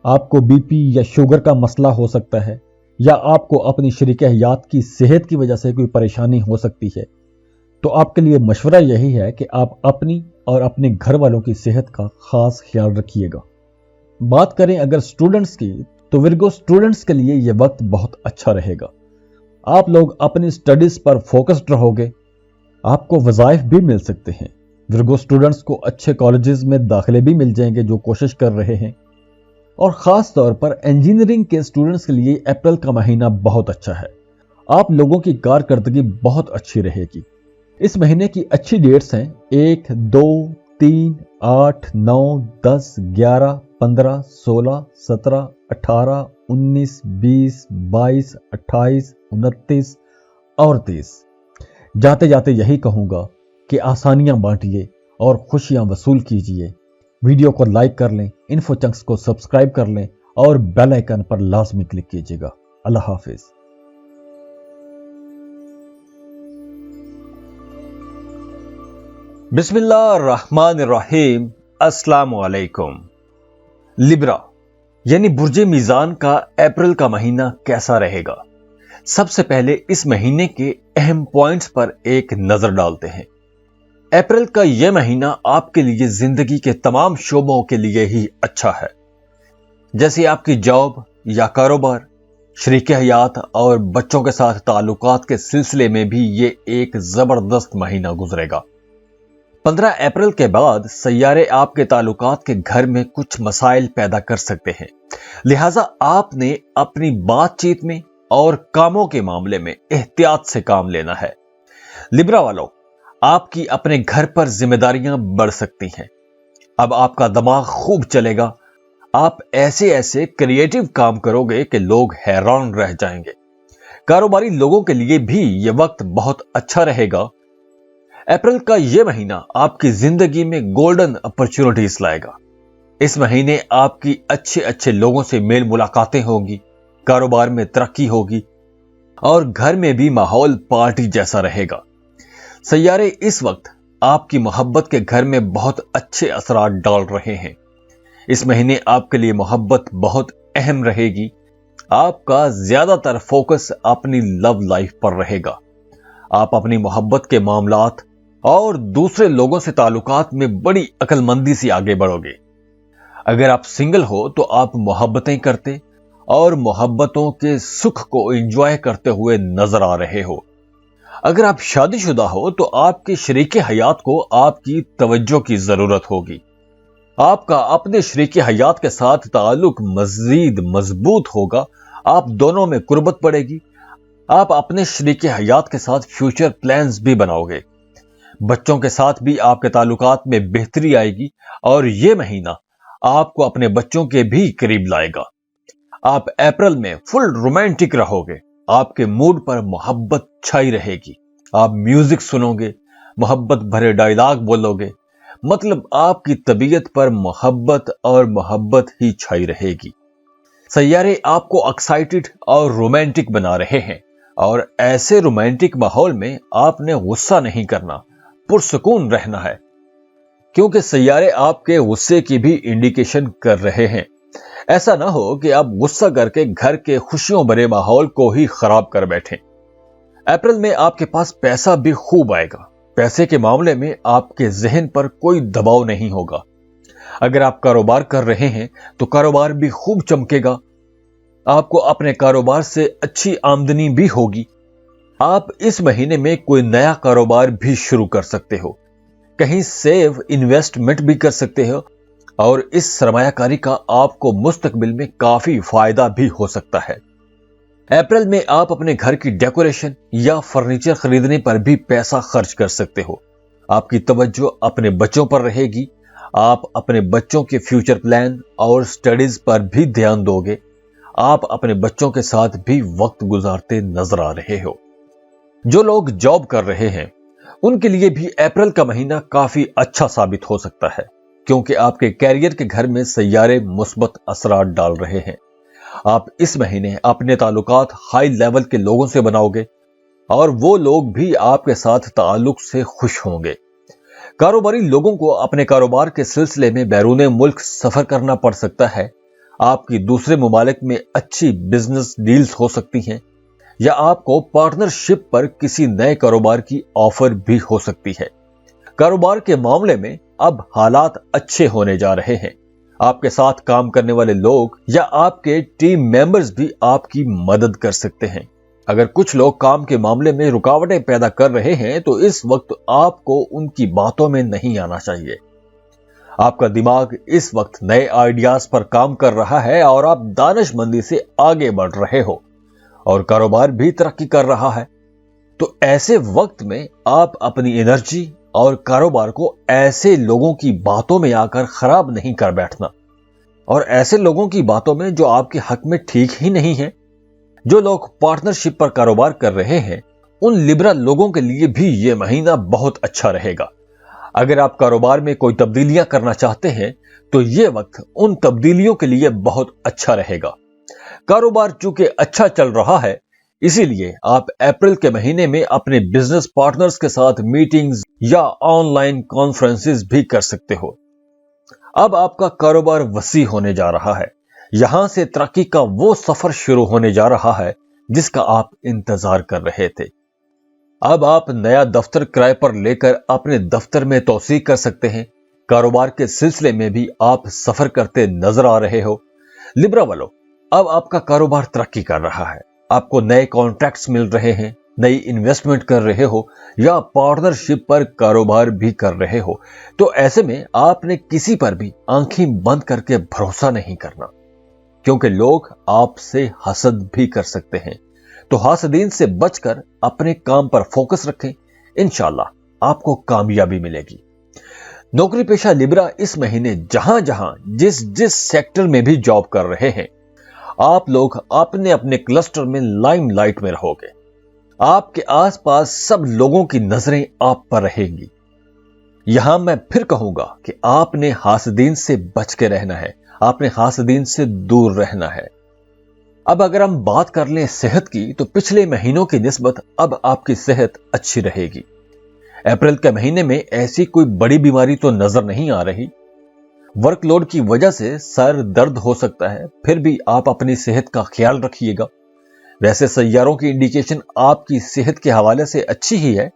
آپ کو بی پی یا شوگر کا مسئلہ ہو سکتا ہے، یا آپ کو اپنی شریک حیات کی صحت کی وجہ سے کوئی پریشانی ہو سکتی ہے۔ تو آپ کے لیے مشورہ یہی ہے کہ آپ اپنی اور اپنے گھر والوں کی صحت کا خاص خیال رکھیے گا۔ بات کریں اگر اسٹوڈنٹس کی، تو ورگو اسٹوڈنٹس کے لیے یہ وقت بہت اچھا رہے گا۔ آپ لوگ اپنی سٹڈیز پر فوکسڈ رہو گے۔ آپ کو وظائف بھی مل سکتے ہیں۔ ورگو اسٹوڈنٹس کو اچھے کالجز میں داخلے بھی مل جائیں گے جو کوشش کر رہے ہیں، اور خاص طور پر انجینئرنگ کے اسٹوڈنٹس کے لیے اپریل کا مہینہ بہت اچھا ہے۔ آپ لوگوں کی کارکردگی بہت اچھی رہے گی۔ اس مہینے کی اچھی ڈیٹس ہیں 1، 2، 3، 8، 9، 10، 11، 15، 16، 17، 18، 19، 20، 22، 28، 29 اور 30۔ جاتے جاتے یہی کہوں گا کہ آسانیاں بانٹیے اور خوشیاں وصول کیجیے۔ ویڈیو کو لائک کر لیں، انفو چنکس کو سبسکرائب کر لیں اور بیل آئیکن پر لازمی کلک کیجیے گا۔ اللہ حافظ۔ بسم اللہ الرحمن الرحیم۔ السلام علیکم۔ لبرا یعنی برج میزان کا اپریل کا مہینہ کیسا رہے گا؟ سب سے پہلے اس مہینے کے اہم پوائنٹس پر ایک نظر ڈالتے ہیں۔ اپریل کا یہ مہینہ آپ کے لیے زندگی کے تمام شعبوں کے لیے ہی اچھا ہے، جیسے آپ کی جاب یا کاروبار، شریک حیات اور بچوں کے ساتھ تعلقات کے سلسلے میں بھی یہ ایک زبردست مہینہ گزرے گا۔ 15 اپریل کے بعد سیارے آپ کے تعلقات کے گھر میں کچھ مسائل پیدا کر سکتے ہیں، لہٰذا آپ نے اپنی بات چیت میں اور کاموں کے معاملے میں احتیاط سے کام لینا ہے۔ لبرا والوں، آپ کی اپنے گھر پر ذمہ داریاں بڑھ سکتی ہیں۔ اب آپ کا دماغ خوب چلے گا۔ آپ ایسے کریٹیو کام کرو گے کہ لوگ حیران رہ جائیں گے۔ کاروباری لوگوں کے لیے بھی یہ وقت بہت اچھا رہے گا۔ اپریل کا یہ مہینہ آپ کی زندگی میں گولڈن اپرچونٹیز لائے گا۔ اس مہینے آپ کی اچھے لوگوں سے میل ملاقاتیں ہوں گی، کاروبار میں ترقی ہوگی اور گھر میں بھی ماحول پارٹی جیسا رہے گا۔ سیارے اس وقت آپ کی محبت کے گھر میں بہت اچھے اثرات ڈال رہے ہیں۔ اس مہینے آپ کے لیے محبت بہت اہم رہے گی۔ آپ کا زیادہ تر فوکس اپنی لو لائف پر رہے گا۔ آپ اپنی محبت کے معاملات اور دوسرے لوگوں سے تعلقات میں بڑی عقل مندی سے آگے بڑھو گے۔ اگر آپ سنگل ہو تو آپ محبتیں کرتے اور محبتوں کے سکھ کو انجوائے کرتے ہوئے نظر آ رہے ہو۔ اگر آپ شادی شدہ ہو تو آپ کے شریک حیات کو آپ کی توجہ کی ضرورت ہوگی۔ آپ کا اپنے شریک حیات کے ساتھ تعلق مزید مضبوط ہوگا۔ آپ دونوں میں قربت بڑھے گی۔ آپ اپنے شریک حیات کے ساتھ فیوچر پلانز بھی بناؤ گے۔ بچوں کے ساتھ بھی آپ کے تعلقات میں بہتری آئے گی اور یہ مہینہ آپ کو اپنے بچوں کے بھی قریب لائے گا۔ آپ اپریل میں فل رومانٹک رہو گے۔ آپ کے موڈ پر محبت چھائی رہے گی۔ آپ میوزک سنو گے، محبت بھرے ڈائلاگ بولو گے، مطلب آپ کی طبیعت پر محبت اور محبت ہی چھائی رہے گی۔ سیارے آپ کو ایکسائٹڈ اور رومانٹک بنا رہے ہیں، اور ایسے رومانٹک ماحول میں آپ نے غصہ نہیں کرنا، پرسکون رہنا ہے، کیونکہ سیارے آپ کے غصے کی بھی انڈیکیشن کر رہے ہیں۔ ایسا نہ ہو کہ آپ غصہ کر کے گھر کے خوشیوں بھرے ماحول کو ہی خراب کر بیٹھیں۔ اپریل میں آپ کے پاس پیسہ بھی خوب آئے گا۔ پیسے کے معاملے میں آپ کے ذہن پر کوئی دباؤ نہیں ہوگا۔ اگر آپ کاروبار کر رہے ہیں تو کاروبار بھی خوب چمکے گا۔ آپ کو اپنے کاروبار سے اچھی آمدنی بھی ہوگی۔ آپ اس مہینے میں کوئی نیا کاروبار بھی شروع کر سکتے ہو، کہیں سیو انویسٹمنٹ بھی کر سکتے ہو، اور اس سرمایہ کاری کا آپ کو مستقبل میں کافی فائدہ بھی ہو سکتا ہے۔ اپریل میں آپ اپنے گھر کی ڈیکوریشن یا فرنیچر خریدنے پر بھی پیسہ خرچ کر سکتے ہو۔ آپ کی توجہ اپنے بچوں پر رہے گی۔ آپ اپنے بچوں کے فیوچر پلان اور سٹڈیز پر بھی دھیان دو گے۔ आप अपने बच्चों के साथ भी वक्त गुजारते नजर आ रहे हो। जो लोग जॉब कर रहे हैं उनके लिए भी अप्रैल का महीना काफी अच्छा साबित हो सकता है, क्योंकि आपके कैरियर के घर में सैयारे मुस्बत असरात डाल रहे हैं। आप इस महीने अपने ताल्लुकात हाई लेवल के लोगों से बनाओगे और वो लोग भी आपके साथ ताल्लुक से खुश होंगे। कारोबारी लोगों को अपने कारोबार के सिलसिले में बैरून मुल्क सफर करना पड़ सकता है। आपकी दूसरे मुमालिक में अच्छी बिजनेस डील्स हो सकती हैं, या आपको पार्टनरशिप पर किसी नए कारोबार की ऑफर भी हो सकती है। कारोबार के मामले में अब हालात अच्छे होने जा रहे हैं। आपके साथ काम करने वाले लोग या आपके टीम मेंबर्स भी आपकी मदद कर सकते हैं। अगर कुछ लोग काम के मामले में रुकावटें पैदा कर रहे हैं तो इस वक्त आपको उनकी बातों में नहीं आना चाहिए। आपका दिमाग इस वक्त नए आइडियाज पर काम कर रहा है और आप दानिशमंदी से आगे बढ़ रहे हो और कारोबार भी तरक्की कर रहा है। तो ऐसे वक्त में आप अपनी एनर्जी और कारोबार को ऐसे लोगों की बातों में आकर खराब नहीं कर बैठना, और ऐसे लोगों की बातों में जो आपके हक में ठीक ही नहीं है। जो लोग पार्टनरशिप पर कारोबार कर रहे हैं उन लिब्रा लोगों के लिए भी यह महीना बहुत अच्छा रहेगा। अगर आप कारोबार में कोई तब्दीलियां करना चाहते हैं तो यह वक्त उन तब्दीलियों के लिए बहुत अच्छा रहेगा। कारोबार चूंकि अच्छा चल रहा है, इसीलिए आप अप्रैल के महीने में अपने बिजनेस पार्टनर्स के साथ मीटिंग्स या ऑनलाइन कॉन्फ्रेंसेस भी कर सकते हो। अब आपका कारोबार वसी होने जा रहा है। यहां से तरक्की का वो सफर शुरू होने जा रहा है जिसका आप इंतजार कर रहे थे। अब आप नया दफ्तर किराए पर लेकर अपने दफ्तर में तौसी कर सकते हैं। कारोबार के सिलसिले में भी आप सफर करते नजर आ रहे हो। लिब्रा वालों, अब आपका कारोबार तरक्की कर रहा है। आपको नए कॉन्ट्रैक्ट्स मिल रहे हैं, नई इन्वेस्टमेंट कर रहे हो या पार्टनरशिप पर कारोबार भी कर रहे हो। तो ऐसे में आपने किसी पर भी आंखें बंद करके भरोसा नहीं करना, क्योंकि लोग आपसे हसद भी कर सकते हैं। तो हासदीन से बचकर अपने काम पर फोकस रखें। इंशाल्लाह आपको कामयाबी मिलेगी। नौकरी पेशा लिब्रा इस महीने जहां जहां जिस जिस सेक्टर में भी जॉब कर रहे हैं, आप लोग अपने अपने क्लस्टर में लाइमलाइट में रहोगे। आपके आसपास सब लोगों की नजरें आप पर रहेंगी। यहां मैं फिर कहूंगा कि आपने हासदीन से बच के रहना है, आपने हासदीन से दूर रहना है। अब अगर हम बात कर लें सेहत की, तो पिछले महीनों की निस्बत अब आपकी सेहत अच्छी रहेगी। अप्रैल के महीने में ऐसी कोई बड़ी बीमारी तो नजर नहीं आ रही। वर्कलोड की वजह से सर दर्द हो सकता है, फिर भी आप अपनी सेहत का ख्याल रखिएगा। वैसे सैयारों की इंडिकेशन आपकी सेहत के हवाले से अच्छी ही है।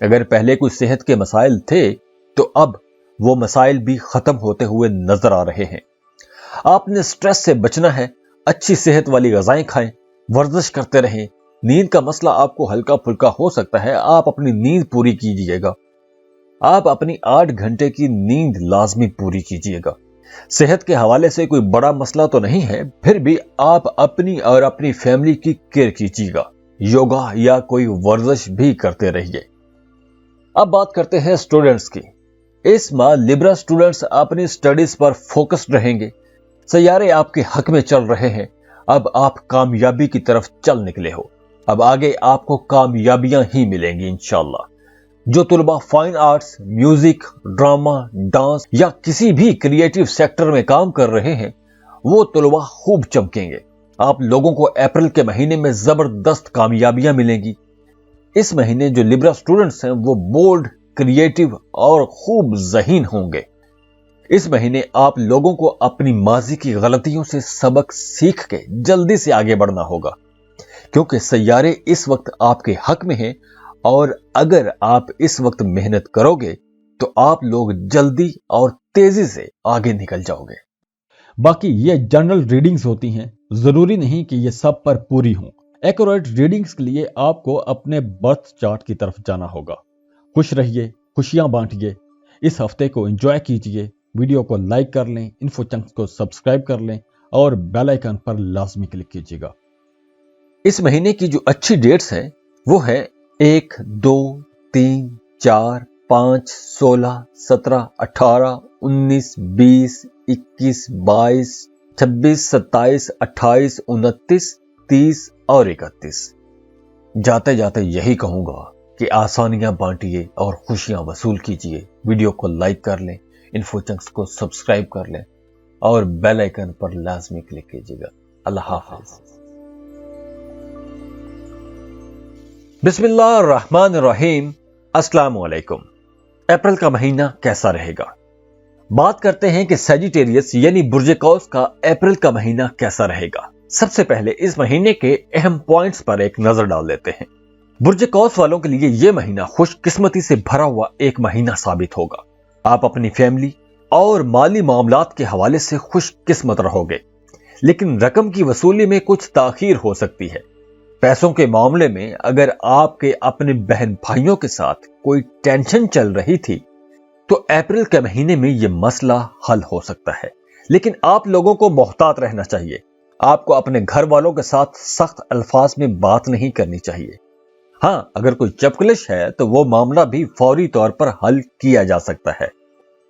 अगर पहले कोई सेहत के मसाइल थे तो अब वो मसाइल भी खत्म होते हुए नजर आ रहे हैं। आपने स्ट्रेस से बचना है, अच्छी सेहत वाली ग़िज़ाएं खाएं, वर्जिश करते रहें। नींद का मसला आपको हल्का फुल्का हो सकता है, आप अपनी नींद पूरी कीजिएगा। आप अपनी 8 घंटे की नींद लाजमी पूरी कीजिएगा। सेहत के हवाले से कोई बड़ा मसला तो नहीं है, फिर भी आप अपनी और अपनी फैमिली की केयर कीजिएगा। योगा या कोई वर्जिश भी करते रहिए। अब बात करते हैं स्टूडेंट्स की। इस माह लिब्रा स्टूडेंट्स अपनी स्टडीज पर फोकस्ड रहेंगे। सैयारे आपके हक में चल रहे हैं। अब आप कामयाबी की तरफ चल निकले हो। अब आगे आपको कामयाबियां ही मिलेंगी इंशाल्लाह। जो तुलबा fine arts, music, drama, dance या किसी भी क्रिएटिव सेक्टर में काम कर रहे हैं, वो तुलबा खूब चमकेंगे। आप लोगों को अप्रैल के महीने में जबरदस्त कामयाबियां मिलेंगी। इस महीने जो लिब्रा स्टूडेंट्स हैं वो बोल्ड, क्रिएटिव और खूब ज़हीन होंगे। इस महीने आप लोगों को अपनी माजी की गलतियों से सबक सीख के जल्दी से आगे बढ़ना होगा, क्योंकि सैयारे इस वक्त आपके हक में हैं और अगर आप इस वक्त मेहनत करोगे तो आप लोग जल्दी और तेजी से आगे निकल जाओगे। बाकी ये जनरल रीडिंग्स होती हैं, जरूरी नहीं कि ये सब पर पूरी हों। एक्यूरेट रीडिंग्स के लिए आपको अपने बर्थ चार्ट की तरफ जाना होगा। खुश रहिए, खुशियां बांटिए, इस हफ्ते को एंजॉय कीजिए। वीडियो को लाइक कर लें, इन्फो चंक्स को सब्सक्राइब कर लें और बेल आइकन पर लाजमी क्लिक कीजिएगा। इस महीने की जो अच्छी डेट्स हैं वो है 1, 2, 3, 4, 5, 16, 17, 18, 19, 20, 21, 22, 26, 27, 28, 29, 30 और 31। जाते जाते यही कहूंगा कि आसानियां बांटिए और खुशियां वसूल कीजिए। वीडियो को लाइक कर लें, इन्फो चंक्स को सब्सक्राइब कर लें और बेल आइकन पर लाजमी क्लिक कीजिएगा। अल्लाह हाफिज। बिस्मिल्लाहिर्रहमानिर्रहीम। अस्सलाम वालेकुम। अप्रैल का महीना कैसा रहेगा? बात करते हैं कि सजिटेरियस यानी बुर्ज कौस का अप्रैल का महीना कैसा रहेगा। सबसे पहले इस महीने के अहम पॉइंट्स पर एक नजर डाल लेते हैं। बुर्ज कौस वालों के लिए यह महीना खुशकिस्मती से भरा हुआ एक महीना साबित होगा। आप अपनी फैमिली और माली मामलात के हवाले से खुशकिस्मत रहोगे, लेकिन रकम की वसूली में कुछ ताखीर हो सकती है। पैसों के मामले में अगर आपके अपने बहन भाइयों के साथ कोई टेंशन चल रही थी तो अप्रैल के महीने में यह मसला हल हो सकता है, लेकिन आप लोगों को मोहतात रहना चाहिए। आपको अपने घर वालों के साथ सख्त अल्फाज में बात नहीं करनी चाहिए। हाँ, अगर कोई चपकलिश है तो वो मामला भी फौरी तौर पर हल किया जा सकता है,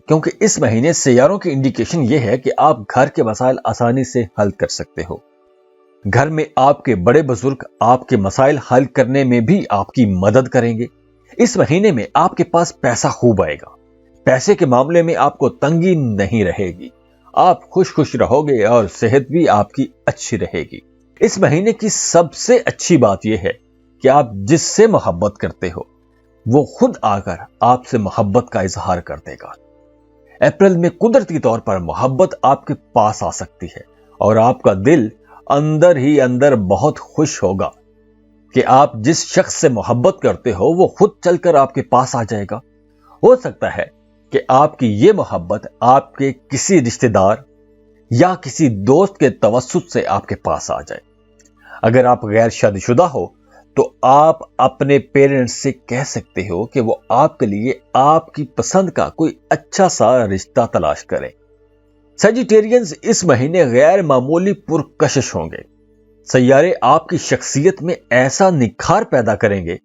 क्योंकि इस महीने सियारों की इंडिकेशन यह है कि आप घर के मसाइल आसानी से हल कर सकते हो। घर में आपके बड़े बुजुर्ग आपके मसाइल हल करने में भी आपकी मदद करेंगे। इस महीने में आपके पास पैसा खूब आएगा। पैसे के मामले में आपको तंगी नहीं रहेगी। आप खुश रहोगे और सेहत भी आपकी अच्छी रहेगी। इस महीने की सबसे अच्छी बात यह है कि आप जिससे मोहब्बत करते हो वो खुद आकर आपसे मोहब्बत का इजहार कर देगा। अप्रैल में कुदरती तौर पर मोहब्बत आपके पास आ सकती है और आपका दिल अंदर ही अंदर बहुत खुश होगा कि आप जिस शख्स से मोहब्बत करते हो वो खुद चलकर आपके पास आ जाएगा। हो सकता है कि आपकी ये मोहब्बत आपके किसी रिश्तेदार या किसी दोस्त के तवस्सुत से आपके पास आ जाए। अगर आप गैर शादीशुदा हो तो आप अपने पेरेंट्स से कह सकते हो कि वो आपके लिए आपकी पसंद का कोई अच्छा सा रिश्ता तलाश करें। सजिटेरियंस इस महीने गैर मामूली पुरकशिश होंगे। सैयारे आपकी शख्सियत में ऐसा निखार पैदा करेंगे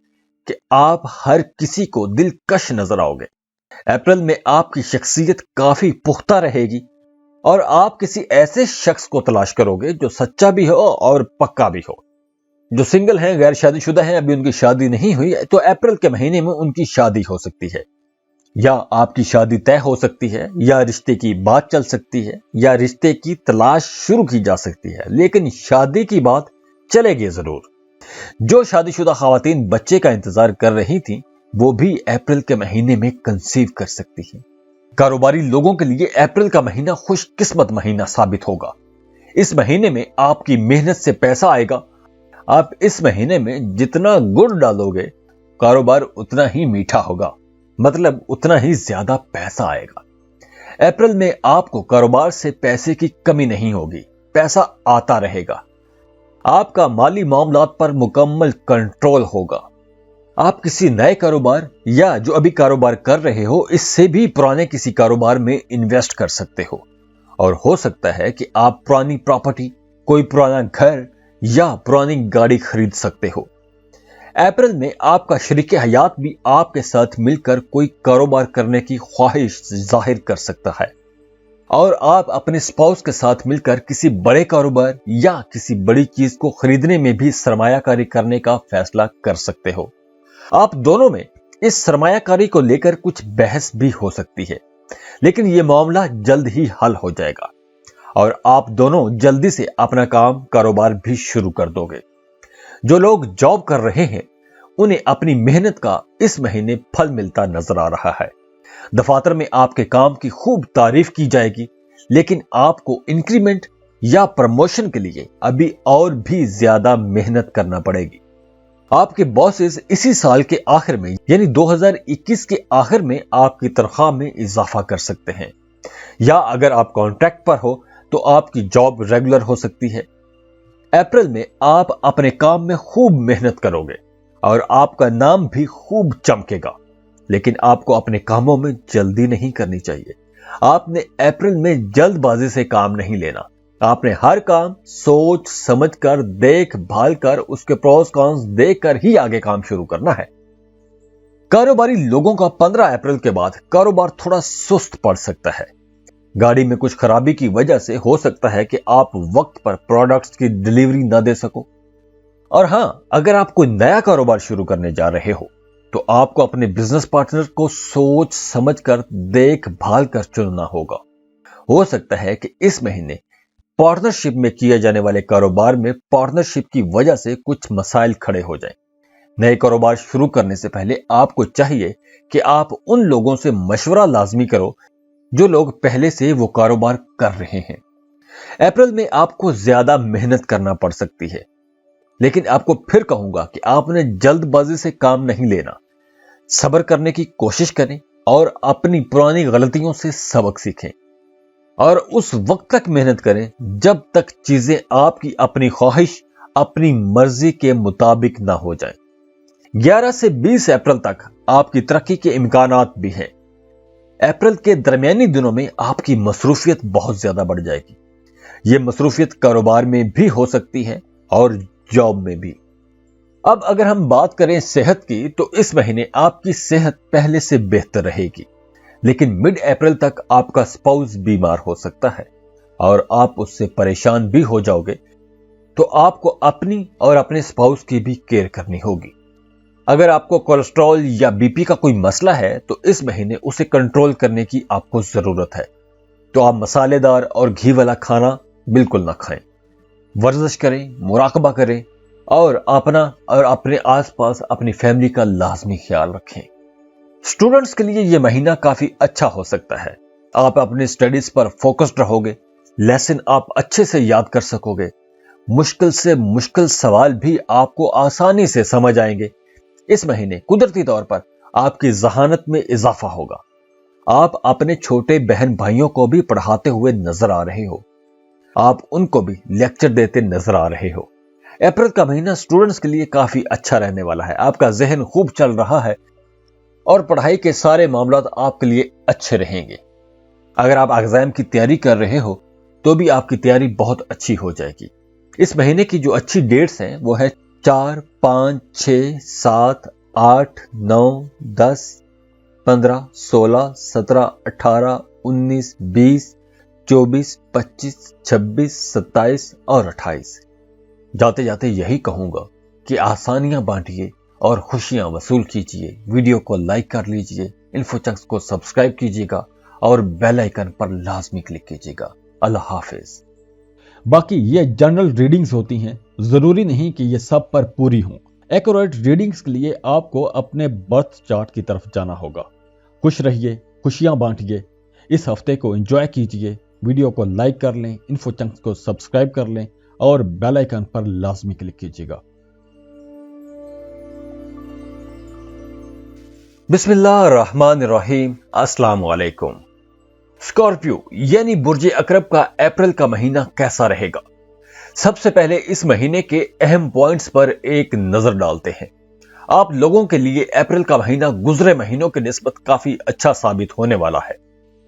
कि आप हर किसी को दिलकश नजर आओगे। अप्रैल में आपकी शख्सियत काफी पुख्ता रहेगी और आप किसी ऐसे शख्स को तलाश करोगे जो सच्चा भी हो और पक्का भी हो। जो सिंगल हैं, गैर शादीशुदा हैं, अभी उनकी शादी नहीं हुई, तो अप्रैल के महीने में उनकी शादी हो सकती है, या आपकी शादी तय हो सकती है, या रिश्ते की बात चल सकती है, या रिश्ते की तलाश शुरू की जा सकती है, लेकिन शादी की बात चलेगी जरूर। जो शादीशुदा खवातीन बच्चे का इंतजार कर रही थी वो भी अप्रैल के महीने में कंसीव कर सकती हैं। कारोबारी लोगों के लिए अप्रैल का महीना खुशकिस्मत महीना साबित होगा। इस महीने में आपकी मेहनत से पैसा आएगा। आप इस महीने में जितना गुड़ डालोगे कारोबार उतना ही मीठा होगा, मतलब उतना ही ज्यादा पैसा आएगा। अप्रैल में आपको कारोबार से पैसे की कमी नहीं होगी, पैसा आता रहेगा। आपका माली मामलात पर मुकम्मल कंट्रोल होगा। आप किसी नए कारोबार या जो अभी कारोबार कर रहे हो इससे भी पुराने किसी कारोबार में इन्वेस्ट कर सकते हो, और हो सकता है कि आप पुरानी प्रॉपर्टी, कोई पुराना घर या पुरानी गाड़ी खरीद सकते हो। अप्रैल में आपका शरीके हयात भी आपके साथ मिलकर कोई कारोबार करने की ख्वाहिश जाहिर कर सकता है, और आप अपने स्पाउस के साथ मिलकर किसी बड़े कारोबार या किसी बड़ी चीज को खरीदने में भी सरमायाकारी करने का फैसला कर सकते हो। आप दोनों में इस सरमायाकारी को लेकर कुछ बहस भी हो सकती है, लेकिन यह मामला जल्द ही हल हो जाएगा और आप दोनों जल्दी से अपना काम कारोबार भी शुरू कर दोगे। जो लोग जॉब कर रहे हैं उन्हें अपनी मेहनत का इस महीने फल मिलता नजर आ रहा है। दफातर में आपके काम की खूब तारीफ की जाएगी, लेकिन आपको इंक्रीमेंट या प्रमोशन के लिए अभी और भी ज्यादा मेहनत करना पड़ेगी। आपके बॉसेस इसी साल के आखिर में यानी 2021 के आखिर में आपकी तनख्वाह में इजाफा कर सकते हैं, या अगर आप कॉन्ट्रैक्ट पर हो तो आपकी जॉब रेगुलर हो सकती है। अप्रैल में आप अपने काम में खूब मेहनत करोगे और आपका नाम भी खूब चमकेगा, लेकिन आपको अपने कामों में जल्दी नहीं करनी चाहिए। आपने अप्रैल में जल्दबाजी से काम नहीं लेना। आपने हर काम सोच समझकर, देख भाल कर, उसके प्रोस कॉन्स देखकर ही आगे काम शुरू करना है। कारोबारी लोगों का 15 अप्रैल के बाद कारोबार थोड़ा सुस्त पड़ सकता है। گاڑی میں کچھ خرابی کی وجہ سے ہو سکتا ہے کہ آپ وقت پر پروڈکٹس کی ڈیلیوری نہ دے سکو. اور ہاں، اگر آپ کوئی نیا کاروبار شروع کرنے جا رہے ہو تو آپ کو اپنے بزنس پارٹنر کو سوچ سمجھ کر دیکھ بھال کر چننا ہوگا. ہو سکتا ہے کہ اس مہینے پارٹنرشپ میں کیے جانے والے کاروبار میں پارٹنرشپ کی وجہ سے کچھ مسائل کھڑے ہو جائیں. نئے کاروبار شروع کرنے سے پہلے آپ کو چاہیے کہ آپ ان لوگوں سے مشورہ لازمی کرو جو لوگ پہلے سے وہ کاروبار کر رہے ہیں. اپریل میں آپ کو زیادہ محنت کرنا پڑ سکتی ہے، لیکن آپ کو پھر کہوں گا کہ آپ نے جلد بازی سے کام نہیں لینا. صبر کرنے کی کوشش کریں اور اپنی پرانی غلطیوں سے سبق سیکھیں، اور اس وقت تک محنت کریں جب تک چیزیں آپ کی اپنی خواہش، اپنی مرضی کے مطابق نہ ہو جائیں. 11 سے 20 اپریل تک آپ کی ترقی کے امکانات بھی ہیں. اپریل کے درمیانی دنوں میں آپ کی مصروفیت بہت زیادہ بڑھ جائے گی. یہ مصروفیت کاروبار میں بھی ہو سکتی ہے اور جاب میں بھی. اب اگر ہم بات کریں صحت کی تو اس مہینے آپ کی صحت پہلے سے بہتر رہے گی، لیکن مڈ اپریل تک آپ کا اسپاؤس بیمار ہو سکتا ہے اور آپ اس سے پریشان بھی ہو جاؤ گے. تو آپ کو اپنی اور اپنے اسپاؤس کی بھی کیئر کرنی ہوگی. اگر آپ کو کولیسٹرول یا بی پی کا کوئی مسئلہ ہے تو اس مہینے اسے کنٹرول کرنے کی آپ کو ضرورت ہے. تو آپ مسالے دار اور گھی والا کھانا بالکل نہ کھائیں. ورزش کریں، مراقبہ کریں اور اپنا اور اپنے آس پاس اپنی فیملی کا لازمی خیال رکھیں. اسٹوڈنٹس کے لیے یہ مہینہ کافی اچھا ہو سکتا ہے. آپ اپنی اسٹڈیز پر فوکسڈ رہو گے، لیسن آپ اچھے سے یاد کر سکو گے، مشکل سے مشکل سوال بھی آپ کو آسانی سے سمجھ آئیں گے. اس مہینے قدرتی طور پر آپ کی ذہانت میں اضافہ ہوگا. آپ اپنے چھوٹے بہن بھائیوں کو بھی پڑھاتے ہوئے نظر آ رہے ہو، آپ ان کو بھی لیکچر دیتے نظر آ رہے ہو. اپریل کا مہینہ اسٹوڈنٹس کے لیے کافی اچھا رہنے والا ہے. آپ کا ذہن خوب چل رہا ہے اور پڑھائی کے سارے معاملات آپ کے لیے اچھے رہیں گے. اگر آپ ایگزام کی تیاری کر رہے ہو تو بھی آپ کی تیاری بہت اچھی ہو جائے گی. اس مہینے کی جو اچھی ڈیٹس ہیں وہ ہے 4، 5، 6، 7، 8، 9، 10، 15، 16، 17، 18، 19، 20، 24، 25، 26، 27 اور 28. جاتے جاتے یہی کہوں گا کہ آسانیاں بانٹیے اور خوشیاں وصول کیجیے. ویڈیو کو لائک کر لیجیے، انفو چنکس کو سبسکرائب کیجیے گا اور بیل آئیکن پر لازمی کلک کیجیے گا. اللہ حافظ. باقی یہ جنرل ریڈنگز ہوتی ہیں، ضروری نہیں کہ یہ سب پر پوری ہوں. ایکوریٹ ریڈنگز کے لیے آپ کو اپنے برتھ چارٹ کی طرف جانا ہوگا. خوش رہیے، خوشیاں بانٹیے، اس ہفتے کو انجوائے کیجیے. ویڈیو کو لائک کر لیں، انفو چنکس کو سبسکرائب کر لیں اور بیل آئیکن پر لازمی کلک کیجیے گا. بسم اللہ الرحمن الرحیم. السلام علیکم. اسکارپیو یعنی برج عقرب کا اپریل کا مہینہ کیسا رہے گا؟ سب سے پہلے اس مہینے کے اہم پوائنٹس پر ایک نظر ڈالتے ہیں. آپ لوگوں کے لیے اپریل کا مہینہ گزرے مہینوں کی نسبت کافی اچھا ثابت ہونے والا ہے.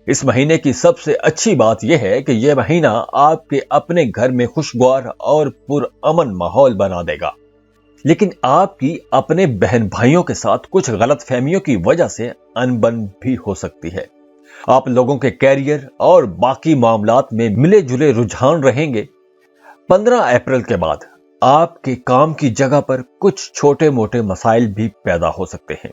اس مہینے کی سب سے اچھی بات یہ ہے کہ یہ مہینہ آپ کے اپنے گھر میں خوشگوار اور پرامن ماحول بنا دے گا. لیکن آپ کی اپنے بہن بھائیوں کے ساتھ کچھ غلط فہمیوں کی وجہ سے انبن بھی ہو سکتی ہے. آپ لوگوں کے کیریئر اور باقی معاملات میں ملے جلے رجحان رہیں گے. 15 اپریل کے بعد آپ کے کام کی جگہ پر کچھ چھوٹے موٹے مسائل بھی پیدا ہو سکتے ہیں.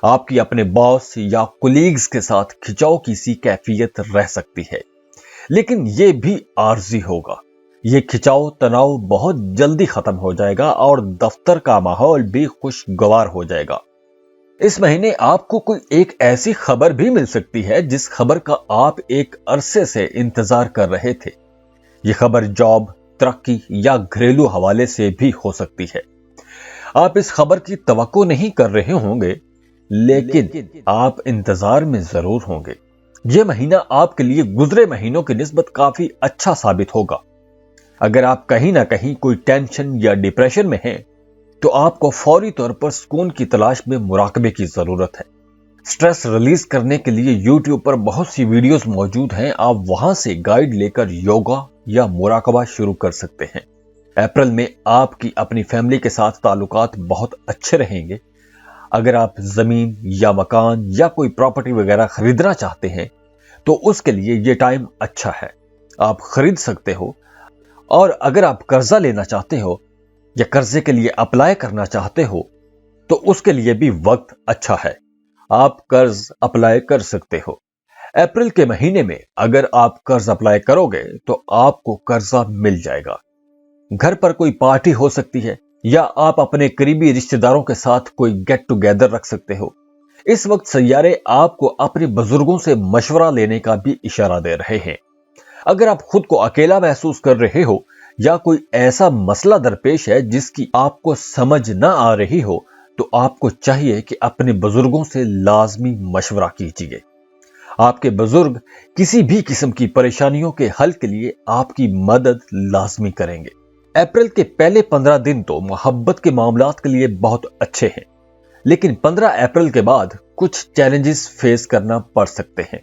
آپ کی اپنے باس یا کولیگز کے ساتھ کھچاؤ کی سی کیفیت رہ سکتی ہے، لیکن یہ بھی عارضی ہوگا. یہ کھچاؤ تناؤ بہت جلدی ختم ہو جائے گا اور دفتر کا ماحول بھی خوشگوار ہو جائے گا. اس مہینے آپ کو کوئی ایک ایسی خبر بھی مل سکتی ہے جس خبر کا آپ ایک عرصے سے انتظار کر رہے تھے. یہ خبر جاب، ترقی یا گھریلو حوالے سے بھی ہو سکتی ہے. آپ اس خبر کی توقع نہیں کر رہے ہوں گے، لیکن آپ انتظار میں ضرور ہوں گے. یہ مہینہ آپ کے لیے گزرے مہینوں کی نسبت کافی اچھا ثابت ہوگا. اگر آپ کہیں نہ کہیں کوئی ٹینشن یا ڈپریشن میں ہیں تو آپ کو فوری طور پر سکون کی تلاش میں مراقبے کی ضرورت ہے. سٹریس ریلیز کرنے کے لیے یوٹیوب پر بہت سی ویڈیوز موجود ہیں. آپ وہاں سے گائیڈ لے کر یوگا یا مراقبہ شروع کر سکتے ہیں. اپریل میں آپ کی اپنی فیملی کے ساتھ تعلقات بہت اچھے رہیں گے. اگر آپ زمین یا مکان یا کوئی پراپرٹی وغیرہ خریدنا چاہتے ہیں تو اس کے لیے یہ ٹائم اچھا ہے، آپ خرید سکتے ہو۔ اور اگر آپ قرضہ لینا چاہتے ہو یا قرضے کے لیے اپلائی کرنا چاہتے ہو تو اس کے لیے بھی وقت اچھا ہے، آپ قرض اپلائی کر سکتے ہو۔ اپریل کے مہینے میں اگر آپ قرض اپلائی کرو گے تو آپ کو قرضہ مل جائے گا۔ گھر پر کوئی پارٹی ہو سکتی ہے یا آپ اپنے قریبی رشتہ داروں کے ساتھ کوئی گیٹ ٹوگیدر رکھ سکتے ہو۔ اس وقت سیارے آپ کو اپنے بزرگوں سے مشورہ لینے کا بھی اشارہ دے رہے ہیں۔ اگر آپ خود کو اکیلا محسوس کر رہے ہو یا کوئی ایسا مسئلہ درپیش ہے جس کی آپ کو سمجھ نہ آ رہی ہو تو آپ کو چاہیے کہ اپنے بزرگوں سے لازمی مشورہ کیجیے۔ آپ کے بزرگ کسی بھی قسم کی پریشانیوں کے حل کے لیے آپ کی مدد لازمی کریں گے۔ اپریل کے پہلے 15 دن تو محبت کے معاملات کے لیے بہت اچھے ہیں، لیکن 15 اپریل کے بعد کچھ چیلنجز فیس کرنا پڑ سکتے ہیں۔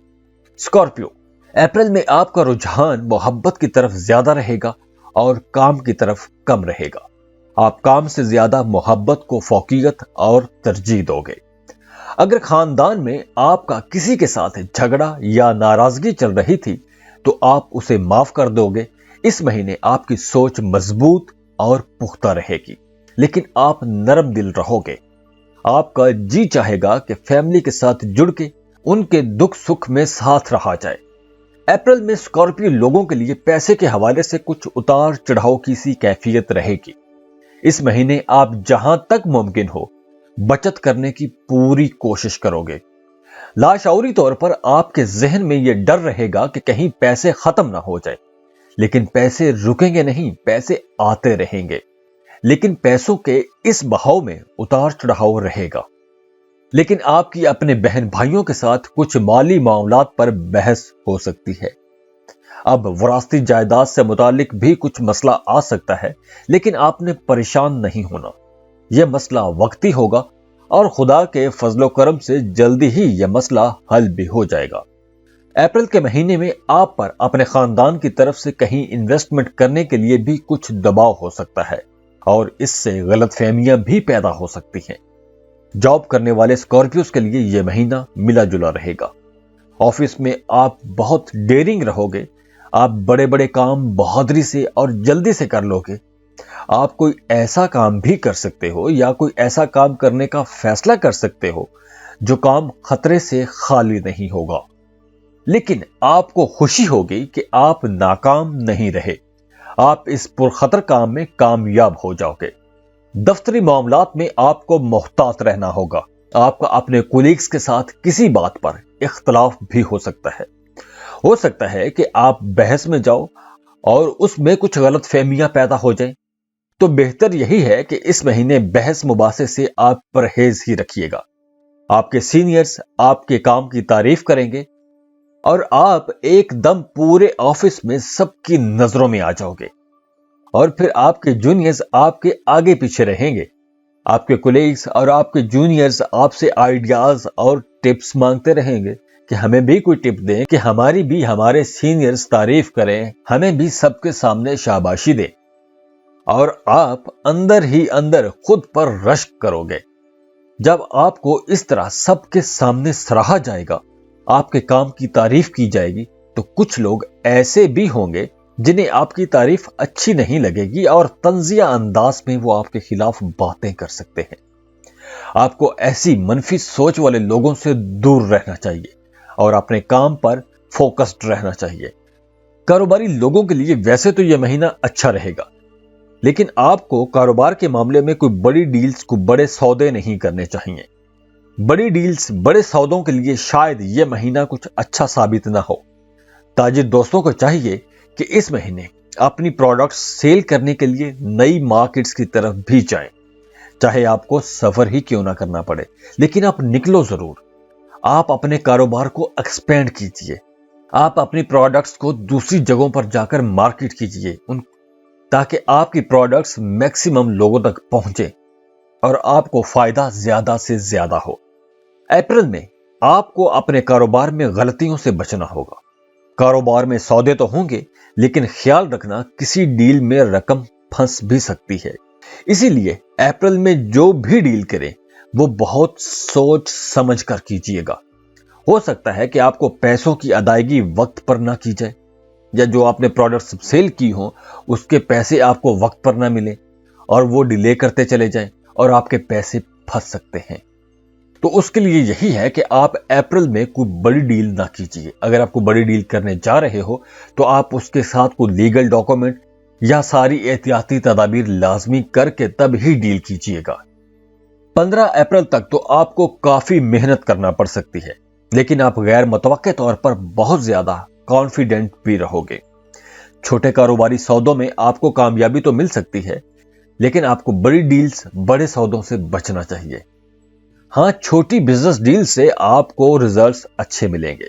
اسکارپیو، اپریل میں آپ کا رجحان محبت کی طرف زیادہ رہے گا اور کام کی طرف کم رہے گا۔ آپ کام سے زیادہ محبت کو فوقیت اور ترجیح دو گے۔ اگر خاندان میں آپ کا کسی کے ساتھ جھگڑا یا ناراضگی چل رہی تھی تو آپ اسے معاف کر دو گے۔ اس مہینے آپ کی سوچ مضبوط اور پختہ رہے گی، لیکن آپ نرم دل رہو گے۔ آپ کا جی چاہے گا کہ فیملی کے ساتھ جڑ کے ان کے دکھ سکھ میں ساتھ رہا جائے۔ اپریل میں اسکارپیو لوگوں کے لیے پیسے کے حوالے سے کچھ اتار چڑھاؤ کی سی کیفیت رہے گی۔ اس مہینے آپ جہاں تک ممکن ہو بچت کرنے کی پوری کوشش کرو گے۔ لاشعوری طور پر آپ کے ذہن میں یہ ڈر رہے گا کہ کہیں پیسے ختم نہ ہو جائے، لیکن پیسے رکیں گے نہیں، پیسے آتے رہیں گے، لیکن پیسوں کے اس بہاؤ میں اتار چڑھاؤ رہے گا۔ لیکن آپ کی اپنے بہن بھائیوں کے ساتھ کچھ مالی معاملات پر بحث ہو سکتی ہے۔ اب وراثتی جائیداد سے متعلق بھی کچھ مسئلہ آ سکتا ہے، لیکن آپ نے پریشان نہیں ہونا۔ یہ مسئلہ وقتی ہوگا اور خدا کے فضل و کرم سے جلدی ہی یہ مسئلہ حل بھی ہو جائے گا۔ اپریل کے مہینے میں آپ پر اپنے خاندان کی طرف سے کہیں انویسٹمنٹ کرنے کے لیے بھی کچھ دباؤ ہو سکتا ہے اور اس سے غلط فہمیاں بھی پیدا ہو سکتی ہیں۔ جاب کرنے والے اسکارپیوز کے لیے یہ مہینہ ملا جلا رہے گا۔ آفس میں آپ بہت ڈیرنگ رہو گے، آپ بڑے بڑے کام بہادری سے اور جلدی سے کر لو گے۔ آپ کوئی ایسا کام بھی کر سکتے ہو یا کوئی ایسا کام کرنے کا فیصلہ کر سکتے ہو جو کام خطرے سے خالی نہیں ہوگا، لیکن آپ کو خوشی ہوگی کہ آپ ناکام نہیں رہے، آپ اس پرخطر کام میں کامیاب ہو جاؤ گے۔ دفتری معاملات میں آپ کو محتاط رہنا ہوگا، آپ کا اپنے کولیگز کے ساتھ کسی بات پر اختلاف بھی ہو سکتا ہے کہ آپ بحث میں جاؤ اور اس میں کچھ غلط فہمیاں پیدا ہو جائیں، تو بہتر یہی ہے کہ اس مہینے بحث مباحثے سے آپ پرہیز ہی رکھیے گا۔ آپ کے سینئرز آپ کے کام کی تعریف کریں گے اور آپ ایک دم پورے آفس میں سب کی نظروں میں آ جاؤ گے، اور پھر آپ کے جونیئرز آپ کے آگے پیچھے رہیں گے۔ آپ کے کولیگز اور آپ کے جونیئرز آپ سے آئیڈیاز اور ٹپس مانگتے رہیں گے کہ ہمیں بھی کوئی ٹپ دیں، کہ ہماری بھی ہمارے سینئرز تعریف کریں، ہمیں بھی سب کے سامنے شاباشی دیں، اور آپ اندر ہی اندر خود پر رشک کرو گے۔ جب آپ کو اس طرح سب کے سامنے سراہا جائے گا، آپ کے کام کی تعریف کی جائے گی، تو کچھ لوگ ایسے بھی ہوں گے جنہیں آپ کی تعریف اچھی نہیں لگے گی اور طنزیہ انداز میں وہ آپ کے خلاف باتیں کر سکتے ہیں۔ آپ کو ایسی منفی سوچ والے لوگوں سے دور رہنا چاہیے اور اپنے کام پر فوکسڈ رہنا چاہیے۔ کاروباری لوگوں کے لیے ویسے تو یہ مہینہ اچھا رہے گا، لیکن آپ کو کاروبار کے معاملے میں کوئی بڑی ڈیلز کو بڑے سودے نہیں کرنے چاہیے۔ بڑی ڈیلز بڑے سودوں کے لیے شاید یہ مہینہ کچھ اچھا ثابت نہ ہو۔ تاجر دوستوں کو چاہیے کہ اس مہینے اپنی پروڈکٹس سیل کرنے کے لیے نئی مارکیٹس کی طرف بھی جائیں، چاہے آپ کو سفر ہی کیوں نہ کرنا پڑے، لیکن آپ نکلو ضرور۔ آپ اپنے کاروبار کو ایکسپینڈ کیجئے، آپ اپنی پروڈکٹس کو دوسری جگہوں پر جا کر مارکیٹ کیجئے تاکہ آپ کی پروڈکٹس میکسیمم لوگوں تک پہنچیں اور آپ کو فائدہ زیادہ سے زیادہ ہو۔ اپریل میں آپ کو اپنے کاروبار میں غلطیوں سے بچنا ہوگا۔ کاروبار میں سودے تو ہوں گے، لیکن خیال رکھنا کسی ڈیل میں رقم پھنس بھی سکتی ہے۔ اسی لیے اپریل میں جو بھی ڈیل کریں وہ بہت سوچ سمجھ کر کیجیے گا۔ ہو سکتا ہے کہ آپ کو پیسوں کی ادائیگی وقت پر نہ کی جائے، یا جو آپ نے پروڈکٹس سیل کی ہوں اس کے پیسے آپ کو وقت پر نہ ملیں اور وہ ڈیلے کرتے چلے جائیں اور آپ کے پیسے پھنس سکتے ہیں۔ تو اس کے لیے یہی ہے کہ آپ اپریل میں کوئی بڑی ڈیل نہ کیجیے۔ اگر آپ کو بڑی ڈیل کرنے جا رہے ہو تو آپ اس کے ساتھ کوئی لیگل ڈاکومنٹ یا ساری احتیاطی تدابیر لازمی کر کے تب ہی ڈیل کیجیے گا۔ 15 اپریل تک تو آپ کو کافی محنت کرنا پڑ سکتی ہے، لیکن آپ غیر متوقع طور پر بہت زیادہ کانفیڈنٹ بھی رہو گے۔ چھوٹے کاروباری سودوں میں آپ کو کامیابی تو مل سکتی ہے، لیکن آپ کو بڑی ڈیلز، بڑے سودوں سے بچنا چاہیے۔ ہاں، چھوٹی بزنس ڈیل سے آپ کو ریزلٹس اچھے ملیں گے۔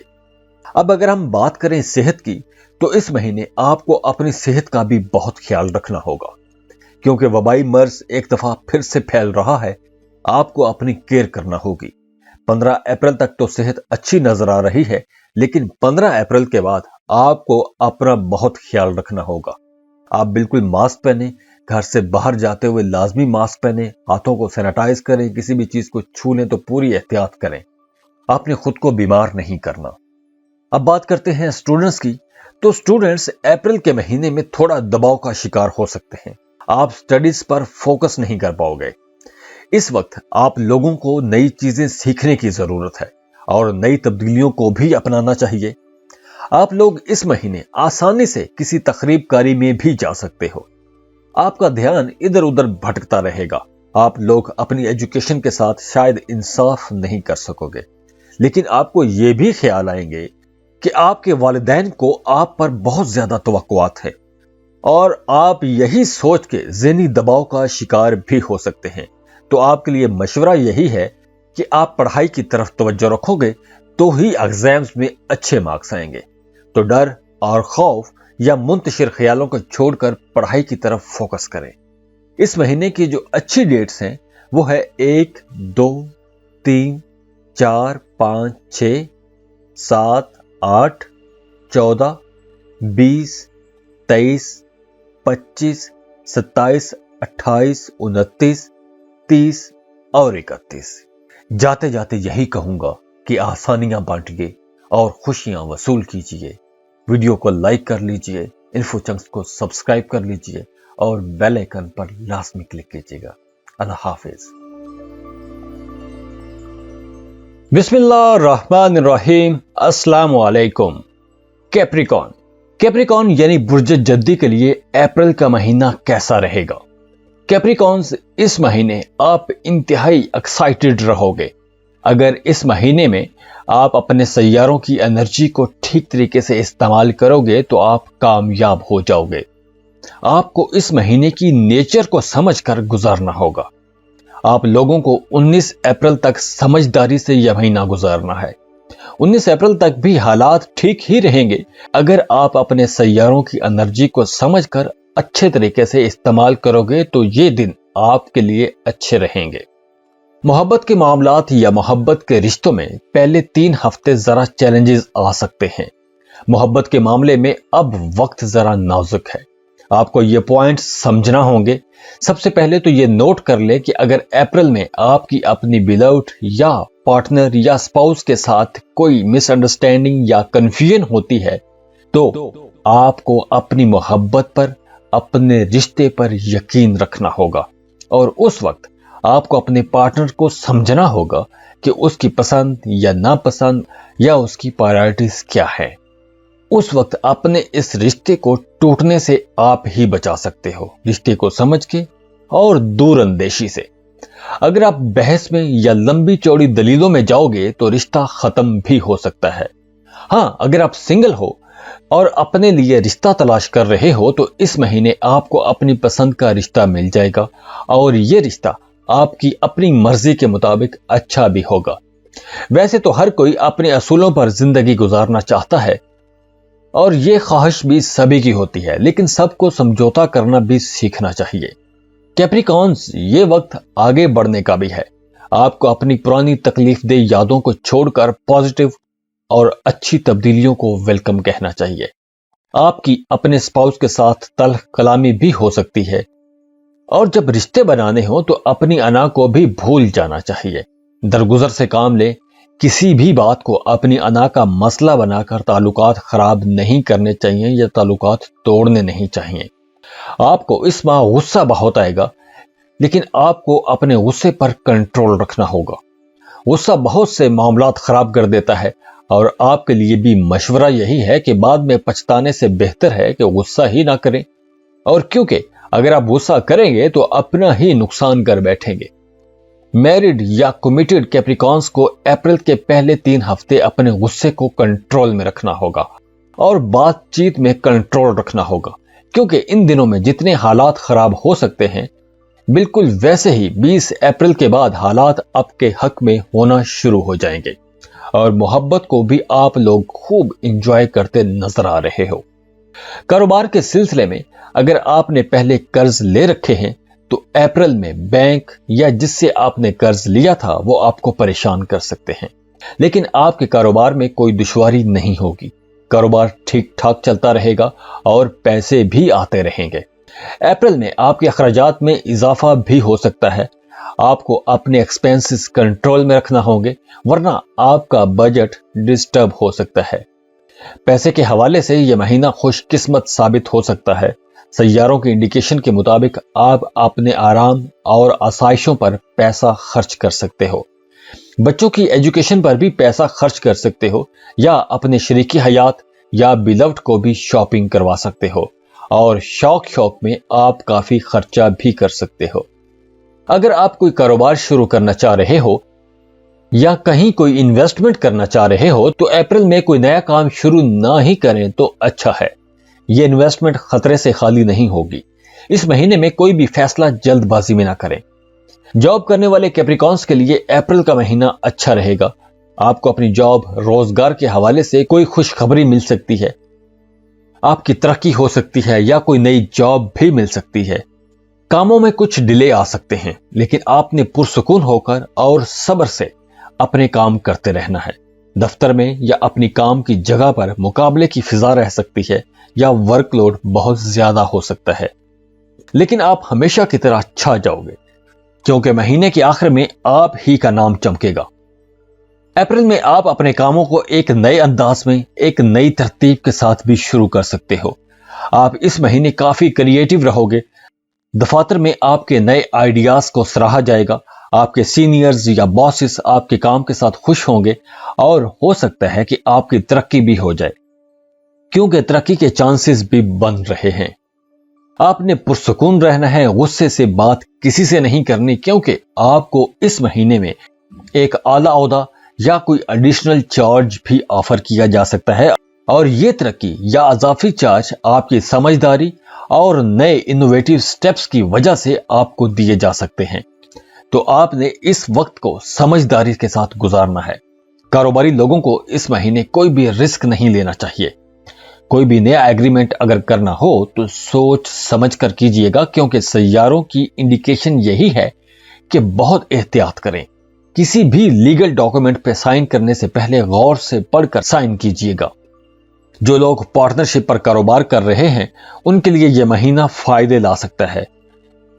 اب اگر ہم بات کریں صحت کی، تو اس مہینے آپ کو اپنی صحت کا بھی بہت خیال رکھنا ہوگا، کیونکہ وبائی مرض ایک دفعہ پھر سے پھیل رہا ہے۔ آپ کو اپنی کیئر کرنا ہوگی۔ 15 اپریل تک تو صحت اچھی نظر آ رہی ہے، لیکن 15 اپریل کے بعد آپ کو اپنا بہت خیال رکھنا ہوگا۔ آپ بالکل ماسک پہنیں، گھر سے باہر جاتے ہوئے لازمی ماسک پہنیں، ہاتھوں کو سینیٹائز کریں، کسی بھی چیز کو چھو لیں تو پوری احتیاط کریں۔ آپ نے خود کو بیمار نہیں کرنا۔ اب بات کرتے ہیں اسٹوڈنٹس کی، تو اسٹوڈنٹس اپریل کے مہینے میں تھوڑا دباؤ کا شکار ہو سکتے ہیں۔ آپ اسٹڈیز پر فوکس نہیں کر پاؤ گے۔ اس وقت آپ لوگوں کو نئی چیزیں سیکھنے کی ضرورت ہے اور نئی تبدیلیوں کو بھی اپنانا چاہیے۔ آپ لوگ اس مہینے آسانی سے کسی تقریب کاری میں بھی جا سکتے ہو۔ آپ کا دھیان ادھر ادھر بھٹکتا رہے گا۔ آپ لوگ اپنی ایجوکیشن کے ساتھ شاید انصاف نہیں کر سکو گے، لیکن آپ کو یہ بھی خیال آئیں گے کہ آپ کے والدین کو آپ پر بہت زیادہ توقعات ہیں، اور آپ یہی سوچ کے ذہنی دباؤ کا شکار بھی ہو سکتے ہیں۔ تو آپ کے لیے مشورہ یہی ہے کہ آپ پڑھائی کی طرف توجہ رکھو گے تو ہی ایگزامز میں اچھے مارکس آئیں گے۔ تو ڈر اور خوف یا منتشر خیالوں کو چھوڑ کر پڑھائی کی طرف فوکس کریں۔ اس مہینے کی جو اچھی ڈیٹس ہیں وہ ہے 1، 2، 3، 4، 5، 6، 7، 8، 14، 20، 23، 25، 27، 28، 29، 30 اور 31۔ جاتے جاتے یہی کہوں گا کہ آسانیاں بانٹیے اور خوشیاں وصول کیجیے۔ ویڈیو کو لائک کر لیجیے، انفو چنکس کو سبسکرائب کر لیجیے اور بیل آئیکن پر لازمی کلک کیجیے گا۔ اللہ حافظ۔ بسم اللہ الرحمن الرحیم۔ السلام علیکم۔ کیپریکون یعنی برج جدی کے لیے اپریل کا مہینہ کیسا رہے گا؟ کیپریکونز، اس مہینے آپ انتہائی ایکسائٹڈ رہو گے۔ اگر اس مہینے میں آپ اپنے سیاروں کی انرجی کو ٹھیک طریقے سے استعمال کرو گے تو آپ کامیاب ہو جاؤ گے۔ آپ کو اس مہینے کی نیچر کو سمجھ کر گزارنا ہوگا۔ آپ لوگوں کو 19 اپریل تک سمجھداری سے یہ مہینہ گزارنا ہے۔ 19 اپریل تک بھی حالات ٹھیک ہی رہیں گے اگر آپ اپنے سیاروں کی انرجی کو سمجھ کر اچھے طریقے سے استعمال کرو گے تو یہ دن آپ کے لیے اچھے رہیں گے۔ محبت کے معاملات یا محبت کے رشتوں میں پہلے 3 ہفتے ذرا چیلنجز آ سکتے ہیں۔ محبت کے معاملے میں اب وقت ذرا نازک ہے۔ آپ کو یہ پوائنٹ سمجھنا ہوں گے۔ سب سے پہلے تو یہ نوٹ کر لیں کہ اگر اپریل میں آپ کی اپنی بیلوڈ یا پارٹنر یا اسپاؤس کے ساتھ کوئی مس انڈرسٹینڈنگ یا کنفیوژن ہوتی ہے تو آپ کو اپنی محبت پر، اپنے رشتے پر یقین رکھنا ہوگا، اور اس وقت آپ کو اپنے پارٹنر کو سمجھنا ہوگا کہ اس کی پسند یا ناپسند یا اس کی پرائرٹیز کیا ہے۔ اس وقت اپنے اس رشتے کو ٹوٹنے سے آپ ہی بچا سکتے ہو، رشتے کو سمجھ کے اور دور اندیشی سے۔ اگر آپ بحث میں یا لمبی چوڑی دلیلوں میں جاؤ گے تو رشتہ ختم بھی ہو سکتا ہے۔ ہاں، اگر آپ سنگل ہو اور اپنے لیے رشتہ تلاش کر رہے ہو تو اس مہینے آپ کو اپنی پسند کا رشتہ مل جائے گا، اور یہ رشتہ آپ کی اپنی مرضی کے مطابق اچھا بھی ہوگا۔ ویسے تو ہر کوئی اپنے اصولوں پر زندگی گزارنا چاہتا ہے اور یہ خواہش بھی سبھی کی ہوتی ہے، لیکن سب کو سمجھوتا کرنا بھی سیکھنا چاہیے۔ کیپریکونز، یہ وقت آگے بڑھنے کا بھی ہے۔ آپ کو اپنی پرانی تکلیف دہ یادوں کو چھوڑ کر پازیٹیو اور اچھی تبدیلیوں کو ویلکم کہنا چاہیے۔ آپ کی اپنے اسپاؤس کے ساتھ تلخ کلامی بھی ہو سکتی ہے، اور جب رشتے بنانے ہوں تو اپنی انا کو بھی بھول جانا چاہیے۔ درگزر سے کام لیں، किसी भी बात को अपनी अना का मसला बनाकर ताल्लुकात खराब नहीं करने चाहिए या ताल्लुकात तोड़ने नहीं चाहिए। आपको इस माह गुस्सा बहुत आएगा, लेकिन आपको अपने गुस्से पर कंट्रोल रखना होगा। गुस्सा बहुत से मामलात खराब कर देता है और आपके लिए भी मशवरा यही है कि बाद में पछताने से बेहतर है कि गुस्सा ही ना करें, और क्योंकि अगर आप गुस्सा करेंगे तो अपना ही नुकसान कर बैठेंगे। मैरिड या कमिटेड कैप्रिकॉन्स को अप्रैल के पहले 3 हफ्ते अपने गुस्से को कंट्रोल में रखना होगा और बातचीत में कंट्रोल रखना होगा, क्योंकि इन दिनों में जितने हालात खराब हो सकते हैं, बिल्कुल वैसे ही 20 अप्रैल के बाद हालात आपके हक में होना शुरू हो जाएंगे और मोहब्बत को भी आप लोग खूब एंजॉय करते नजर आ रहे हो। कारोबार के सिलसिले में अगर आपने पहले कर्ज ले रखे हैं तो अप्रैल में बैंक या जिससे आपने कर्ज लिया था वो आपको परेशान कर सकते हैं, लेकिन आपके कारोबार में कोई दुश्वारी नहीं होगी। कारोबार ठीक ठाक चलता रहेगा और पैसे भी आते रहेंगे। अप्रैल में आपके अखराजात में इजाफा भी हो सकता है। आपको अपने एक्सपेंसेस कंट्रोल में रखना होंगे, वरना आपका बजट डिस्टर्ब हो सकता है। पैसे के हवाले से यह महीना खुशकिस्मत साबित हो सकता है। सैयारों के इंडिकेशन के मुताबिक आप अपने आराम और आसाइशों पर पैसा खर्च कर सकते हो। बच्चों की एजुकेशन पर भी पैसा खर्च कर सकते हो या अपने शरीकी हयात या बिलव्ड को भी शॉपिंग करवा सकते हो, और शौक में आप काफी खर्चा भी कर सकते हो। अगर आप कोई कारोबार शुरू करना चाह रहे हो या कहीं कोई इन्वेस्टमेंट करना चाह रहे हो तो अप्रैल में कोई नया काम शुरू ना ही करें तो अच्छा है। यह इन्वेस्टमेंट खतरे से खाली नहीं होगी। इस महीने में कोई भी फैसला जल्दबाजी में ना करें। जॉब करने वाले कैप्रिकॉन्स के लिए अप्रैल का महीना अच्छा रहेगा। आपको अपनी जॉब रोजगार के हवाले से कोई खुशखबरी मिल सकती है, आपकी तरक्की हो सकती है या कोई नई जॉब भी मिल सकती है। कामों में कुछ डिले आ सकते हैं, लेकिन आपने पुरसुकून होकर और सब्र से अपने काम करते रहना है। दफ्तर में या अपनी काम की जगह पर मुकाबले की फिजा रह सकती है या वर्कलोड बहुत ज्यादा हो सकता है, लेकिन आप हमेशा की तरह छा जाओगे, क्योंकि महीने के आखिर में आप ही का नाम चमकेगा। अप्रैल में आप अपने कामों को एक नए अंदाज में, एक नई तरतीब के साथ भी शुरू कर सकते हो। आप इस महीने काफी क्रिएटिव रहोगे। दफातर में आपके नए आइडियाज को सराहा जाएगा। आपके सीनियर्स या बॉसेस आपके काम के साथ खुश होंगे और हो सकता है कि आपकी तरक्की भी हो जाए, क्योंकि तरक्की के चांसेस भी बन रहे हैं। आपने पुरसुकून रहना है, गुस्से से बात किसी से नहीं करनी, क्योंकि आपको इस महीने में एक आला ओहदा या कोई एडिशनल चार्ज भी ऑफर किया जा सकता है, और यह तरक्की या अजाफी चार्ज आपकी समझदारी और नए इनोवेटिव स्टेप्स की वजह से आपको दिए जा सकते हैं। तो आपने इस वक्त को समझदारी के साथ गुजारना है। कारोबारी लोगों को इस महीने कोई भी रिस्क नहीं लेना चाहिए। कोई भी नया एग्रीमेंट अगर करना हो तो सोच समझ कर कीजिएगा, क्योंकि सैयारों की इंडिकेशन यही है कि बहुत एहतियात करें। किसी भी लीगल डॉक्यूमेंट पे साइन करने से पहले गौर से पढ़कर साइन कीजिएगा। जो लोग पार्टनरशिप पर कारोबार कर रहे हैं उनके लिए यह महीना फायदे ला सकता है।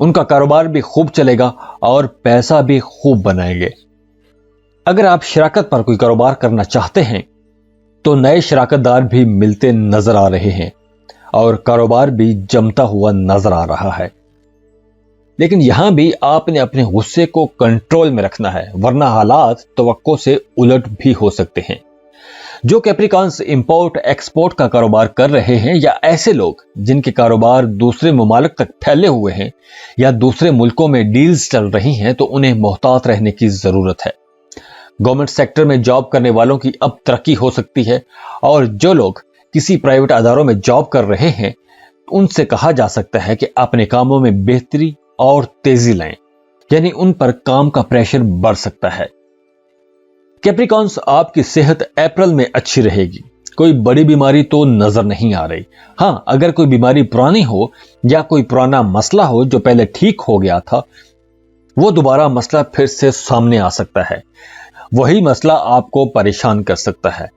उनका कारोबार भी खूब चलेगा और पैसा भी खूब बनाएंगे। अगर आप शराकत पर कोई कारोबार करना चाहते हैं तो नए शराकतदार भी मिलते नजर आ रहे हैं और कारोबार भी जमता हुआ नजर आ रहा है। लेकिन यहां भी आपने अपने गुस्से को कंट्रोल में रखना है, वरना हालात तवक्को से उलट भी हो सकते हैं। जो कैप्रिकॉन्स इंपोर्ट एक्सपोर्ट का कारोबार कर रहे हैं या ऐसे लोग जिनके कारोबार दूसरे ममालिक तक फैले हुए हैं या दूसरे मुल्कों में डील्स चल रही हैं, तो उन्हें मोहतात रहने की जरूरत है। गवर्नमेंट सेक्टर में जॉब करने वालों की अब तरक्की हो सकती है, और जो लोग किसी प्राइवेट अदारों में जॉब कर रहे हैं उनसे कहा जा सकता है कि अपने कामों में बेहतरी और तेजी लाएं, यानी उन पर काम का प्रेशर बढ़ सकता है। कैप्रिकॉन्स, आपकी सेहत अप्रैल में अच्छी रहेगी। कोई बड़ी बीमारी तो नजर नहीं आ रही। हां, अगर कोई बीमारी पुरानी हो या कोई पुराना मसला हो जो पहले ठीक हो गया था, वो दोबारा मसला फिर से सामने आ सकता है। वही मसला आपको परेशान कर सकता है।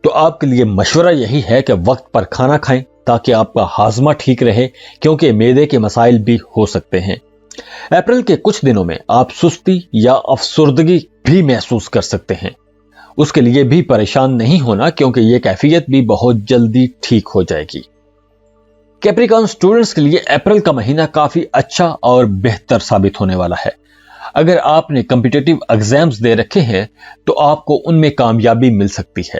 तो आपके लिए मशवरा यही है कि वक्त पर खाना खाएं ताकि आपका हाजमा ठीक रहे, क्योंकि मेदे के मसाइल भी हो सकते हैं। अप्रैल के कुछ दिनों में आप सुस्ती या अफसुर्दगी भी महसूस कर सकते हैं। اس کے لیے بھی پریشان نہیں ہونا کیونکہ یہ کیفیت بھی بہت جلدی ٹھیک ہو جائے گی۔ کیپریکان اسٹوڈنٹس کے لیے اپریل کا مہینہ کافی اچھا اور بہتر ثابت ہونے والا ہے۔ اگر آپ نے کمپیٹیٹیو ایگزامز دے رکھے ہیں تو آپ کو ان میں کامیابی مل سکتی ہے۔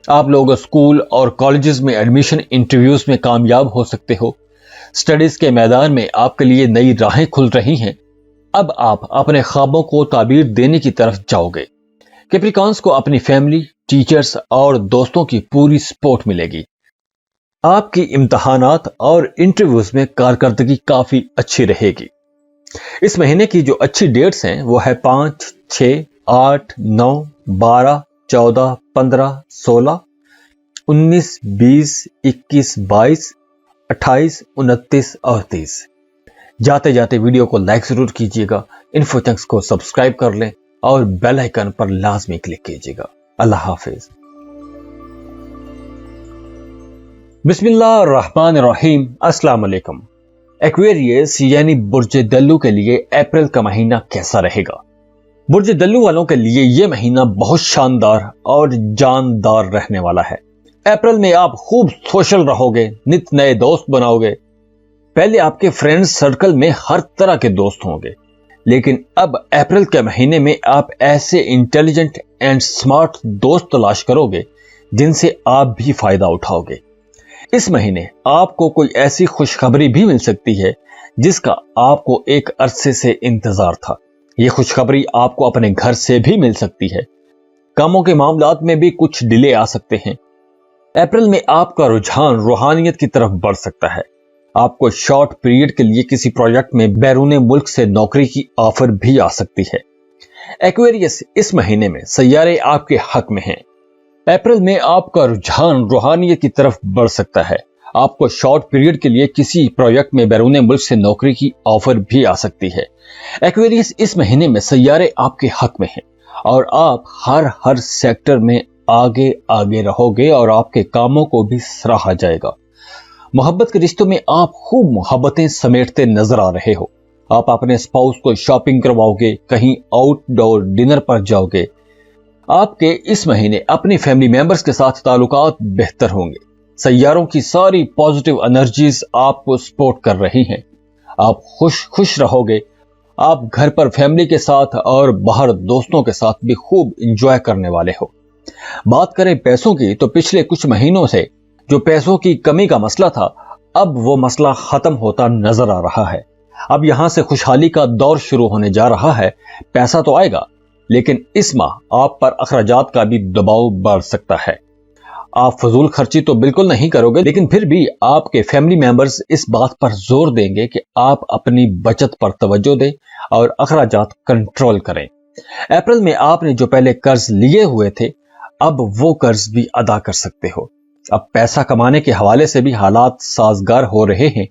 آپ لوگ اسکول اور کالجز میں ایڈمیشن انٹرویوز میں کامیاب ہو سکتے ہو۔ سٹڈیز کے میدان میں آپ کے لیے نئی راہیں کھل رہی ہیں۔ اب آپ اپنے خوابوں کو تعبیر دینے کی طرف جاؤ گے۔ کیپریکانس کو اپنی فیملی، ٹیچرز اور دوستوں کی پوری سپورٹ ملے گی۔ آپ کی امتحانات اور انٹرویوز میں کارکردگی کافی اچھی رہے گی۔ اس مہینے کی جو اچھی ڈیٹس ہیں وہ ہے 5، 6، 8، 9، 12، 14، 15، 16، 19، 20، 21، 22، 28، 29 اور 30۔ جاتے جاتے ویڈیو کو لائک ضرور کیجیے گا، انفو چنکس کو سبسکرائب کر لیں اور بیل آئیکن پر لازمی کلک کیجیے گا۔ اللہ حافظ۔ بسم اللہ الرحمن الرحیم۔ السلام علیکم۔ ایکویریس یعنی برج دلو کے لیے اپریل کا مہینہ کیسا رہے گا؟ برج دلو والوں کے لیے یہ مہینہ بہت شاندار اور جاندار رہنے والا ہے۔ اپریل میں آپ خوب سوشل رہو گے، نت نئے دوست بناؤ گے۔ پہلے آپ کے فرینڈ سرکل میں ہر طرح کے دوست ہوں گے، لیکن اب اپریل کے مہینے میں آپ ایسے انٹیلیجنٹ اینڈ سمارٹ دوست تلاش کرو گے جن سے آپ بھی فائدہ اٹھاؤ گے۔ اس مہینے آپ کو کوئی ایسی خوشخبری بھی مل سکتی ہے جس کا آپ کو ایک عرصے سے انتظار تھا۔ یہ خوشخبری آپ کو اپنے گھر سے بھی مل سکتی ہے۔ کاموں کے معاملات میں بھی کچھ ڈیلے آ سکتے ہیں۔ اپریل میں آپ کا رجحان روحانیت کی طرف بڑھ سکتا ہے۔ آپ کو شارٹ پیریڈ کے لیے کسی پروجیکٹ میں بیرون ملک سے نوکری کی آفر بھی آ سکتی ہے۔ ایکویریس اس مہینے میں سیارے آپ کے حق میں ہیں۔ اپریل میں آپ کا رجحان روحانیت کی طرف بڑھ سکتا ہے۔ آپ کو شارٹ پیریڈ کے لیے کسی پروجیکٹ میں بیرون ملک سے نوکری کی آفر بھی آ سکتی ہے۔ ایکویریس اس مہینے میں سیارے آپ کے حق میں ہیں اور آپ ہر سیکٹر میں آگے رہو گے اور آپ کے کاموں کو بھی سراہا جائے گا۔ محبت کے رشتوں میں آپ خوب محبتیں سمیٹتے نظر آ رہے ہو۔ آپ اپنے اسپاؤس کو شاپنگ کرواؤ گے، کہیں آؤٹ ڈور ڈنر پر جاؤ گے۔ آپ کے اس مہینے اپنی فیملی ممبرز کے ساتھ تعلقات بہتر ہوں گے۔ سیاروں کی ساری پازیٹیو انرجیز آپ کو سپورٹ کر رہی ہیں۔ آپ خوش رہو گے۔ آپ گھر پر فیملی کے ساتھ اور باہر دوستوں کے ساتھ بھی خوب انجوائے کرنے والے ہو۔ بات کریں پیسوں کی تو پچھلے کچھ مہینوں سے جو پیسوں کی کمی کا مسئلہ تھا، اب وہ مسئلہ ختم ہوتا نظر آ رہا ہے۔ اب یہاں سے خوشحالی کا دور شروع ہونے جا رہا ہے۔ پیسہ تو آئے گا، لیکن اس ماہ آپ پر اخراجات کا بھی دباؤ بڑھ سکتا ہے۔ آپ فضول خرچی تو بالکل نہیں کرو گے، لیکن پھر بھی آپ کے فیملی ممبرز اس بات پر زور دیں گے کہ آپ اپنی بچت پر توجہ دیں اور اخراجات کنٹرول کریں۔ اپریل میں آپ نے جو پہلے قرض لیے ہوئے تھے، اب وہ قرض بھی ادا کر سکتے ہو۔ اب پیسہ کمانے کے حوالے سے بھی حالات سازگار ہو رہے ہیں۔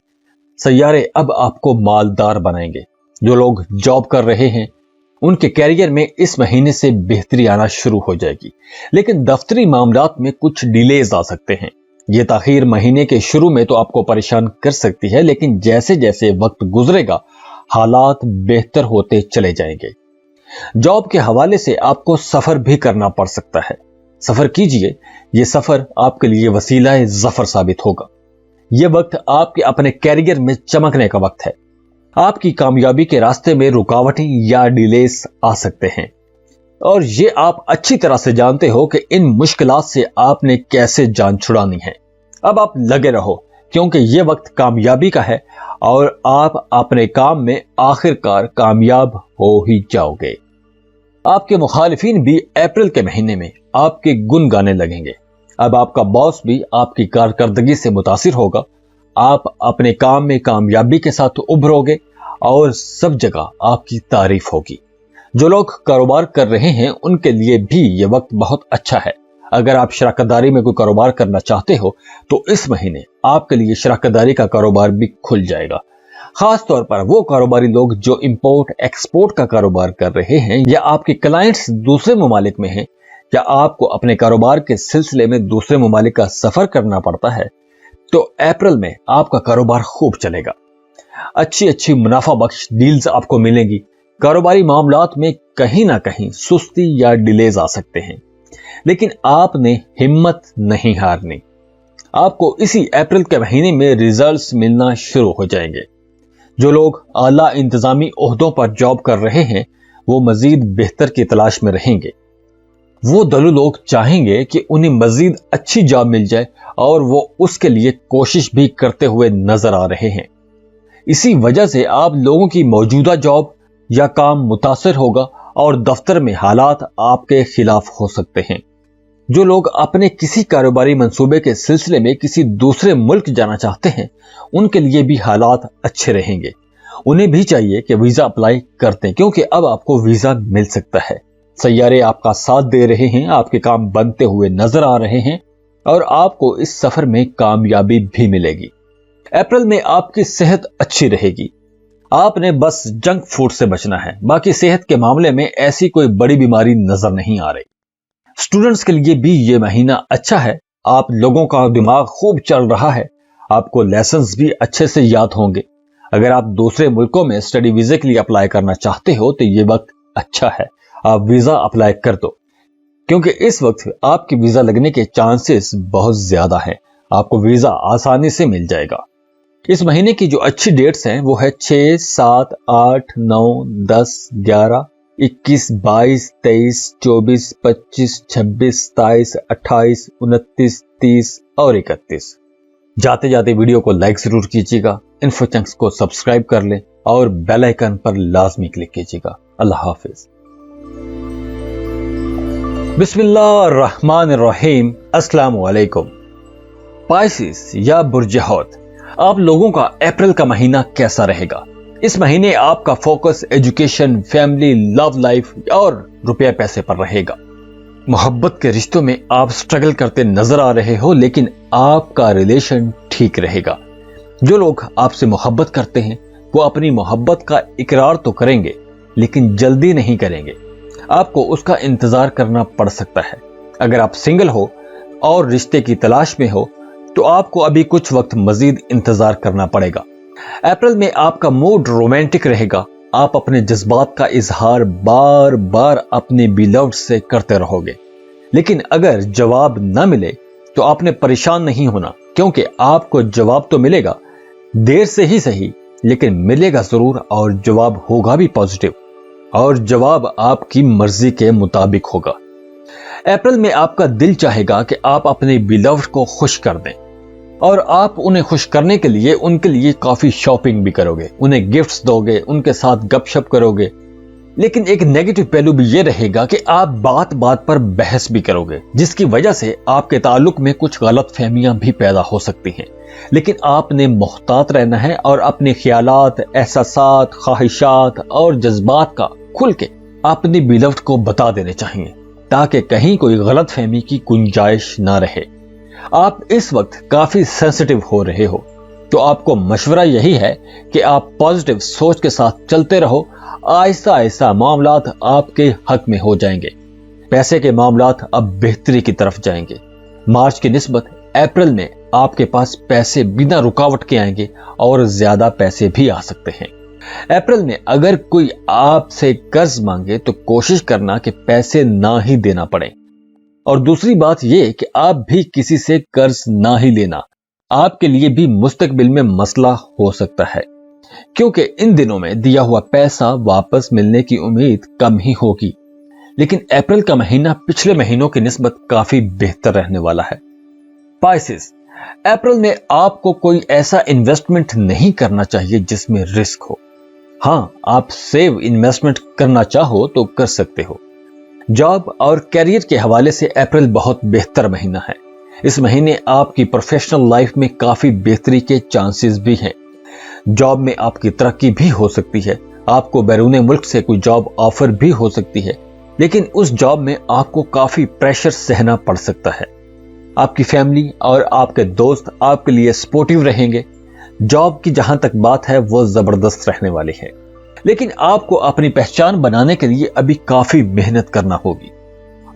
سیارے اب آپ کو مالدار بنائیں گے۔ جو لوگ جاب کر رہے ہیں ان کے کیریئر میں اس مہینے سے بہتری آنا شروع ہو جائے گی، لیکن دفتری معاملات میں کچھ ڈیلیز آ سکتے ہیں۔ یہ تاخیر مہینے کے شروع میں تو آپ کو پریشان کر سکتی ہے، لیکن جیسے جیسے وقت گزرے گا حالات بہتر ہوتے چلے جائیں گے۔ جاب کے حوالے سے آپ کو سفر بھی کرنا پڑ سکتا ہے۔ سفر کیجئے، یہ سفر آپ کے لیے وسیلہ ظفر ثابت ہوگا۔ یہ وقت آپ کے اپنے کیریئر میں چمکنے کا وقت ہے۔ آپ کی کامیابی کے راستے میں رکاوٹیں یا ڈیلیز آ سکتے ہیں، اور یہ آپ اچھی طرح سے جانتے ہو کہ ان مشکلات سے آپ نے کیسے جان چھڑانی ہے۔ اب آپ لگے رہو، کیونکہ یہ وقت کامیابی کا ہے اور آپ اپنے کام میں آخرکار کامیاب ہو ہی جاؤ گے۔ آپ کے مخالفین بھی اپریل کے مہینے میں آپ کے گن گانے لگیں گے۔ اب آپ کا باس بھی آپ کی کارکردگی سے متاثر ہوگا۔ آپ اپنے کام میں کامیابی کے ساتھ ابھرو گے اور سب جگہ آپ کی تعریف ہوگی۔ جو لوگ کاروبار کر رہے ہیں ان کے لیے بھی یہ وقت بہت اچھا ہے۔ اگر آپ شراکت داری میں کوئی کاروبار کرنا چاہتے ہو تو اس مہینے آپ کے لیے شراکت داری کا کاروبار بھی کھل جائے گا۔ خاص طور پر وہ کاروباری لوگ جو امپورٹ ایکسپورٹ کا کاروبار کر رہے ہیں، یا آپ کے کلائنٹس دوسرے ممالک میں ہیں، یا آپ کو اپنے کاروبار کے سلسلے میں دوسرے ممالک کا سفر کرنا پڑتا ہے، تو اپریل میں آپ کا کاروبار خوب چلے گا۔ اچھی منافع بخش ڈیلز آپ کو ملیں گی۔ کاروباری معاملات میں کہیں نہ کہیں سستی یا ڈیلیز آ سکتے ہیں۔ लेकिन आपने हिम्मत नहीं हारनी। आपको इसी अप्रैल के महीने में रिजल्ट्स मिलना शुरू हो जाएंगे। जो लोग आला इंतजामी ओहदों पर जॉब कर रहे हैं वो मजीद बेहतर की तलाश में रहेंगे। वो दलो लोग चाहेंगे कि उन्हें मजीद अच्छी जॉब मिल जाए और वो उसके लिए कोशिश भी करते हुए नजर आ रहे हैं। इसी वजह से आप लोगों की मौजूदा जॉब या काम मुतासर होगा और दफ्तर में हालात आपके खिलाफ हो सकते हैं। जो लोग अपने किसी कारोबारी मंसूबे के सिलसिले में किसी दूसरे मुल्क जाना चाहते हैं उनके लिए भी हालात अच्छे रहेंगे। उन्हें भी चाहिए कि वीजा अप्लाई करते हैं क्योंकि अब आपको वीजा मिल सकता है। सैयारे आपका साथ दे रहे हैं, आपके काम बनते हुए नजर आ रहे हैं और आपको इस सफर में कामयाबी भी मिलेगी। अप्रैल में आपकी सेहत अच्छी रहेगी। आपने बस जंक फूड से बचना है। बाकी सेहत के मामले में ऐसी कोई बड़ी बीमारी नजर नहीं आ रही। स्टूडेंट्स के लिए भी ये महीना अच्छा है। आप लोगों का दिमाग खूब चल रहा है। आपको लेसन्स भी अच्छे से याद होंगे। अगर आप दूसरे मुल्कों में स्टडी वीजा के लिए अप्लाई करना चाहते हो तो ये वक्त अच्छा है, आप वीजा अप्लाई कर दो क्योंकि इस वक्त आपके वीजा लगने के चांसेस बहुत ज्यादा हैं। आपको वीजा आसानी से मिल जाएगा। इस महीने की जो अच्छी डेट्स हैं वो है 6, 7, 8, 9, 10, 11, 21, 22, 23, 24, 25, 26, 27, 28, 29, 30 और 31। जाते जाते वीडियो को लाइक जरूर कीजिएगा, इन्फो चंक्स को सब्सक्राइब कर लें और बेल आइकन पर लाजमी क्लिक कीजिएगा। अल्लाह हाफिज। बिस्मिल्लाहिर्रहमानिर्रहीम। अस्सलाम वालेकुम। पाइसिस या बुर्ज हौत, आप लोगों का अप्रैल का महीना कैसा रहेगा? इस महीने आपका focus education, family, love life और रुपया पैसे पर रहेगा। मोहब्बत के रिश्तों में आप स्ट्रगल करते नजर आ रहे हो लेकिन आपका रिलेशन ठीक रहेगा। जो लोग आपसे मोहब्बत करते हैं वो अपनी मोहब्बत का इकरार तो करेंगे लेकिन जल्दी नहीं करेंगे। आपको उसका इंतजार करना पड़ सकता है। अगर आप सिंगल हो और रिश्ते की तलाश में हो तो आपको अभी कुछ वक्त मजीद इंतजार करना पड़ेगा। अप्रैल में आपका मूड रोमांटिक रहेगा। आप अपने जज्बात का इजहार बार बार अपने बिलव्ड से करते रहोगे। लेकिन अगर जवाब न मिले तो आपने परेशान नहीं होना क्योंकि आपको जवाब तो मिलेगा, देर से ही सही लेकिन मिलेगा जरूर और जवाब होगा भी पॉजिटिव और जवाब आपकी मर्जी के मुताबिक होगा। अप्रैल में आपका दिल चाहेगा कि आप अपने बिलव्ड को खुश कर दें और आप उन्हें खुश करने के लिए उनके लिए काफी शॉपिंग भी करोगे, उन्हें गिफ्ट्स दोगे, उनके साथ गपशप करोगे। लेकिन एक नेगेटिव पहलू भी ये रहेगा कि आप बात बात पर बहस भी करोगे जिसकी वजह से आपके ताल्लुक में कुछ गलत फहमियां भी पैदा हो सकती हैं। लेकिन आपने मुहतात रहना है और अपने ख्यालात, एहसासात, ख्वाहिशात और जज्बात का खुल के अपने बिलव्ड को बता देने चाहिए ताकि कहीं कोई गलत फहमी की गुंजाइश ना रहे। आप इस वक्त काफी सेंसिटिव हो रहे हो तो आपको मशवरा यही है कि आप पॉजिटिव सोच के साथ चलते रहो। आहिस्ता आहिस्ता मामलात आपके हक में हो जाएंगे। पैसे के मामलात अब बेहतरी की तरफ जाएंगे। मार्च की निस्बत अप्रैल में आपके पास पैसे बिना रुकावट के आएंगे और ज्यादा पैसे भी आ सकते हैं। अप्रैल में अगर कोई आपसे कर्ज मांगे तो कोशिश करना कि पैसे ना ही देना पड़े। और दूसरी बात यह कि आप भी किसी से कर्ज ना ही लेना। आपके लिए भी मुस्तकबिल में मसला हो सकता है क्योंकि इन दिनों में दिया हुआ पैसा वापस मिलने की उम्मीद कम ही होगी। लेकिन अप्रैल का महीना पिछले महीनों की निस्बत काफी बेहतर रहने वाला है। पाइसिस, अप्रैल में आपको कोई ऐसा इन्वेस्टमेंट नहीं करना चाहिए जिसमें रिस्क हो। हाँ, आप सेव इन्वेस्टमेंट करना चाहो तो कर सकते हो। जॉब और कैरियर के हवाले से अप्रैल बहुत बेहतर महीना है। इस महीने आपकी प्रोफेशनल लाइफ में काफी बेहतरी के चांसेस भी हैं। जॉब में आपकी तरक्की भी हो सकती है। आपको बैरून मुल्क से कोई जॉब ऑफर भी हो सकती है लेकिन उस जॉब में आपको काफी प्रेशर सहना पड़ सकता है। आपकी फैमिली और आपके दोस्त आपके लिए सपोर्टिव रहेंगे। जॉब की जहां तक बात है वो जबरदस्त रहने वाली है लेकिन आपको अपनी पहचान बनाने के लिए अभी काफी मेहनत करना होगी।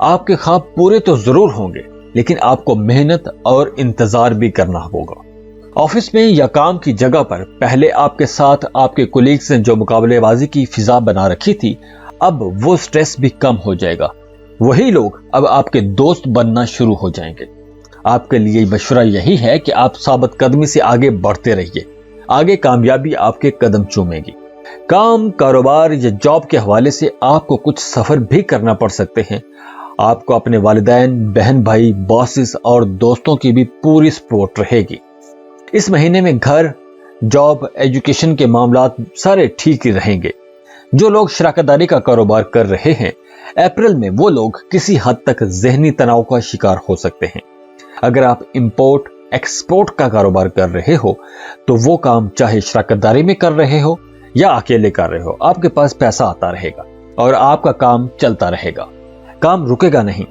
आपके ख्वाब पूरे तो जरूर होंगे लेकिन आपको मेहनत और इंतजार भी करना होगा। ऑफिस में या काम की जगह पर पहले आपके साथ आपके कोलीग्स ने जो मुकाबलेबाजी की फिजा बना रखी थी अब वो स्ट्रेस भी कम हो जाएगा। वही लोग अब आपके दोस्त बनना शुरू हो जाएंगे। आपके लिए मशवरा यही है कि आप साबित कदमी से आगे बढ़ते रहिए, आगे कामयाबी आपके कदम चूमेगी। काम, कारोबार या जॉब के हवाले से आपको कुछ सफर भी करना पड़ सकते हैं। आपको अपने वालिदैन, बहन भाई, बॉसेस और दोस्तों की भी पूरी सपोर्ट रहेगी। इस महीने में घर, जॉब, एजुकेशन के मामलात सारे ठीक ही रहेंगे। जो लोग शराकतदारी का कारोबार कर रहे हैं, अप्रैल में वो लोग किसी हद तक जहनी तनाव का शिकार हो सकते हैं। अगर आप इंपोर्ट एक्सपोर्ट का कारोबार कर रहे हो तो वो काम चाहे शराकतदारी में कर रहे हो या अकेले कर रहे हो, आपके पास पैसा आता रहेगा और आपका काम चलता रहेगा, काम रुकेगा नहीं।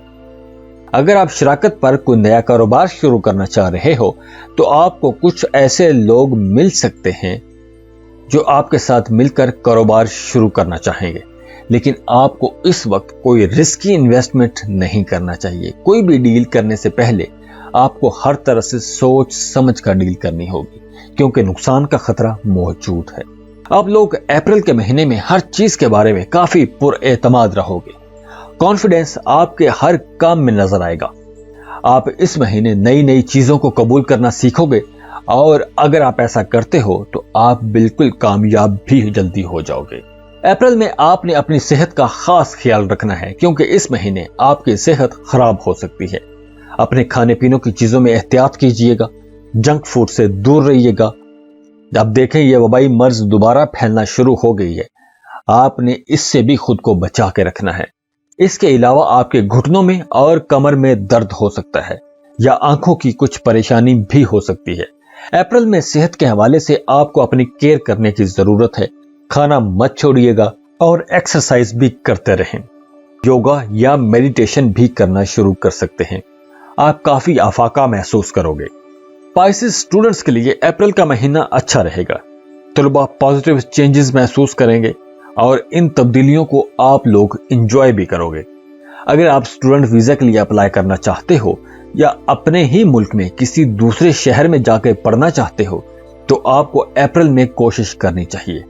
अगर आप शराकत पर कोई नया कारोबार शुरू करना चाह रहे हो तो आपको कुछ ऐसे लोग मिल सकते हैं जो आपके साथ मिलकर कारोबार शुरू करना चाहेंगे, लेकिन आपको इस वक्त कोई रिस्की इन्वेस्टमेंट नहीं करना चाहिए। कोई भी डील करने से पहले आपको हर तरह से सोच समझ कर डील करनी होगी, क्योंकि नुकसान का खतरा मौजूद है। आप लोग अप्रैल के महीने में हर चीज के बारे में काफी पुरएतमाद रहोगे। कॉन्फिडेंस आपके हर काम में नजर आएगा। आप इस महीने नई नई चीजों को कबूल करना सीखोगे और अगर आप ऐसा करते हो तो आप बिल्कुल कामयाब भी जल्दी हो जाओगे। अप्रैल में आपने अपनी सेहत का खास ख्याल रखना है, क्योंकि इस महीने आपकी सेहत खराब हो सकती है। अपने खाने पीने की चीजों में एहतियात कीजिएगा, जंक फूड से दूर रहिएगा। अब देखें यह वबाई मर्ज दोबारा फैलना शुरू हो गई है, आपने इससे भी खुद को बचा के रखना है। इसके अलावा आपके घुटनों में और कमर में दर्द हो सकता है या आंखों की कुछ परेशानी भी हो सकती है। अप्रैल में सेहत के हवाले से आपको अपनी केयर करने की जरूरत है। खाना मत छोड़िएगा और एक्सरसाइज भी करते रहें। योगा या मेडिटेशन भी करना शुरू कर सकते हैं। आप काफी आफाका महसूस करोगे। स्पाइसेस स्टूडेंट्स के लिए अप्रैल का महीना अच्छा रहेगा। तलबा पॉजिटिव चेंजेस महसूस करेंगे और इन तब्दीलियों को आप लोग एंजॉय भी करोगे। अगर आप स्टूडेंट वीजा के लिए अप्लाई करना चाहते हो या अपने ही मुल्क में किसी दूसरे शहर में जाकर पढ़ना चाहते हो तो आपको अप्रैल में कोशिश करनी चाहिए,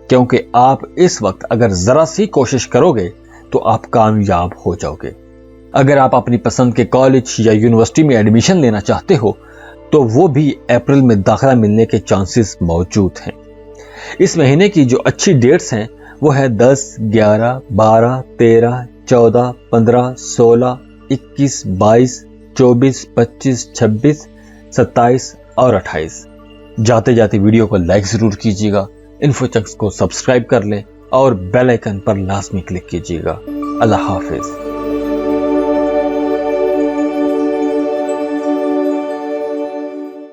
क्योंकि आप इस वक्त अगर जरा सी कोशिश करोगे तो आप कामयाब हो जाओगे। अगर आप अपनी पसंद के कॉलेज या यूनिवर्सिटी में एडमिशन लेना चाहते हो तो वो भी अप्रैल में दाखिला मिलने के चांसेस मौजूद हैं। इस महीने की जो अच्छी डेट्स हैं वो है 10, 11, 12, 13, 14, 15, 16, 21, 22, 24, 25, 26, 27 और 28। जाते जाते वीडियो को लाइक जरूर कीजिएगा, इन्फोचंक्स को सब्सक्राइब कर लें और बेल आइकन पर लाजमी क्लिक कीजिएगा। अल्लाह हाफिज।